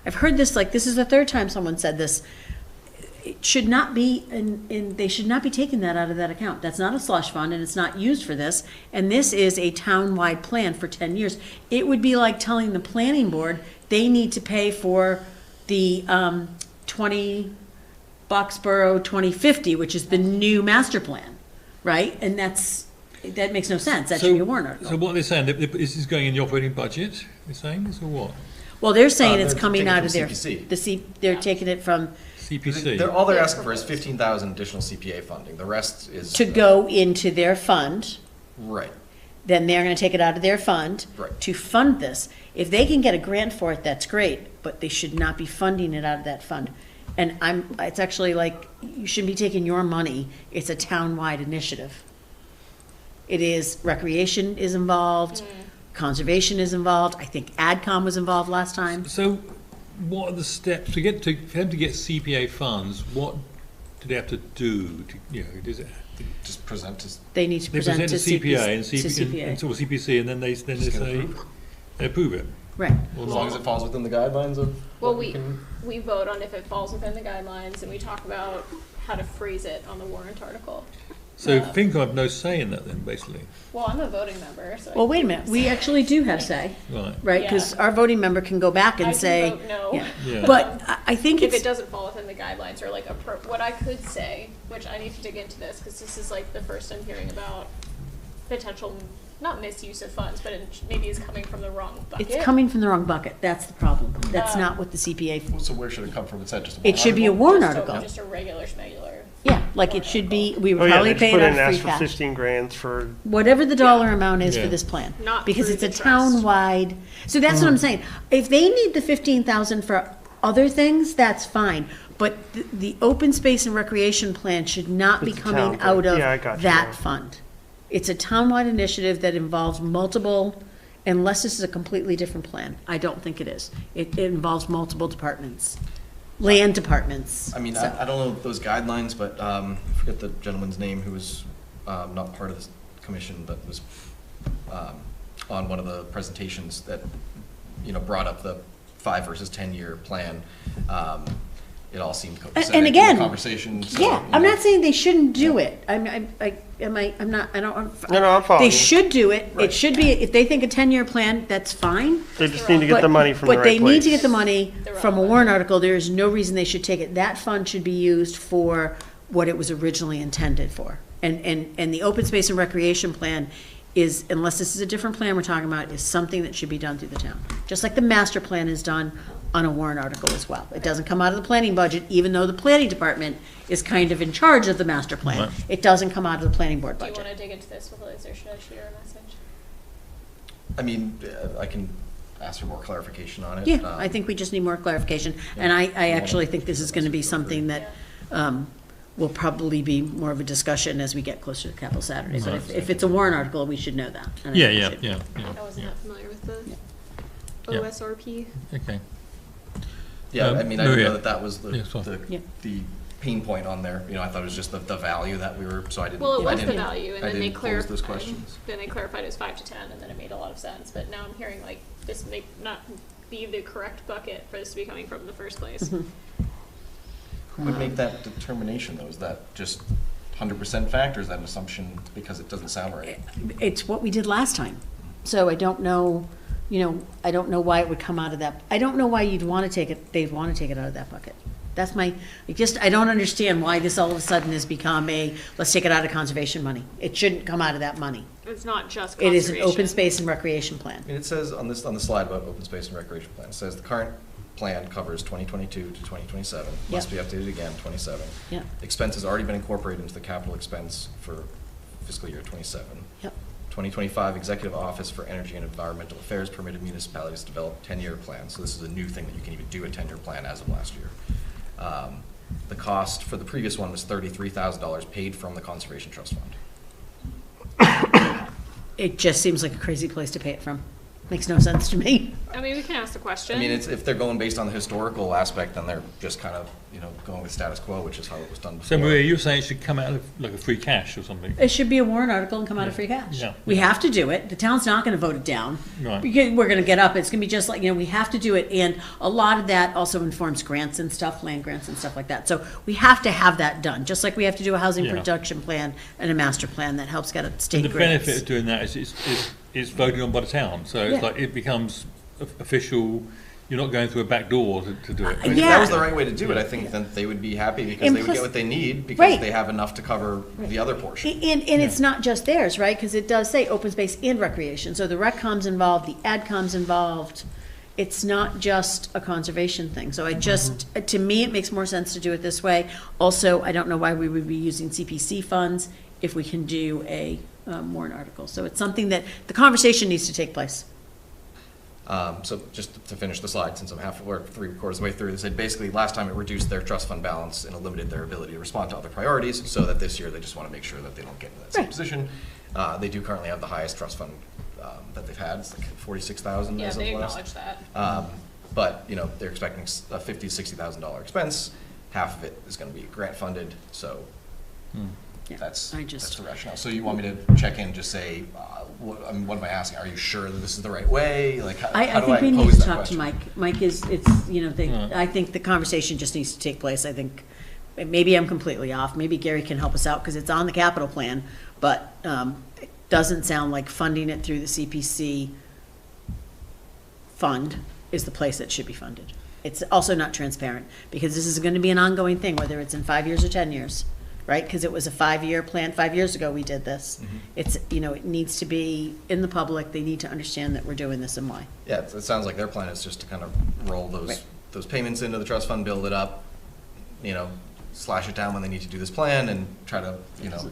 I've heard this, like, this is the third time someone said this. It should not be, and they should not be taking that out of that account. That's not a slush fund, and it's not used for this. And this is a town-wide plan for 10 years. It would be like telling the planning board they need to pay for the 20 Boxborough 2050, which is the new master plan, right? And that makes no sense. That should be a warrant article. So what they're saying, this is going in the operating budget, they're saying this, or what? Well, they're saying it's They're coming taking it out of from their, CPC. they're taking it from, CPC? All they're asking for is $15,000 additional CPA funding. The rest is to go into their fund. right. then they're gonna take it out of their fund Right. to fund this. If they can get a grant for it, that's great, but they should not be funding it out of that fund. And it's actually like, you shouldn't be taking your money, it's a town-wide initiative. It is, recreation is involved, conservation is involved, I think AdCom was involved last time. So what are the steps for them to get CPA funds? What do they have to do? Does it, Just present to, They need to they present to CPA and CPA. and sort of CPC, and then they Just say gonna they approve it. Right. Or as not. long as it falls within the guidelines of. Well, what we vote on if it falls within the guidelines, and we talk about how to phrase it on the warrant article. So FinCom have no say in that then, basically. Well, I'm a voting member, so. Well, wait a minute, we actually do have say, Right. right? Because Yeah. our voting member can go back I and can say. vote no. Yeah. Yeah. But I think If it's, it doesn't fall within the guidelines, or like what I could say, which I need to dig into this, because this is like the first I'm hearing about potential, not misuse of funds, but it maybe is coming from the wrong bucket. it's coming from the wrong bucket, that's the problem. That's not what the CPA, So where should it come from? Is that just a it should be a warrant warrant Just a- article. Just a regular schmegular. Yeah, like it should be, we Oh, would yeah, probably they pay just put it in out and of ask free for cash. 15 grand for, Whatever the dollar amount is for Yeah. this plan. Not Because through it's a the trust. town-wide, so that's what I'm saying. If they need the 15,000 for other things, that's fine. But the open space and recreation plan should not be It's a coming town out thing. of Yeah, I got you that now. fund. It's a town-wide initiative that involves multiple, unless this is a completely different plan. I don't think it is. It involves multiple departments, land departments. I mean, So- I don't know those guidelines, but I forget the gentleman's name who was not part of this commission, but was on one of the presentations that, brought up the 5 versus 10-year plan. It all seemed And copacetic in again, the conversation. So, Yeah, you I'm know. not saying they shouldn't do it. I'm not, I don't. No, I'm following They you. should do it. Right. It should be, if they think a 10-year plan, that's fine. they just need to get But- the money from the But right they need to place. get the money The from a wrong warrant article. There is no reason they should take it. That fund should be used for what it was originally intended for. And the open space and recreation plan is, unless this is a different plan we're talking about, is something that should be done through the town. Just like the master plan is done on a warrant article as well. It doesn't come out of the planning budget, even though the planning department is kind of in charge of the master plan. Right. It doesn't come out of the planning board Do you budget. want to dig into this with Liz, or should I shoot her a message? I mean, I can ask for more clarification on it. Yeah, I think we just need more clarification. And I actually think this is going to be something that will probably be more of a discussion as we get closer to Capital Saturday. But if it's a warrant article, we should know that. And I Yeah, think we yeah, should. yeah, I wasn't that familiar with the Yeah. OSRP. Okay. Yeah, I mean, I didn't Maria. know that was Yeah, sorry. Yeah. the pain point on there. I thought it was just the value that we were, so I didn't. Well, it I was the didn't- value, and I then they didn't pose those clarified. questions. Then they clarified it was 5 to 10, and then it made a lot of sense. But now I'm hearing like this may not be the correct bucket for this to be coming from in the first place. Mm-hmm. Who would make that determination, though? Is that just 100% fact, or is that an assumption because it doesn't sound right? It's what we did last time. So I don't know, I don't know why it would come out of that. I don't know why you'd want to take it, they'd want to take it out of that bucket. That's I don't understand why this all of a sudden has become let's take it out of conservation money. It shouldn't come out of that money. It's not just It is an conservation. open space and recreation plan. I mean, it says on the slide about open space and recreation plan, it says the current plan covers 2022 to 2027. Must be Yep. updated again, 27. Yep. Expense has already been incorporated into the capital expense for fiscal year 27. Yep. 2025 Executive Office for Energy and Environmental Affairs permitted municipalities to develop 10-year plans. So this is a new thing that you can even do a 10-year plan as of last year. The cost for the previous one was $33,000 paid from the Conservation Trust Fund. It just seems like a crazy place to pay it from. Makes no sense to me. I mean, we can ask the question. I mean, if they're going based on the historical aspect, then they're just kind of, going with status quo, which is how it was done before. So Maria, you're saying it should come out of like a free cash or something? It should be a warrant article and come out of free cash. Yeah. We have to do it. The town's not gonna vote it down. Right. Because we're gonna get up, it's gonna be just like, we have to do it, and a lot of that also informs grants and stuff, land grants and stuff like that. So we have to have that done, just like we have to do a housing Yeah. production plan and a master plan that helps get a And state the grants. benefit of doing that is it's voted on by the town, so it's Yeah. like it becomes official. You're not going through a back door to do it. I mean, Yeah. if that was the right way to do it, I think then they would be happy because And they would plus- get what they need because Right. they have enough to cover the other portion. And it's not just theirs, right? Because it does say open space and recreation. So the recom's involved, the adcom's involved. It's not just a conservation thing. So to me, it makes more sense to do it this way. Also, I don't know why we would be using CPC funds if we can do a warrant article. So it's something that, the conversation needs to take place. So just to finish the slide, since I'm half or 3/4 of the way through, they said basically last time it reduced their trust fund balance and it limited their ability to respond to other priorities, so that this year they just want to make sure that they don't get into that same Right. position. They do currently have the highest trust fund that they've had. It's like 46,000 Yeah, as of they last. acknowledge that. But, you know, they're expecting a $50,000 to $60,000 expense. Half of it is going to be grant funded, so Yeah, that's just- the rationale. So you want me to check in, just say, what am I asking? Are you sure that this is the right way? Like, how I do I think we need pose to that talk to question? Mike. Mike is, it's, you know, I think the conversation just needs to take place. I think, maybe I'm completely off. Maybe Gary can help us out because it's on the capital plan, but it doesn't sound like funding it through the CPC fund is the place that should be funded. It's also not transparent because this is going to be an ongoing thing, whether it's in 5 years or 10 years, right? Because it was a 5-year plan. 5 years ago, we did this. It's, you know, it needs to be in the public. They need to understand that we're doing this and why. Yeah, it sounds like their plan is just to kind of roll Right. those payments into the trust fund, build it up, you know, slash it down when they need to do this plan and try to, you know.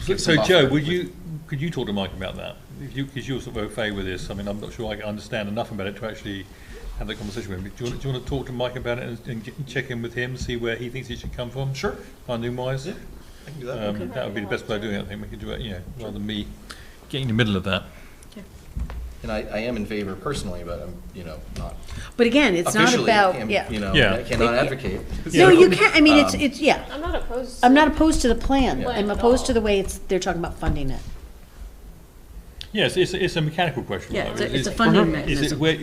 give some So buffer. Joe, could you talk to Mike about that? Because you're sort of au fait with this. I mean, I'm not sure I understand enough about it to actually have that conversation with him. Do you want to talk to Mike about it and check in with him, see where he thinks it should come from? Sure. Funding wise? Yeah, I can do that. That would be the best way of doing it. I think we could do it, you know, rather than me getting in the middle of that. And I am in favor personally, but I'm, you know, not But again, it's not officially, about, yeah. you know, Yeah. I cannot advocate. No, you can't, I mean, it's, yeah. I'm not opposed. I'm not opposed to the plan. Yeah. I'm At opposed all. to the way they're talking about funding it. Yes, it's a mechanical question. Yeah, right? it's a funding Is it, mechanism. where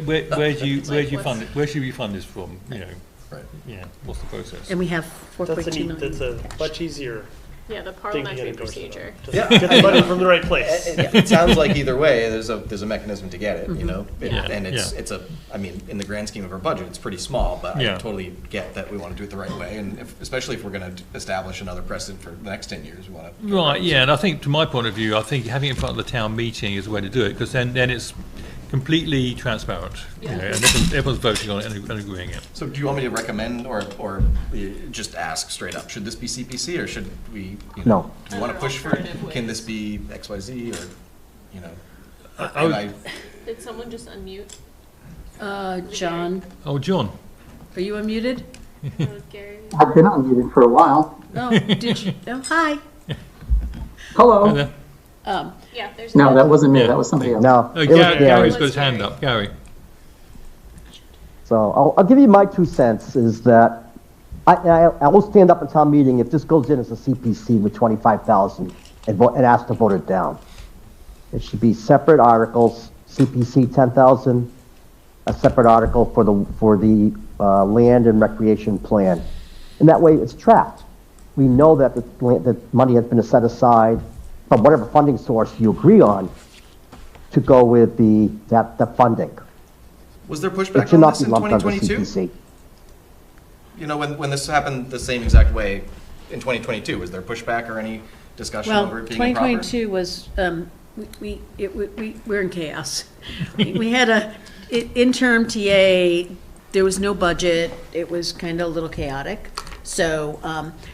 do you Like fund it? Where should we fund this from? You know, Right. yeah, what's the process? And we have That's 4.2 million. that's a cash. much easier Yeah, the thing to parliamentary get endorsed. procedure. Just Yeah. get the money from the right place. It sounds like either way, there's a mechanism to get it, you know? Yeah. And Yeah. it's I mean, in the grand scheme of our budget, it's pretty small, but I Yeah. totally get that we want to do it the right way. And especially if we're going to establish another precedent for the next 10 years, we want to. Right, yeah, and I think, to my point of view, I think having it in front of the town meeting is the way to do it, because then it's completely transparent, you know, and everyone's voting on it and agreeing it. So do you want me to recommend or just ask straight up, should this be CPC or should we, you know, No. do we want to push for it? Can this be XYZ or, you know? And I- Did someone just unmute? John, Oh, John, are you unmuted? That was Gary. I've been unmuted for a while. Oh, did you, oh, hi. hi Hello. there. Yeah, there's. No, that wasn't me. Yeah. That was somebody else. No, Oh, it was Gary's Gary. got his hand up. Gary. So I'll give you my 2 cents is that I will stand up at town meeting if this goes in as a CPC with 25,000 and vote, and ask to vote it down. It should be separate articles, CPC 10,000, a separate article for the land and recreation plan. And that way it's tracked. We know that the money has been set aside from whatever funding source you agree on to go with the funding. Was there It pushback should on not this be in lumped under 2022? CPC. You know, when this happened the same exact way in 2022, was there pushback or any discussion Well, over it being improper? 2022 was, we're in chaos. We had a interim TA, there was no budget, it was kind of a little chaotic. So,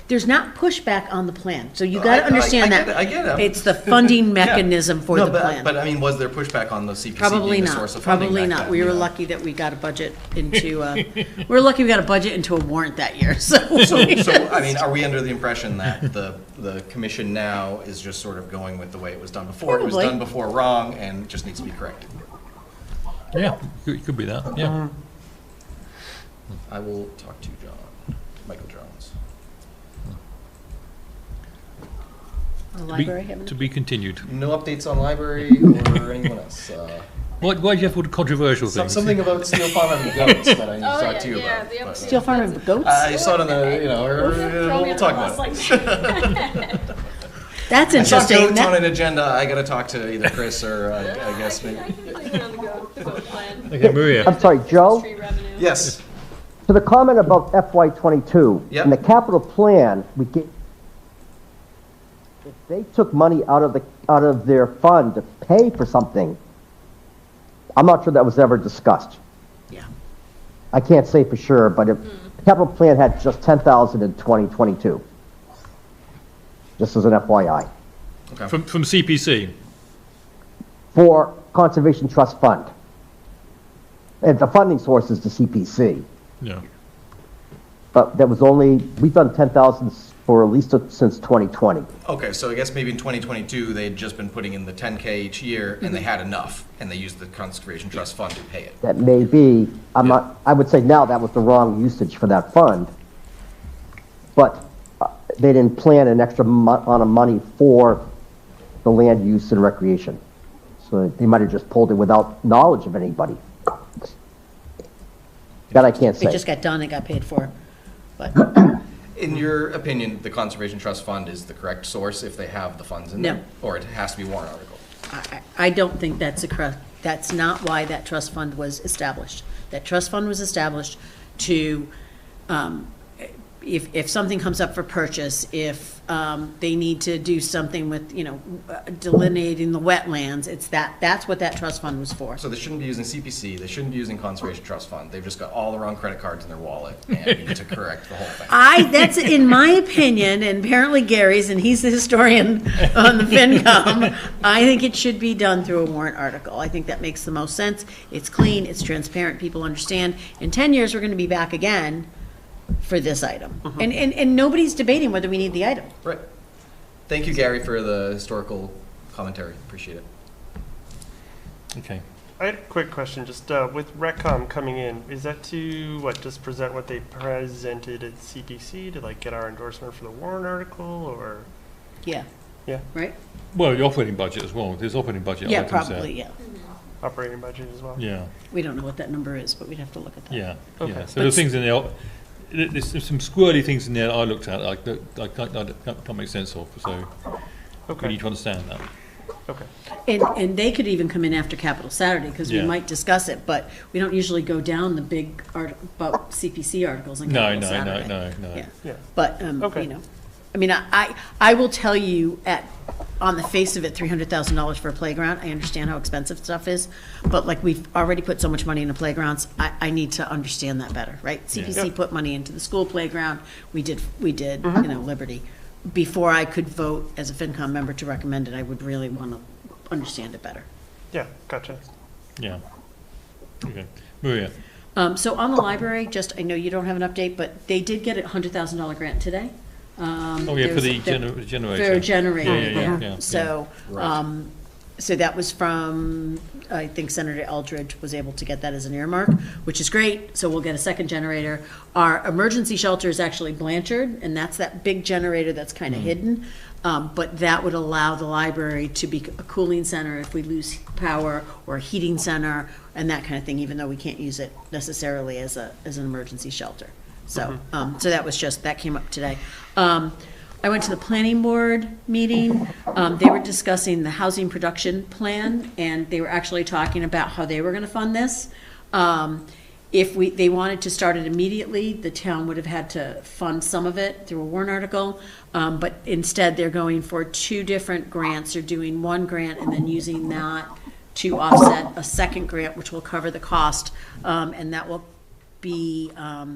there's not pushback on the plan, so you gotta understand I that. get it. It's the funding mechanism for No, the but- plan. But I mean, was there pushback on the CPC Probably being the not, source of funding probably back not. then, We you were know? lucky that we got a budget into, we were lucky we got a budget into a warrant that year, so. So, I mean, are we under the impression that the commission now is just sort of going with the way it was done before? It was Probably. done before wrong and just needs to be corrected. Yeah, it could be that, yeah. I will talk to Michael Jones. The library having. To be continued. No updates on library or anyone else? Why do you have all the controversial things? Something about Steel Farm and goats that I need to Oh, talk yeah, to you yeah, about. the but- update. Steel Farm and goats? I saw it on the, you know, Throw me we'll on talk the about bus it. like that. That's I saw interesting. goats on That- an agenda. I gotta talk to either Chris or I guess maybe. I can blame it on the goat plan. Okay, Maria. I'm sorry, Joe? Tree revenue. Yes. To the comment about FY '22, Yep. in the capital plan, if they took money out of their fund to pay for something, I'm not sure that was ever discussed. Yeah. I can't say for sure, but if the capital plan had just 10,000 in 2022, just as an FYI. Okay. From CPC? For Conservation Trust Fund. And the funding source is the CPC. Yeah. But that was only, we've done 10,000 for at least since 2020. Okay, so I guess maybe in 2022, they'd just been putting in the 10K each year, and they had enough, and they used the Conservation Trust Fund to pay it. That may be, I would say now that was the wrong usage for that fund. But they didn't plan an extra amount of money for the land use and recreation. So they might have just pulled it without knowledge of anybody. That I can't It say. just got done and got paid for, but, In your opinion, the Conservation Trust Fund is the correct source if they have the funds in No. there? Or it has to be warrant article? I don't think that's that's not why that trust fund was established. That trust fund was established to, if something comes up for purchase, if they need to do something with, delineating the wetlands, that's what that trust fund was for. So they shouldn't be using CPC, they shouldn't be using Conservation Trust Fund, they've just got all the wrong credit cards in their wallet, and we need to correct the whole thing. That's in my opinion, and apparently Gary's, and he's the historian on the FinCom, I think it should be done through a warrant article. I think that makes the most sense. It's clean, it's transparent, people understand. In 10 years, we're gonna be back again for this item. And nobody's debating whether we need the item. Right. Thank you, Gary, for the historical commentary, appreciate it. Okay. I had a quick question, just with Retcom coming in, is that to, just present what they presented at CPC to get our endorsement for the warrant article, or? Yeah. Yeah. Right? Well, the operating budget as well. There's operating budget Yeah, items there. probably, yeah. Operating budget as well? Yeah, We don't know what that number is, but we'd have to look at that. yeah, Okay. yeah. So there's things in there, there's some squirrely things in there that I looked at, like, that I can't make sense of, so we Okay, need to understand that. okay. And they could even come in after Capital Saturday, because we Yeah. might discuss it, but we don't usually go down the big about CPC articles on No, Capital no, Saturday. no. Yeah. Yeah. But, Okay. I mean, I will tell you on the face of it, $300,000 for a playground, I understand how expensive stuff is, but we've already put so much money into playgrounds, I need to understand that better, right? CPC put money into the school playground, we did, Liberty. Before I could vote as a FinCom member to recommend it, I would really want to understand it better. Yeah, gotcha. Yeah. Okay. Maria? So on the library, I know you don't have an update, but they did get a $100,000 grant today. Oh, yeah, for the generator. For a generator, Yeah. So, so that was from, I think Senator Eldridge was able to get that as an earmark, which is great, so we'll get a second generator. Our emergency shelter is actually Blanchard, and that's that big generator that's kind of hidden. But that would allow the library to be a cooling center if we lose power, or a heating center, and that kind of thing, even though we can't use it necessarily as an emergency shelter. So, so that came up today. I went to the planning board meeting. They were discussing the housing production plan, and they were actually talking about how they were gonna fund this. If they wanted to start it immediately, the town would have had to fund some of it through a warrant article. But instead, they're going for 2 different grants. They're doing one grant and then using that to offset a second grant, which will cover the cost. And that will be, I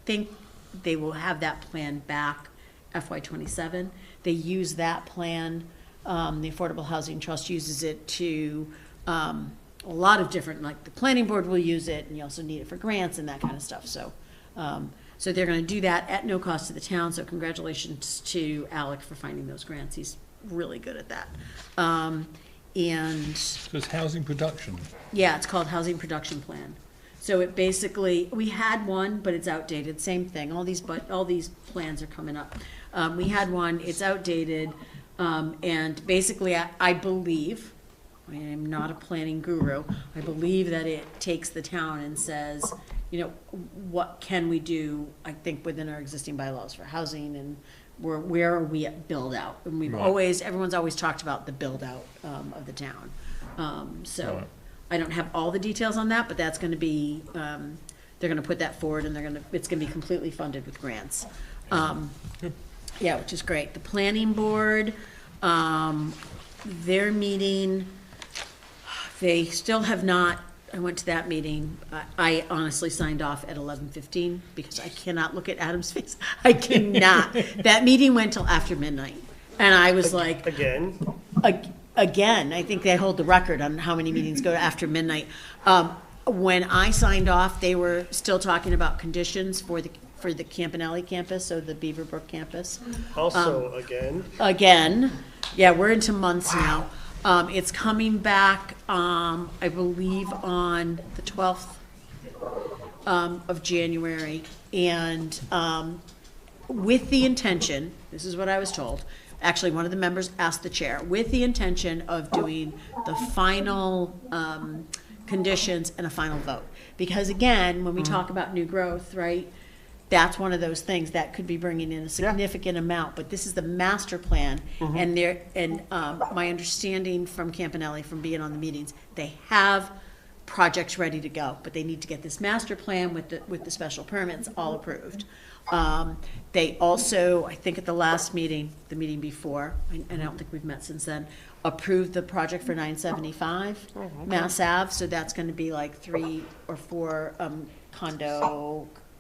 think they will have that plan back FY27. They use that plan, the Affordable Housing Trust uses it to, a lot of different, the planning board will use it, and you also need it for grants and that kind of stuff, so. So they're gonna do that at no cost to the town, so congratulations to Alec for finding those grants, he's really good at that. And, So it's housing production. yeah, it's called Housing Production Plan. So it basically, we had one, but it's outdated, same thing, all these plans are coming up. We had one, it's outdated, and basically, I believe, I am not a planning guru, I believe that it takes the town and says, what can we do, I think, within our existing bylaws for housing, and where are we at build out? And we've Right. everyone's always talked about the build out of the town. So Right. I don't have all the details on that, but that's gonna be, they're gonna put that forward, and it's gonna be completely funded with grants. Yeah, which is great. The planning board, their meeting, they still have not, I went to that meeting, I honestly signed off at 11:15, because I cannot look at Adam's face. I cannot. That meeting went till after midnight. And I was like, Again, again, I think they hold the record on how many meetings go after midnight. When I signed off, they were still talking about conditions for the Campanelli campus, so the Beaverbrook campus. also Again, yeah, we're into months now. It's coming back, I believe, on the 12th of January, and with the intention, this is what I was told, actually, one of the members asked the chair, with the intention of doing the final conditions and a final vote. Because again, when we talk about new growth, right, that's one of those things that could be bringing in a significant amount, but this is the master plan, and my understanding from Campanelli, from being on the meetings, they have projects ready to go, but they need to get this master plan with the special permits all approved. They also, I think at the last meeting, the meeting before, and I don't think we've met since then, approved the project for 975 Mass Ave, so that's gonna be like 3 or 4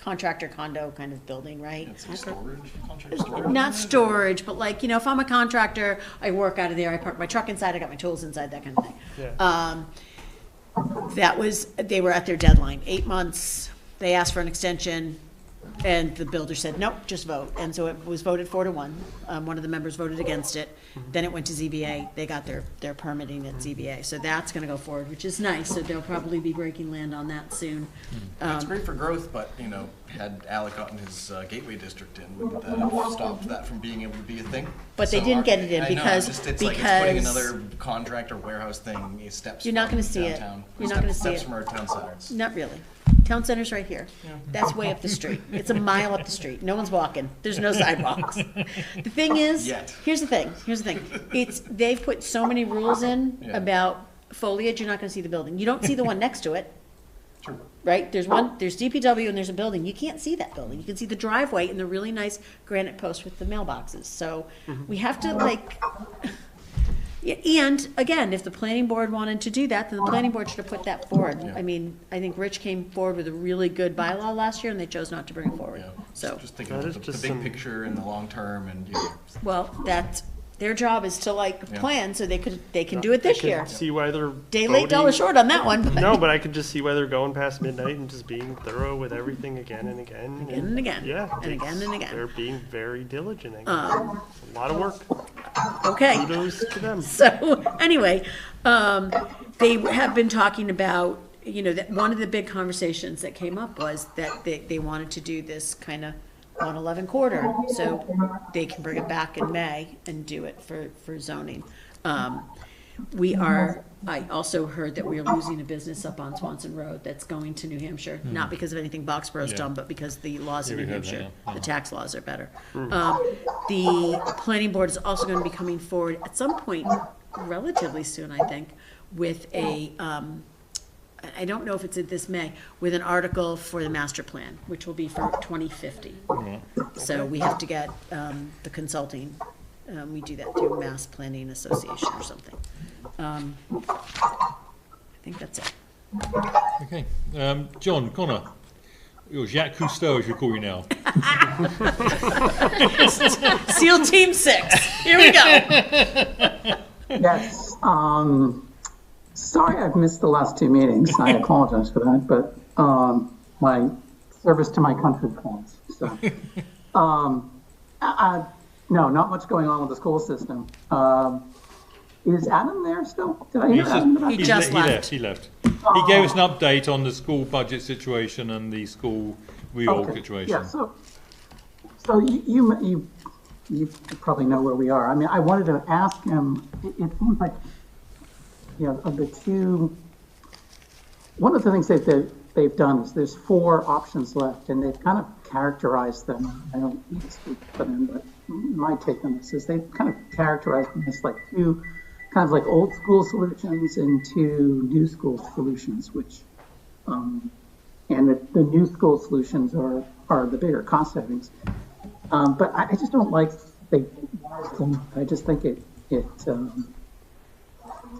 contractor condo kind of building, right? It's like storage, contract storage. Not storage, but like, if I'm a contractor, I work out of there, I park my truck inside, I got my tools inside, that kind of thing. Yeah. They were at their deadline, 8 months, they asked for an extension, and the builder said, nope, just vote. And so it was voted 4-1. One of the members voted against it. Then it went to ZBA. They got their permitting at ZBA. So that's going to go forward, which is nice. So they'll probably be breaking land on that soon. It's great for growth, but, had Alec gotten his gateway district in, would that have stopped that from being able to be a thing? But they didn't get it in because it's like it's putting another contract or warehouse thing steps. You're not going to see it. downtown. You're not going to see Steps it. from our town centers. Not really. Town center's right here. That's way up the street. It's a mile up the street. No one's walking. There's no sidewalks. The thing is, here's the thing. They've put so many rules in about foliage, you're not gonna see the building. You don't see the one next to it. True. Right? There's DPW and there's a building. You can't see that building. You can see the driveway and the really nice granite post with the mailboxes. So we have to yeah, and again, if the planning board wanted to do that, then the planning board should have put that forward. Yeah. I mean, I think Rich came forward with a really good bylaw last year, and they chose not to bring it forward. Yeah. So, Just thinking of the big picture and the long term and, well, that's, their job is to plan, so they can do it this year. See why they're Day late, dollar short on that one. But No, but I could just see why they're going past midnight and just being thorough with everything again and again. Again and again. Yeah. And again and again. They're being very diligent. I guess. It's a lot of work. Okay. Kudos to them. So, anyway, they have been talking about, that one of the big conversations that came up was that they wanted to do this kind of 111 quarter, so they can bring it back in May and do it for zoning. I also heard that we are losing a business up on Swanson Road that's going to New Hampshire, not because of anything Boxborough's done, but because the laws in New Hampshire, the tax laws are better. The planning board is also going to be coming forward at some point, relatively soon, I think, with a, I don't know if it's this May, with an article for the master plan, which will be for 2050. So we have to get the consulting. We do that through Mass Planning Association or something. I think that's it. Okay. John, Connor, or Jacques Cousteau, as you call you now. SEAL Team 6. Here we go. Yes. Sorry I've missed the last 2 meetings. I apologize for that, but my service to my country calls. So, no, not much going on with the school system. Is Adam there still? Did I hear Adam? He just left. He left. He gave us an update on the school budget situation and the school reorg situation. Yeah, so you probably know where we are. I mean, I wanted to ask him, it seems like, of the two, one of the things that they've done is there's 4 options left, and they've kind of characterized them. I don't need to speak for them, but my take on this is they've kind of characterized them as like 2 kind of like old school solutions and 2 new school solutions, which, and the new school solutions are the bigger cost savings. But I just don't like I just think it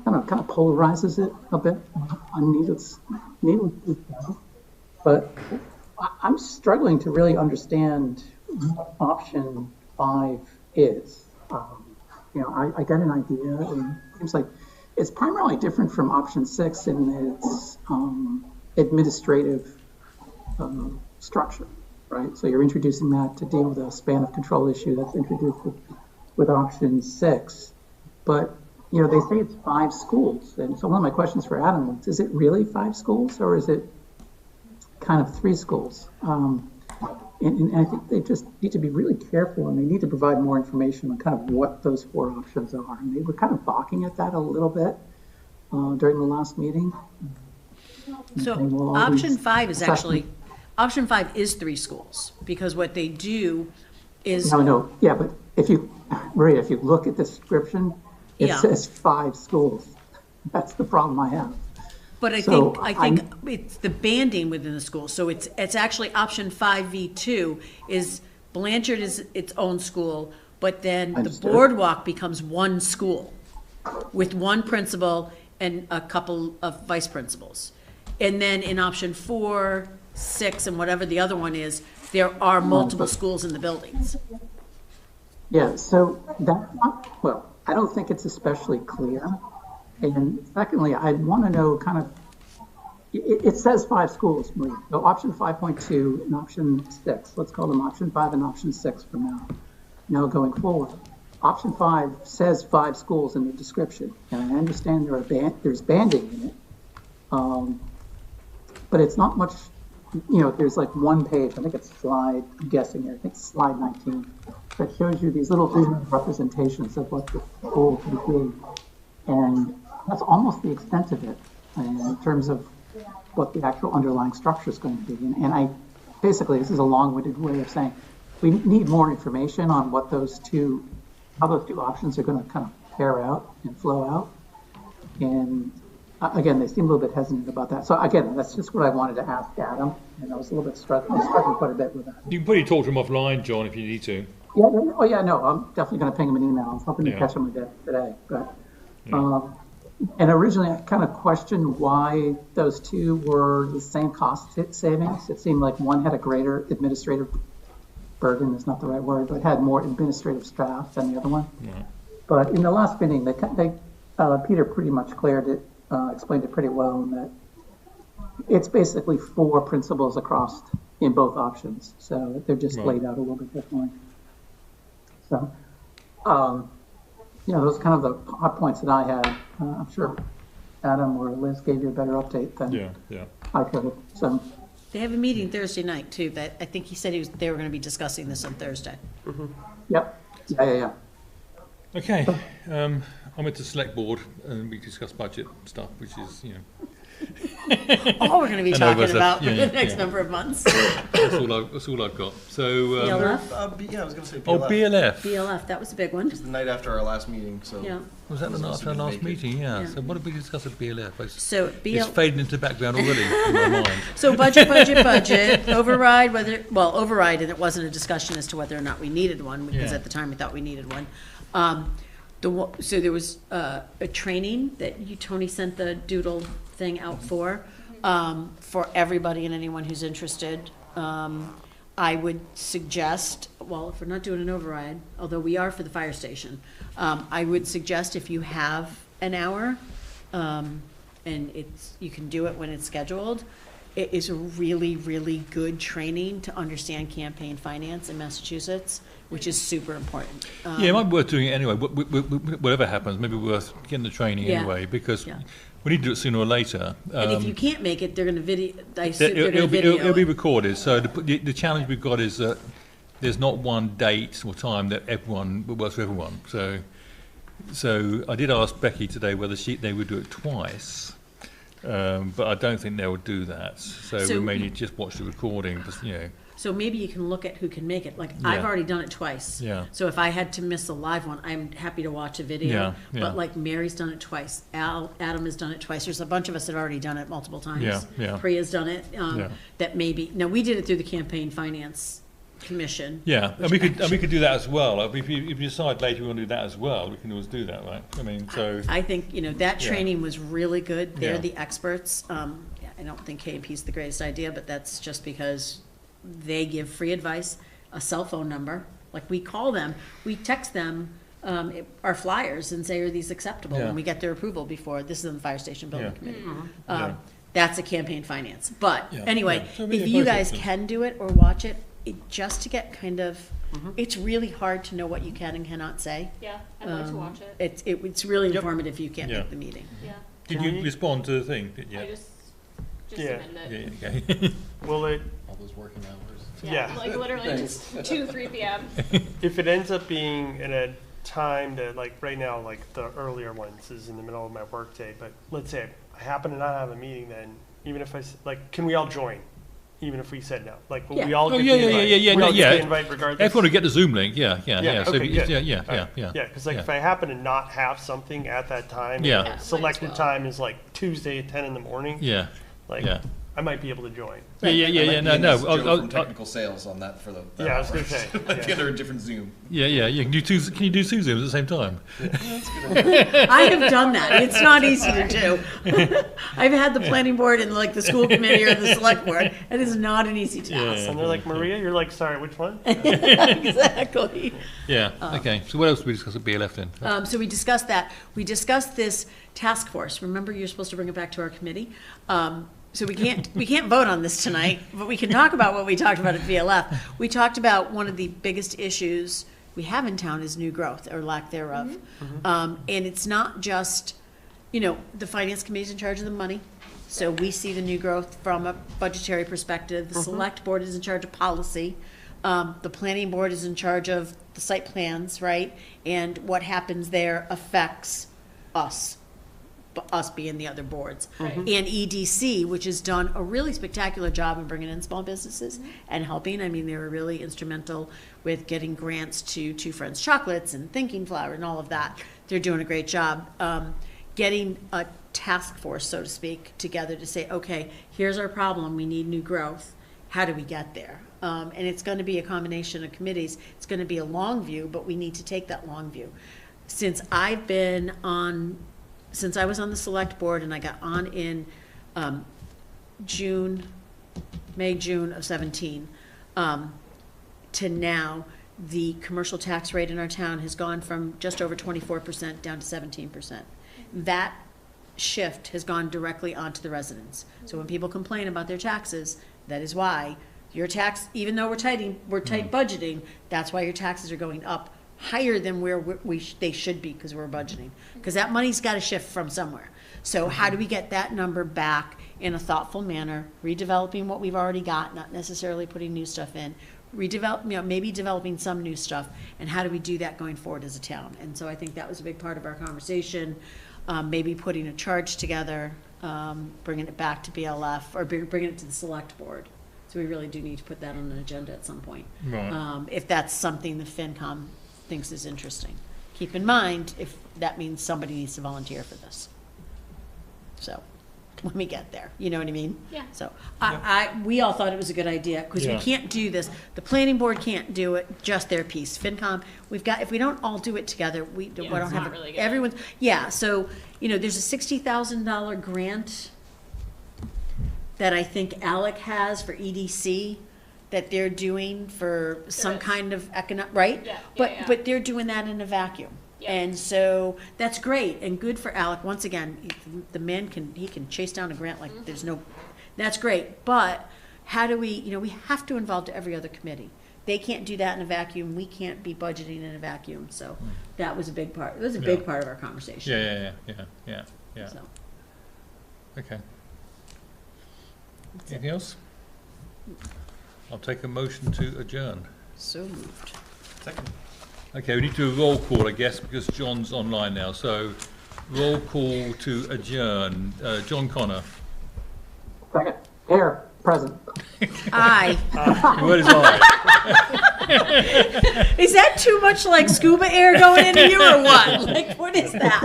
kind of polarizes it a bit needlessly. But I'm struggling to really understand what option 5 is. I got an idea, and it seems like it's primarily different from option 6 in its administrative structure, right? So you're introducing that to deal with a span of control issue that's introduced with option 6. But, they say it's 5 schools. And so one of my questions for Adam is it really 5 schools, or is it kind of 3 schools? And I think they just need to be really careful, and they need to provide more information on kind of what those 4 options are. And they were kind of balking at that a little bit during the last meeting. So saying, well, all option these 5 is assessment- actually, option 5 is 3 schools, because what they do is, No, yeah, but Maria, if you look at the description, it Yeah. says 5 schools. That's the problem I have. but I So think it's the banding within the school. So it's actually option 5V2 is Blanchard is its own school, but then the Understood. Boardwalk becomes one school with one principal and a couple of vice principals. And then in option 4, 6, and whatever the other one is, there are multiple schools in the buildings. Yeah, so that's not, well, I don't think it's especially clear. And secondly, I'd want to know kind of, it says 5 schools, Maria. So option 5.2 and option 6, let's call them option 5 and option 6 for now. Now going forward, option 5 says 5 schools in the description. And I understand there's banding in it. But it's not much, there's like one page, I think it's slide, I'm guessing here, I think it's slide 19, that shows you these little visual representations of what the school could be. And that's almost the extent of it in terms of what the actual underlying structure is going to be. And basically, this is a long-winded way of saying we need more information on what how those two options are going to kind of pair out and flow out. And again, they seem a little bit hesitant about that. So again, that's just what I wanted to ask Adam, and I was a little bit struggling quite a bit with that. You can probably talk to him offline, John, if you need to. Yeah, oh yeah, no, I'm definitely going to ping him an email. I was hoping to catch him today, but. And originally, I kind of questioned why those 2 were the same cost savings. It seemed like one had a greater administrative burden, is not the right word, but had more administrative staff than the other one. Yeah. But in the last meeting, Peter pretty much explained it pretty well, in that it's basically 4 principals across in both options. So they're just laid out a little bit differently. So, those are kind of the hot points that I had. I'm sure Adam or Liz gave you a better update than I could have. So They have a meeting Thursday night too, that I think he said they were going to be discussing this on Thursday. yep, yeah. Okay, I'm at the select board and we discuss budget stuff, which is, All we're going to be I know, talking but about for yeah, the next yeah. number of months. that's all I've got. So, BLF? Yeah, I was going to say oh, BLF. BLF. BLF, that was a big one. The night after our last meeting, so. Yeah. Was that the Wasn't after our gonna last make it. meeting? Yeah. Yeah. So what did we discuss at BLF? So It's fading into the background already in my mind. So budget, override, override, and it wasn't a discussion as to whether or not we needed one, because Yeah. at the time we thought we needed one. So there was a training that Tony sent the doodle thing out for everybody and anyone who's interested. I would suggest, well, if we're not doing an override, although we are for the fire station, I would suggest if you have an hour, and you can do it when it's scheduled, it is a really, really good training to understand campaign finance in Massachusetts, which is super important. Yeah, it might be worth doing it anyway. Whatever happens, maybe worth getting the training Yeah. anyway, because Yeah. we need to do it sooner or later. And if you can't make it, they're going to video. I assume they're going to video. It'll be it. recorded. So the challenge we've got is that there's not one date or time that works for everyone. So I did ask Becky today whether they would do it twice, but I don't think they would do that. So we may need to just watch the recording. Just, So maybe you can look at who can make it. Like, I've Yeah. already done it twice. Yeah. So if I had to miss a live one, I'm happy to watch a video. Yeah, yeah. But like Mary's done it twice. Adam has done it twice. There's a bunch of us that have already done it multiple times. Yeah, yeah. Priya's done it. Yeah. That maybe, now we did it through the Campaign Finance Commission. Yeah, and which we could do that as well. If you decide later we want to do that as well, we can always do that, right? I mean, so I think, that Yeah. training was really good. They're Yeah. the experts. I don't think KMP is the greatest idea, but that's just because they give free advice, a cell phone number. Like, we call them, we text them our flyers and say, are these acceptable? Yeah. And we get their approval before, this is in the fire station building committee. Yeah. That's a campaign finance. But Yeah. anyway, Yeah. So many if you guys processes. can do it or watch it, just to get kind of, it's really hard to know what you can and cannot say. Yeah, I'd like to watch it. It's really Yep. informative if you can't Yeah. make the meeting. Yeah, Did you respond to the thing? Did you? I just Yeah. amend it. Yeah, okay. Will it, All those working hours. Yeah. Like literally just 2, 3 p.m. if it ends up being in a time that, like, right now, like, the earlier ones is in the middle of my workday, but let's say I happen to not have a meeting then, even if like, can we all join? Even if we said no? Like, will we Yeah. all Oh, get yeah, the yeah, invite? yeah, yeah, We all no, get yeah. the invite regardless? Everyone will get the Zoom link, yeah. Yeah, So, okay, good. yeah. All right. Yeah, because like yeah. if I happen to not have something at that time, Yeah. and Yeah, might selected as well. time is like Tuesday at 10 in the morning, Yeah, like, yeah. I might be able to join. Yeah, no. Joe from technical sales on that for the. that Yeah, I was hour. gonna say, Might be yeah. under a different Zoom. Yeah. Can you do two Zooms at the same time? I have done that. It's not easy to do. I've had the planning board and like the school committee or the select board. It is not an easy task. And they're like, Maria, you're like, sorry, which one? Exactly. Yeah, okay. So what else did we discuss at BLF then? So we discussed that. We discussed this task force. Remember, you're supposed to bring it back to our committee. So we can't vote on this tonight, but we can talk about what we talked about at VLF. We talked about one of the biggest issues we have in town is new growth or lack thereof. And it's not just, the finance committee's in charge of the money. So we see the new growth from a budgetary perspective. The select board is in charge of policy. The planning board is in charge of the site plans, right? And what happens there affects us being the other boards. Right. And EDC, which has done a really spectacular job in bringing in small businesses and helping. I mean, they were really instrumental with getting grants to Two Friends Chocolates and Thinking Flower and all of that. They're doing a great job. Getting a task force, so to speak, together to say, okay, here's our problem, we need new growth. How do we get there? And it's going to be a combination of committees. It's going to be a long view, but we need to take that long view. Since I was on the select board and I got on in May, June of 17, to now, the commercial tax rate in our town has gone from just over 24% down to 17%. That shift has gone directly onto the residents. So when people complain about their taxes, that is why your tax, even though we're tight budgeting, that's why your taxes are going up higher than where they should be because we're budgeting. Because that money's got to shift from somewhere. So how do we get that number back in a thoughtful manner, redeveloping what we've already got, not necessarily putting new stuff in, maybe developing some new stuff, and how do we do that going forward as a town? And so I think that was a big part of our conversation, maybe putting a charge together, bringing it back to BLF, or bringing it to the select board. So we really do need to put that on an agenda at some point. Right. If that's something the FinCom thinks is interesting. Keep in mind, if that means somebody needs to volunteer for this. So, when we get there, you know what I mean? Yeah. So, we all thought it was a good idea, because we Yeah. can't do this, the planning board can't do it, just their piece. FinCom, if we don't all do it together, we don't it's have, not really good. everyone's, so, there's a $60,000 grant that I think Alec has for EDC, that they're doing for some is. kind of right? Yeah, But, yeah. but they're doing that in a vacuum. Yeah. And so that's great and good for Alec. Once again, the man can chase down a grant like there's no, that's great. But how do we have to involve every other committee. They can't do that in a vacuum. We can't be budgeting in a vacuum. So that was a big part. It was a big part of our conversation. Yeah. So. Okay. Anything else? I'll take a motion to adjourn. So moved. Second. Okay, we need to do a roll call, I guess, because John's online now. So, roll call to adjourn. John Connor. Second. Here, present. Aye. What is I? Is that too much like scuba air going into you or what? Like, what is that?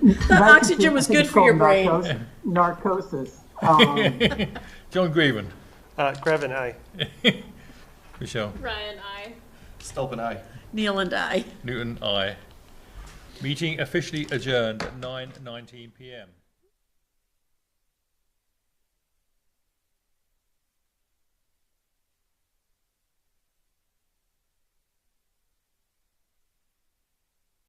The oxygen was good for your brain. Narcosis. John Grieven. Grevin, aye. Michelle. Ryan, I. Stelpen, aye. Neil and I. Newton, aye. Meeting officially adjourned at 9:19 p.m.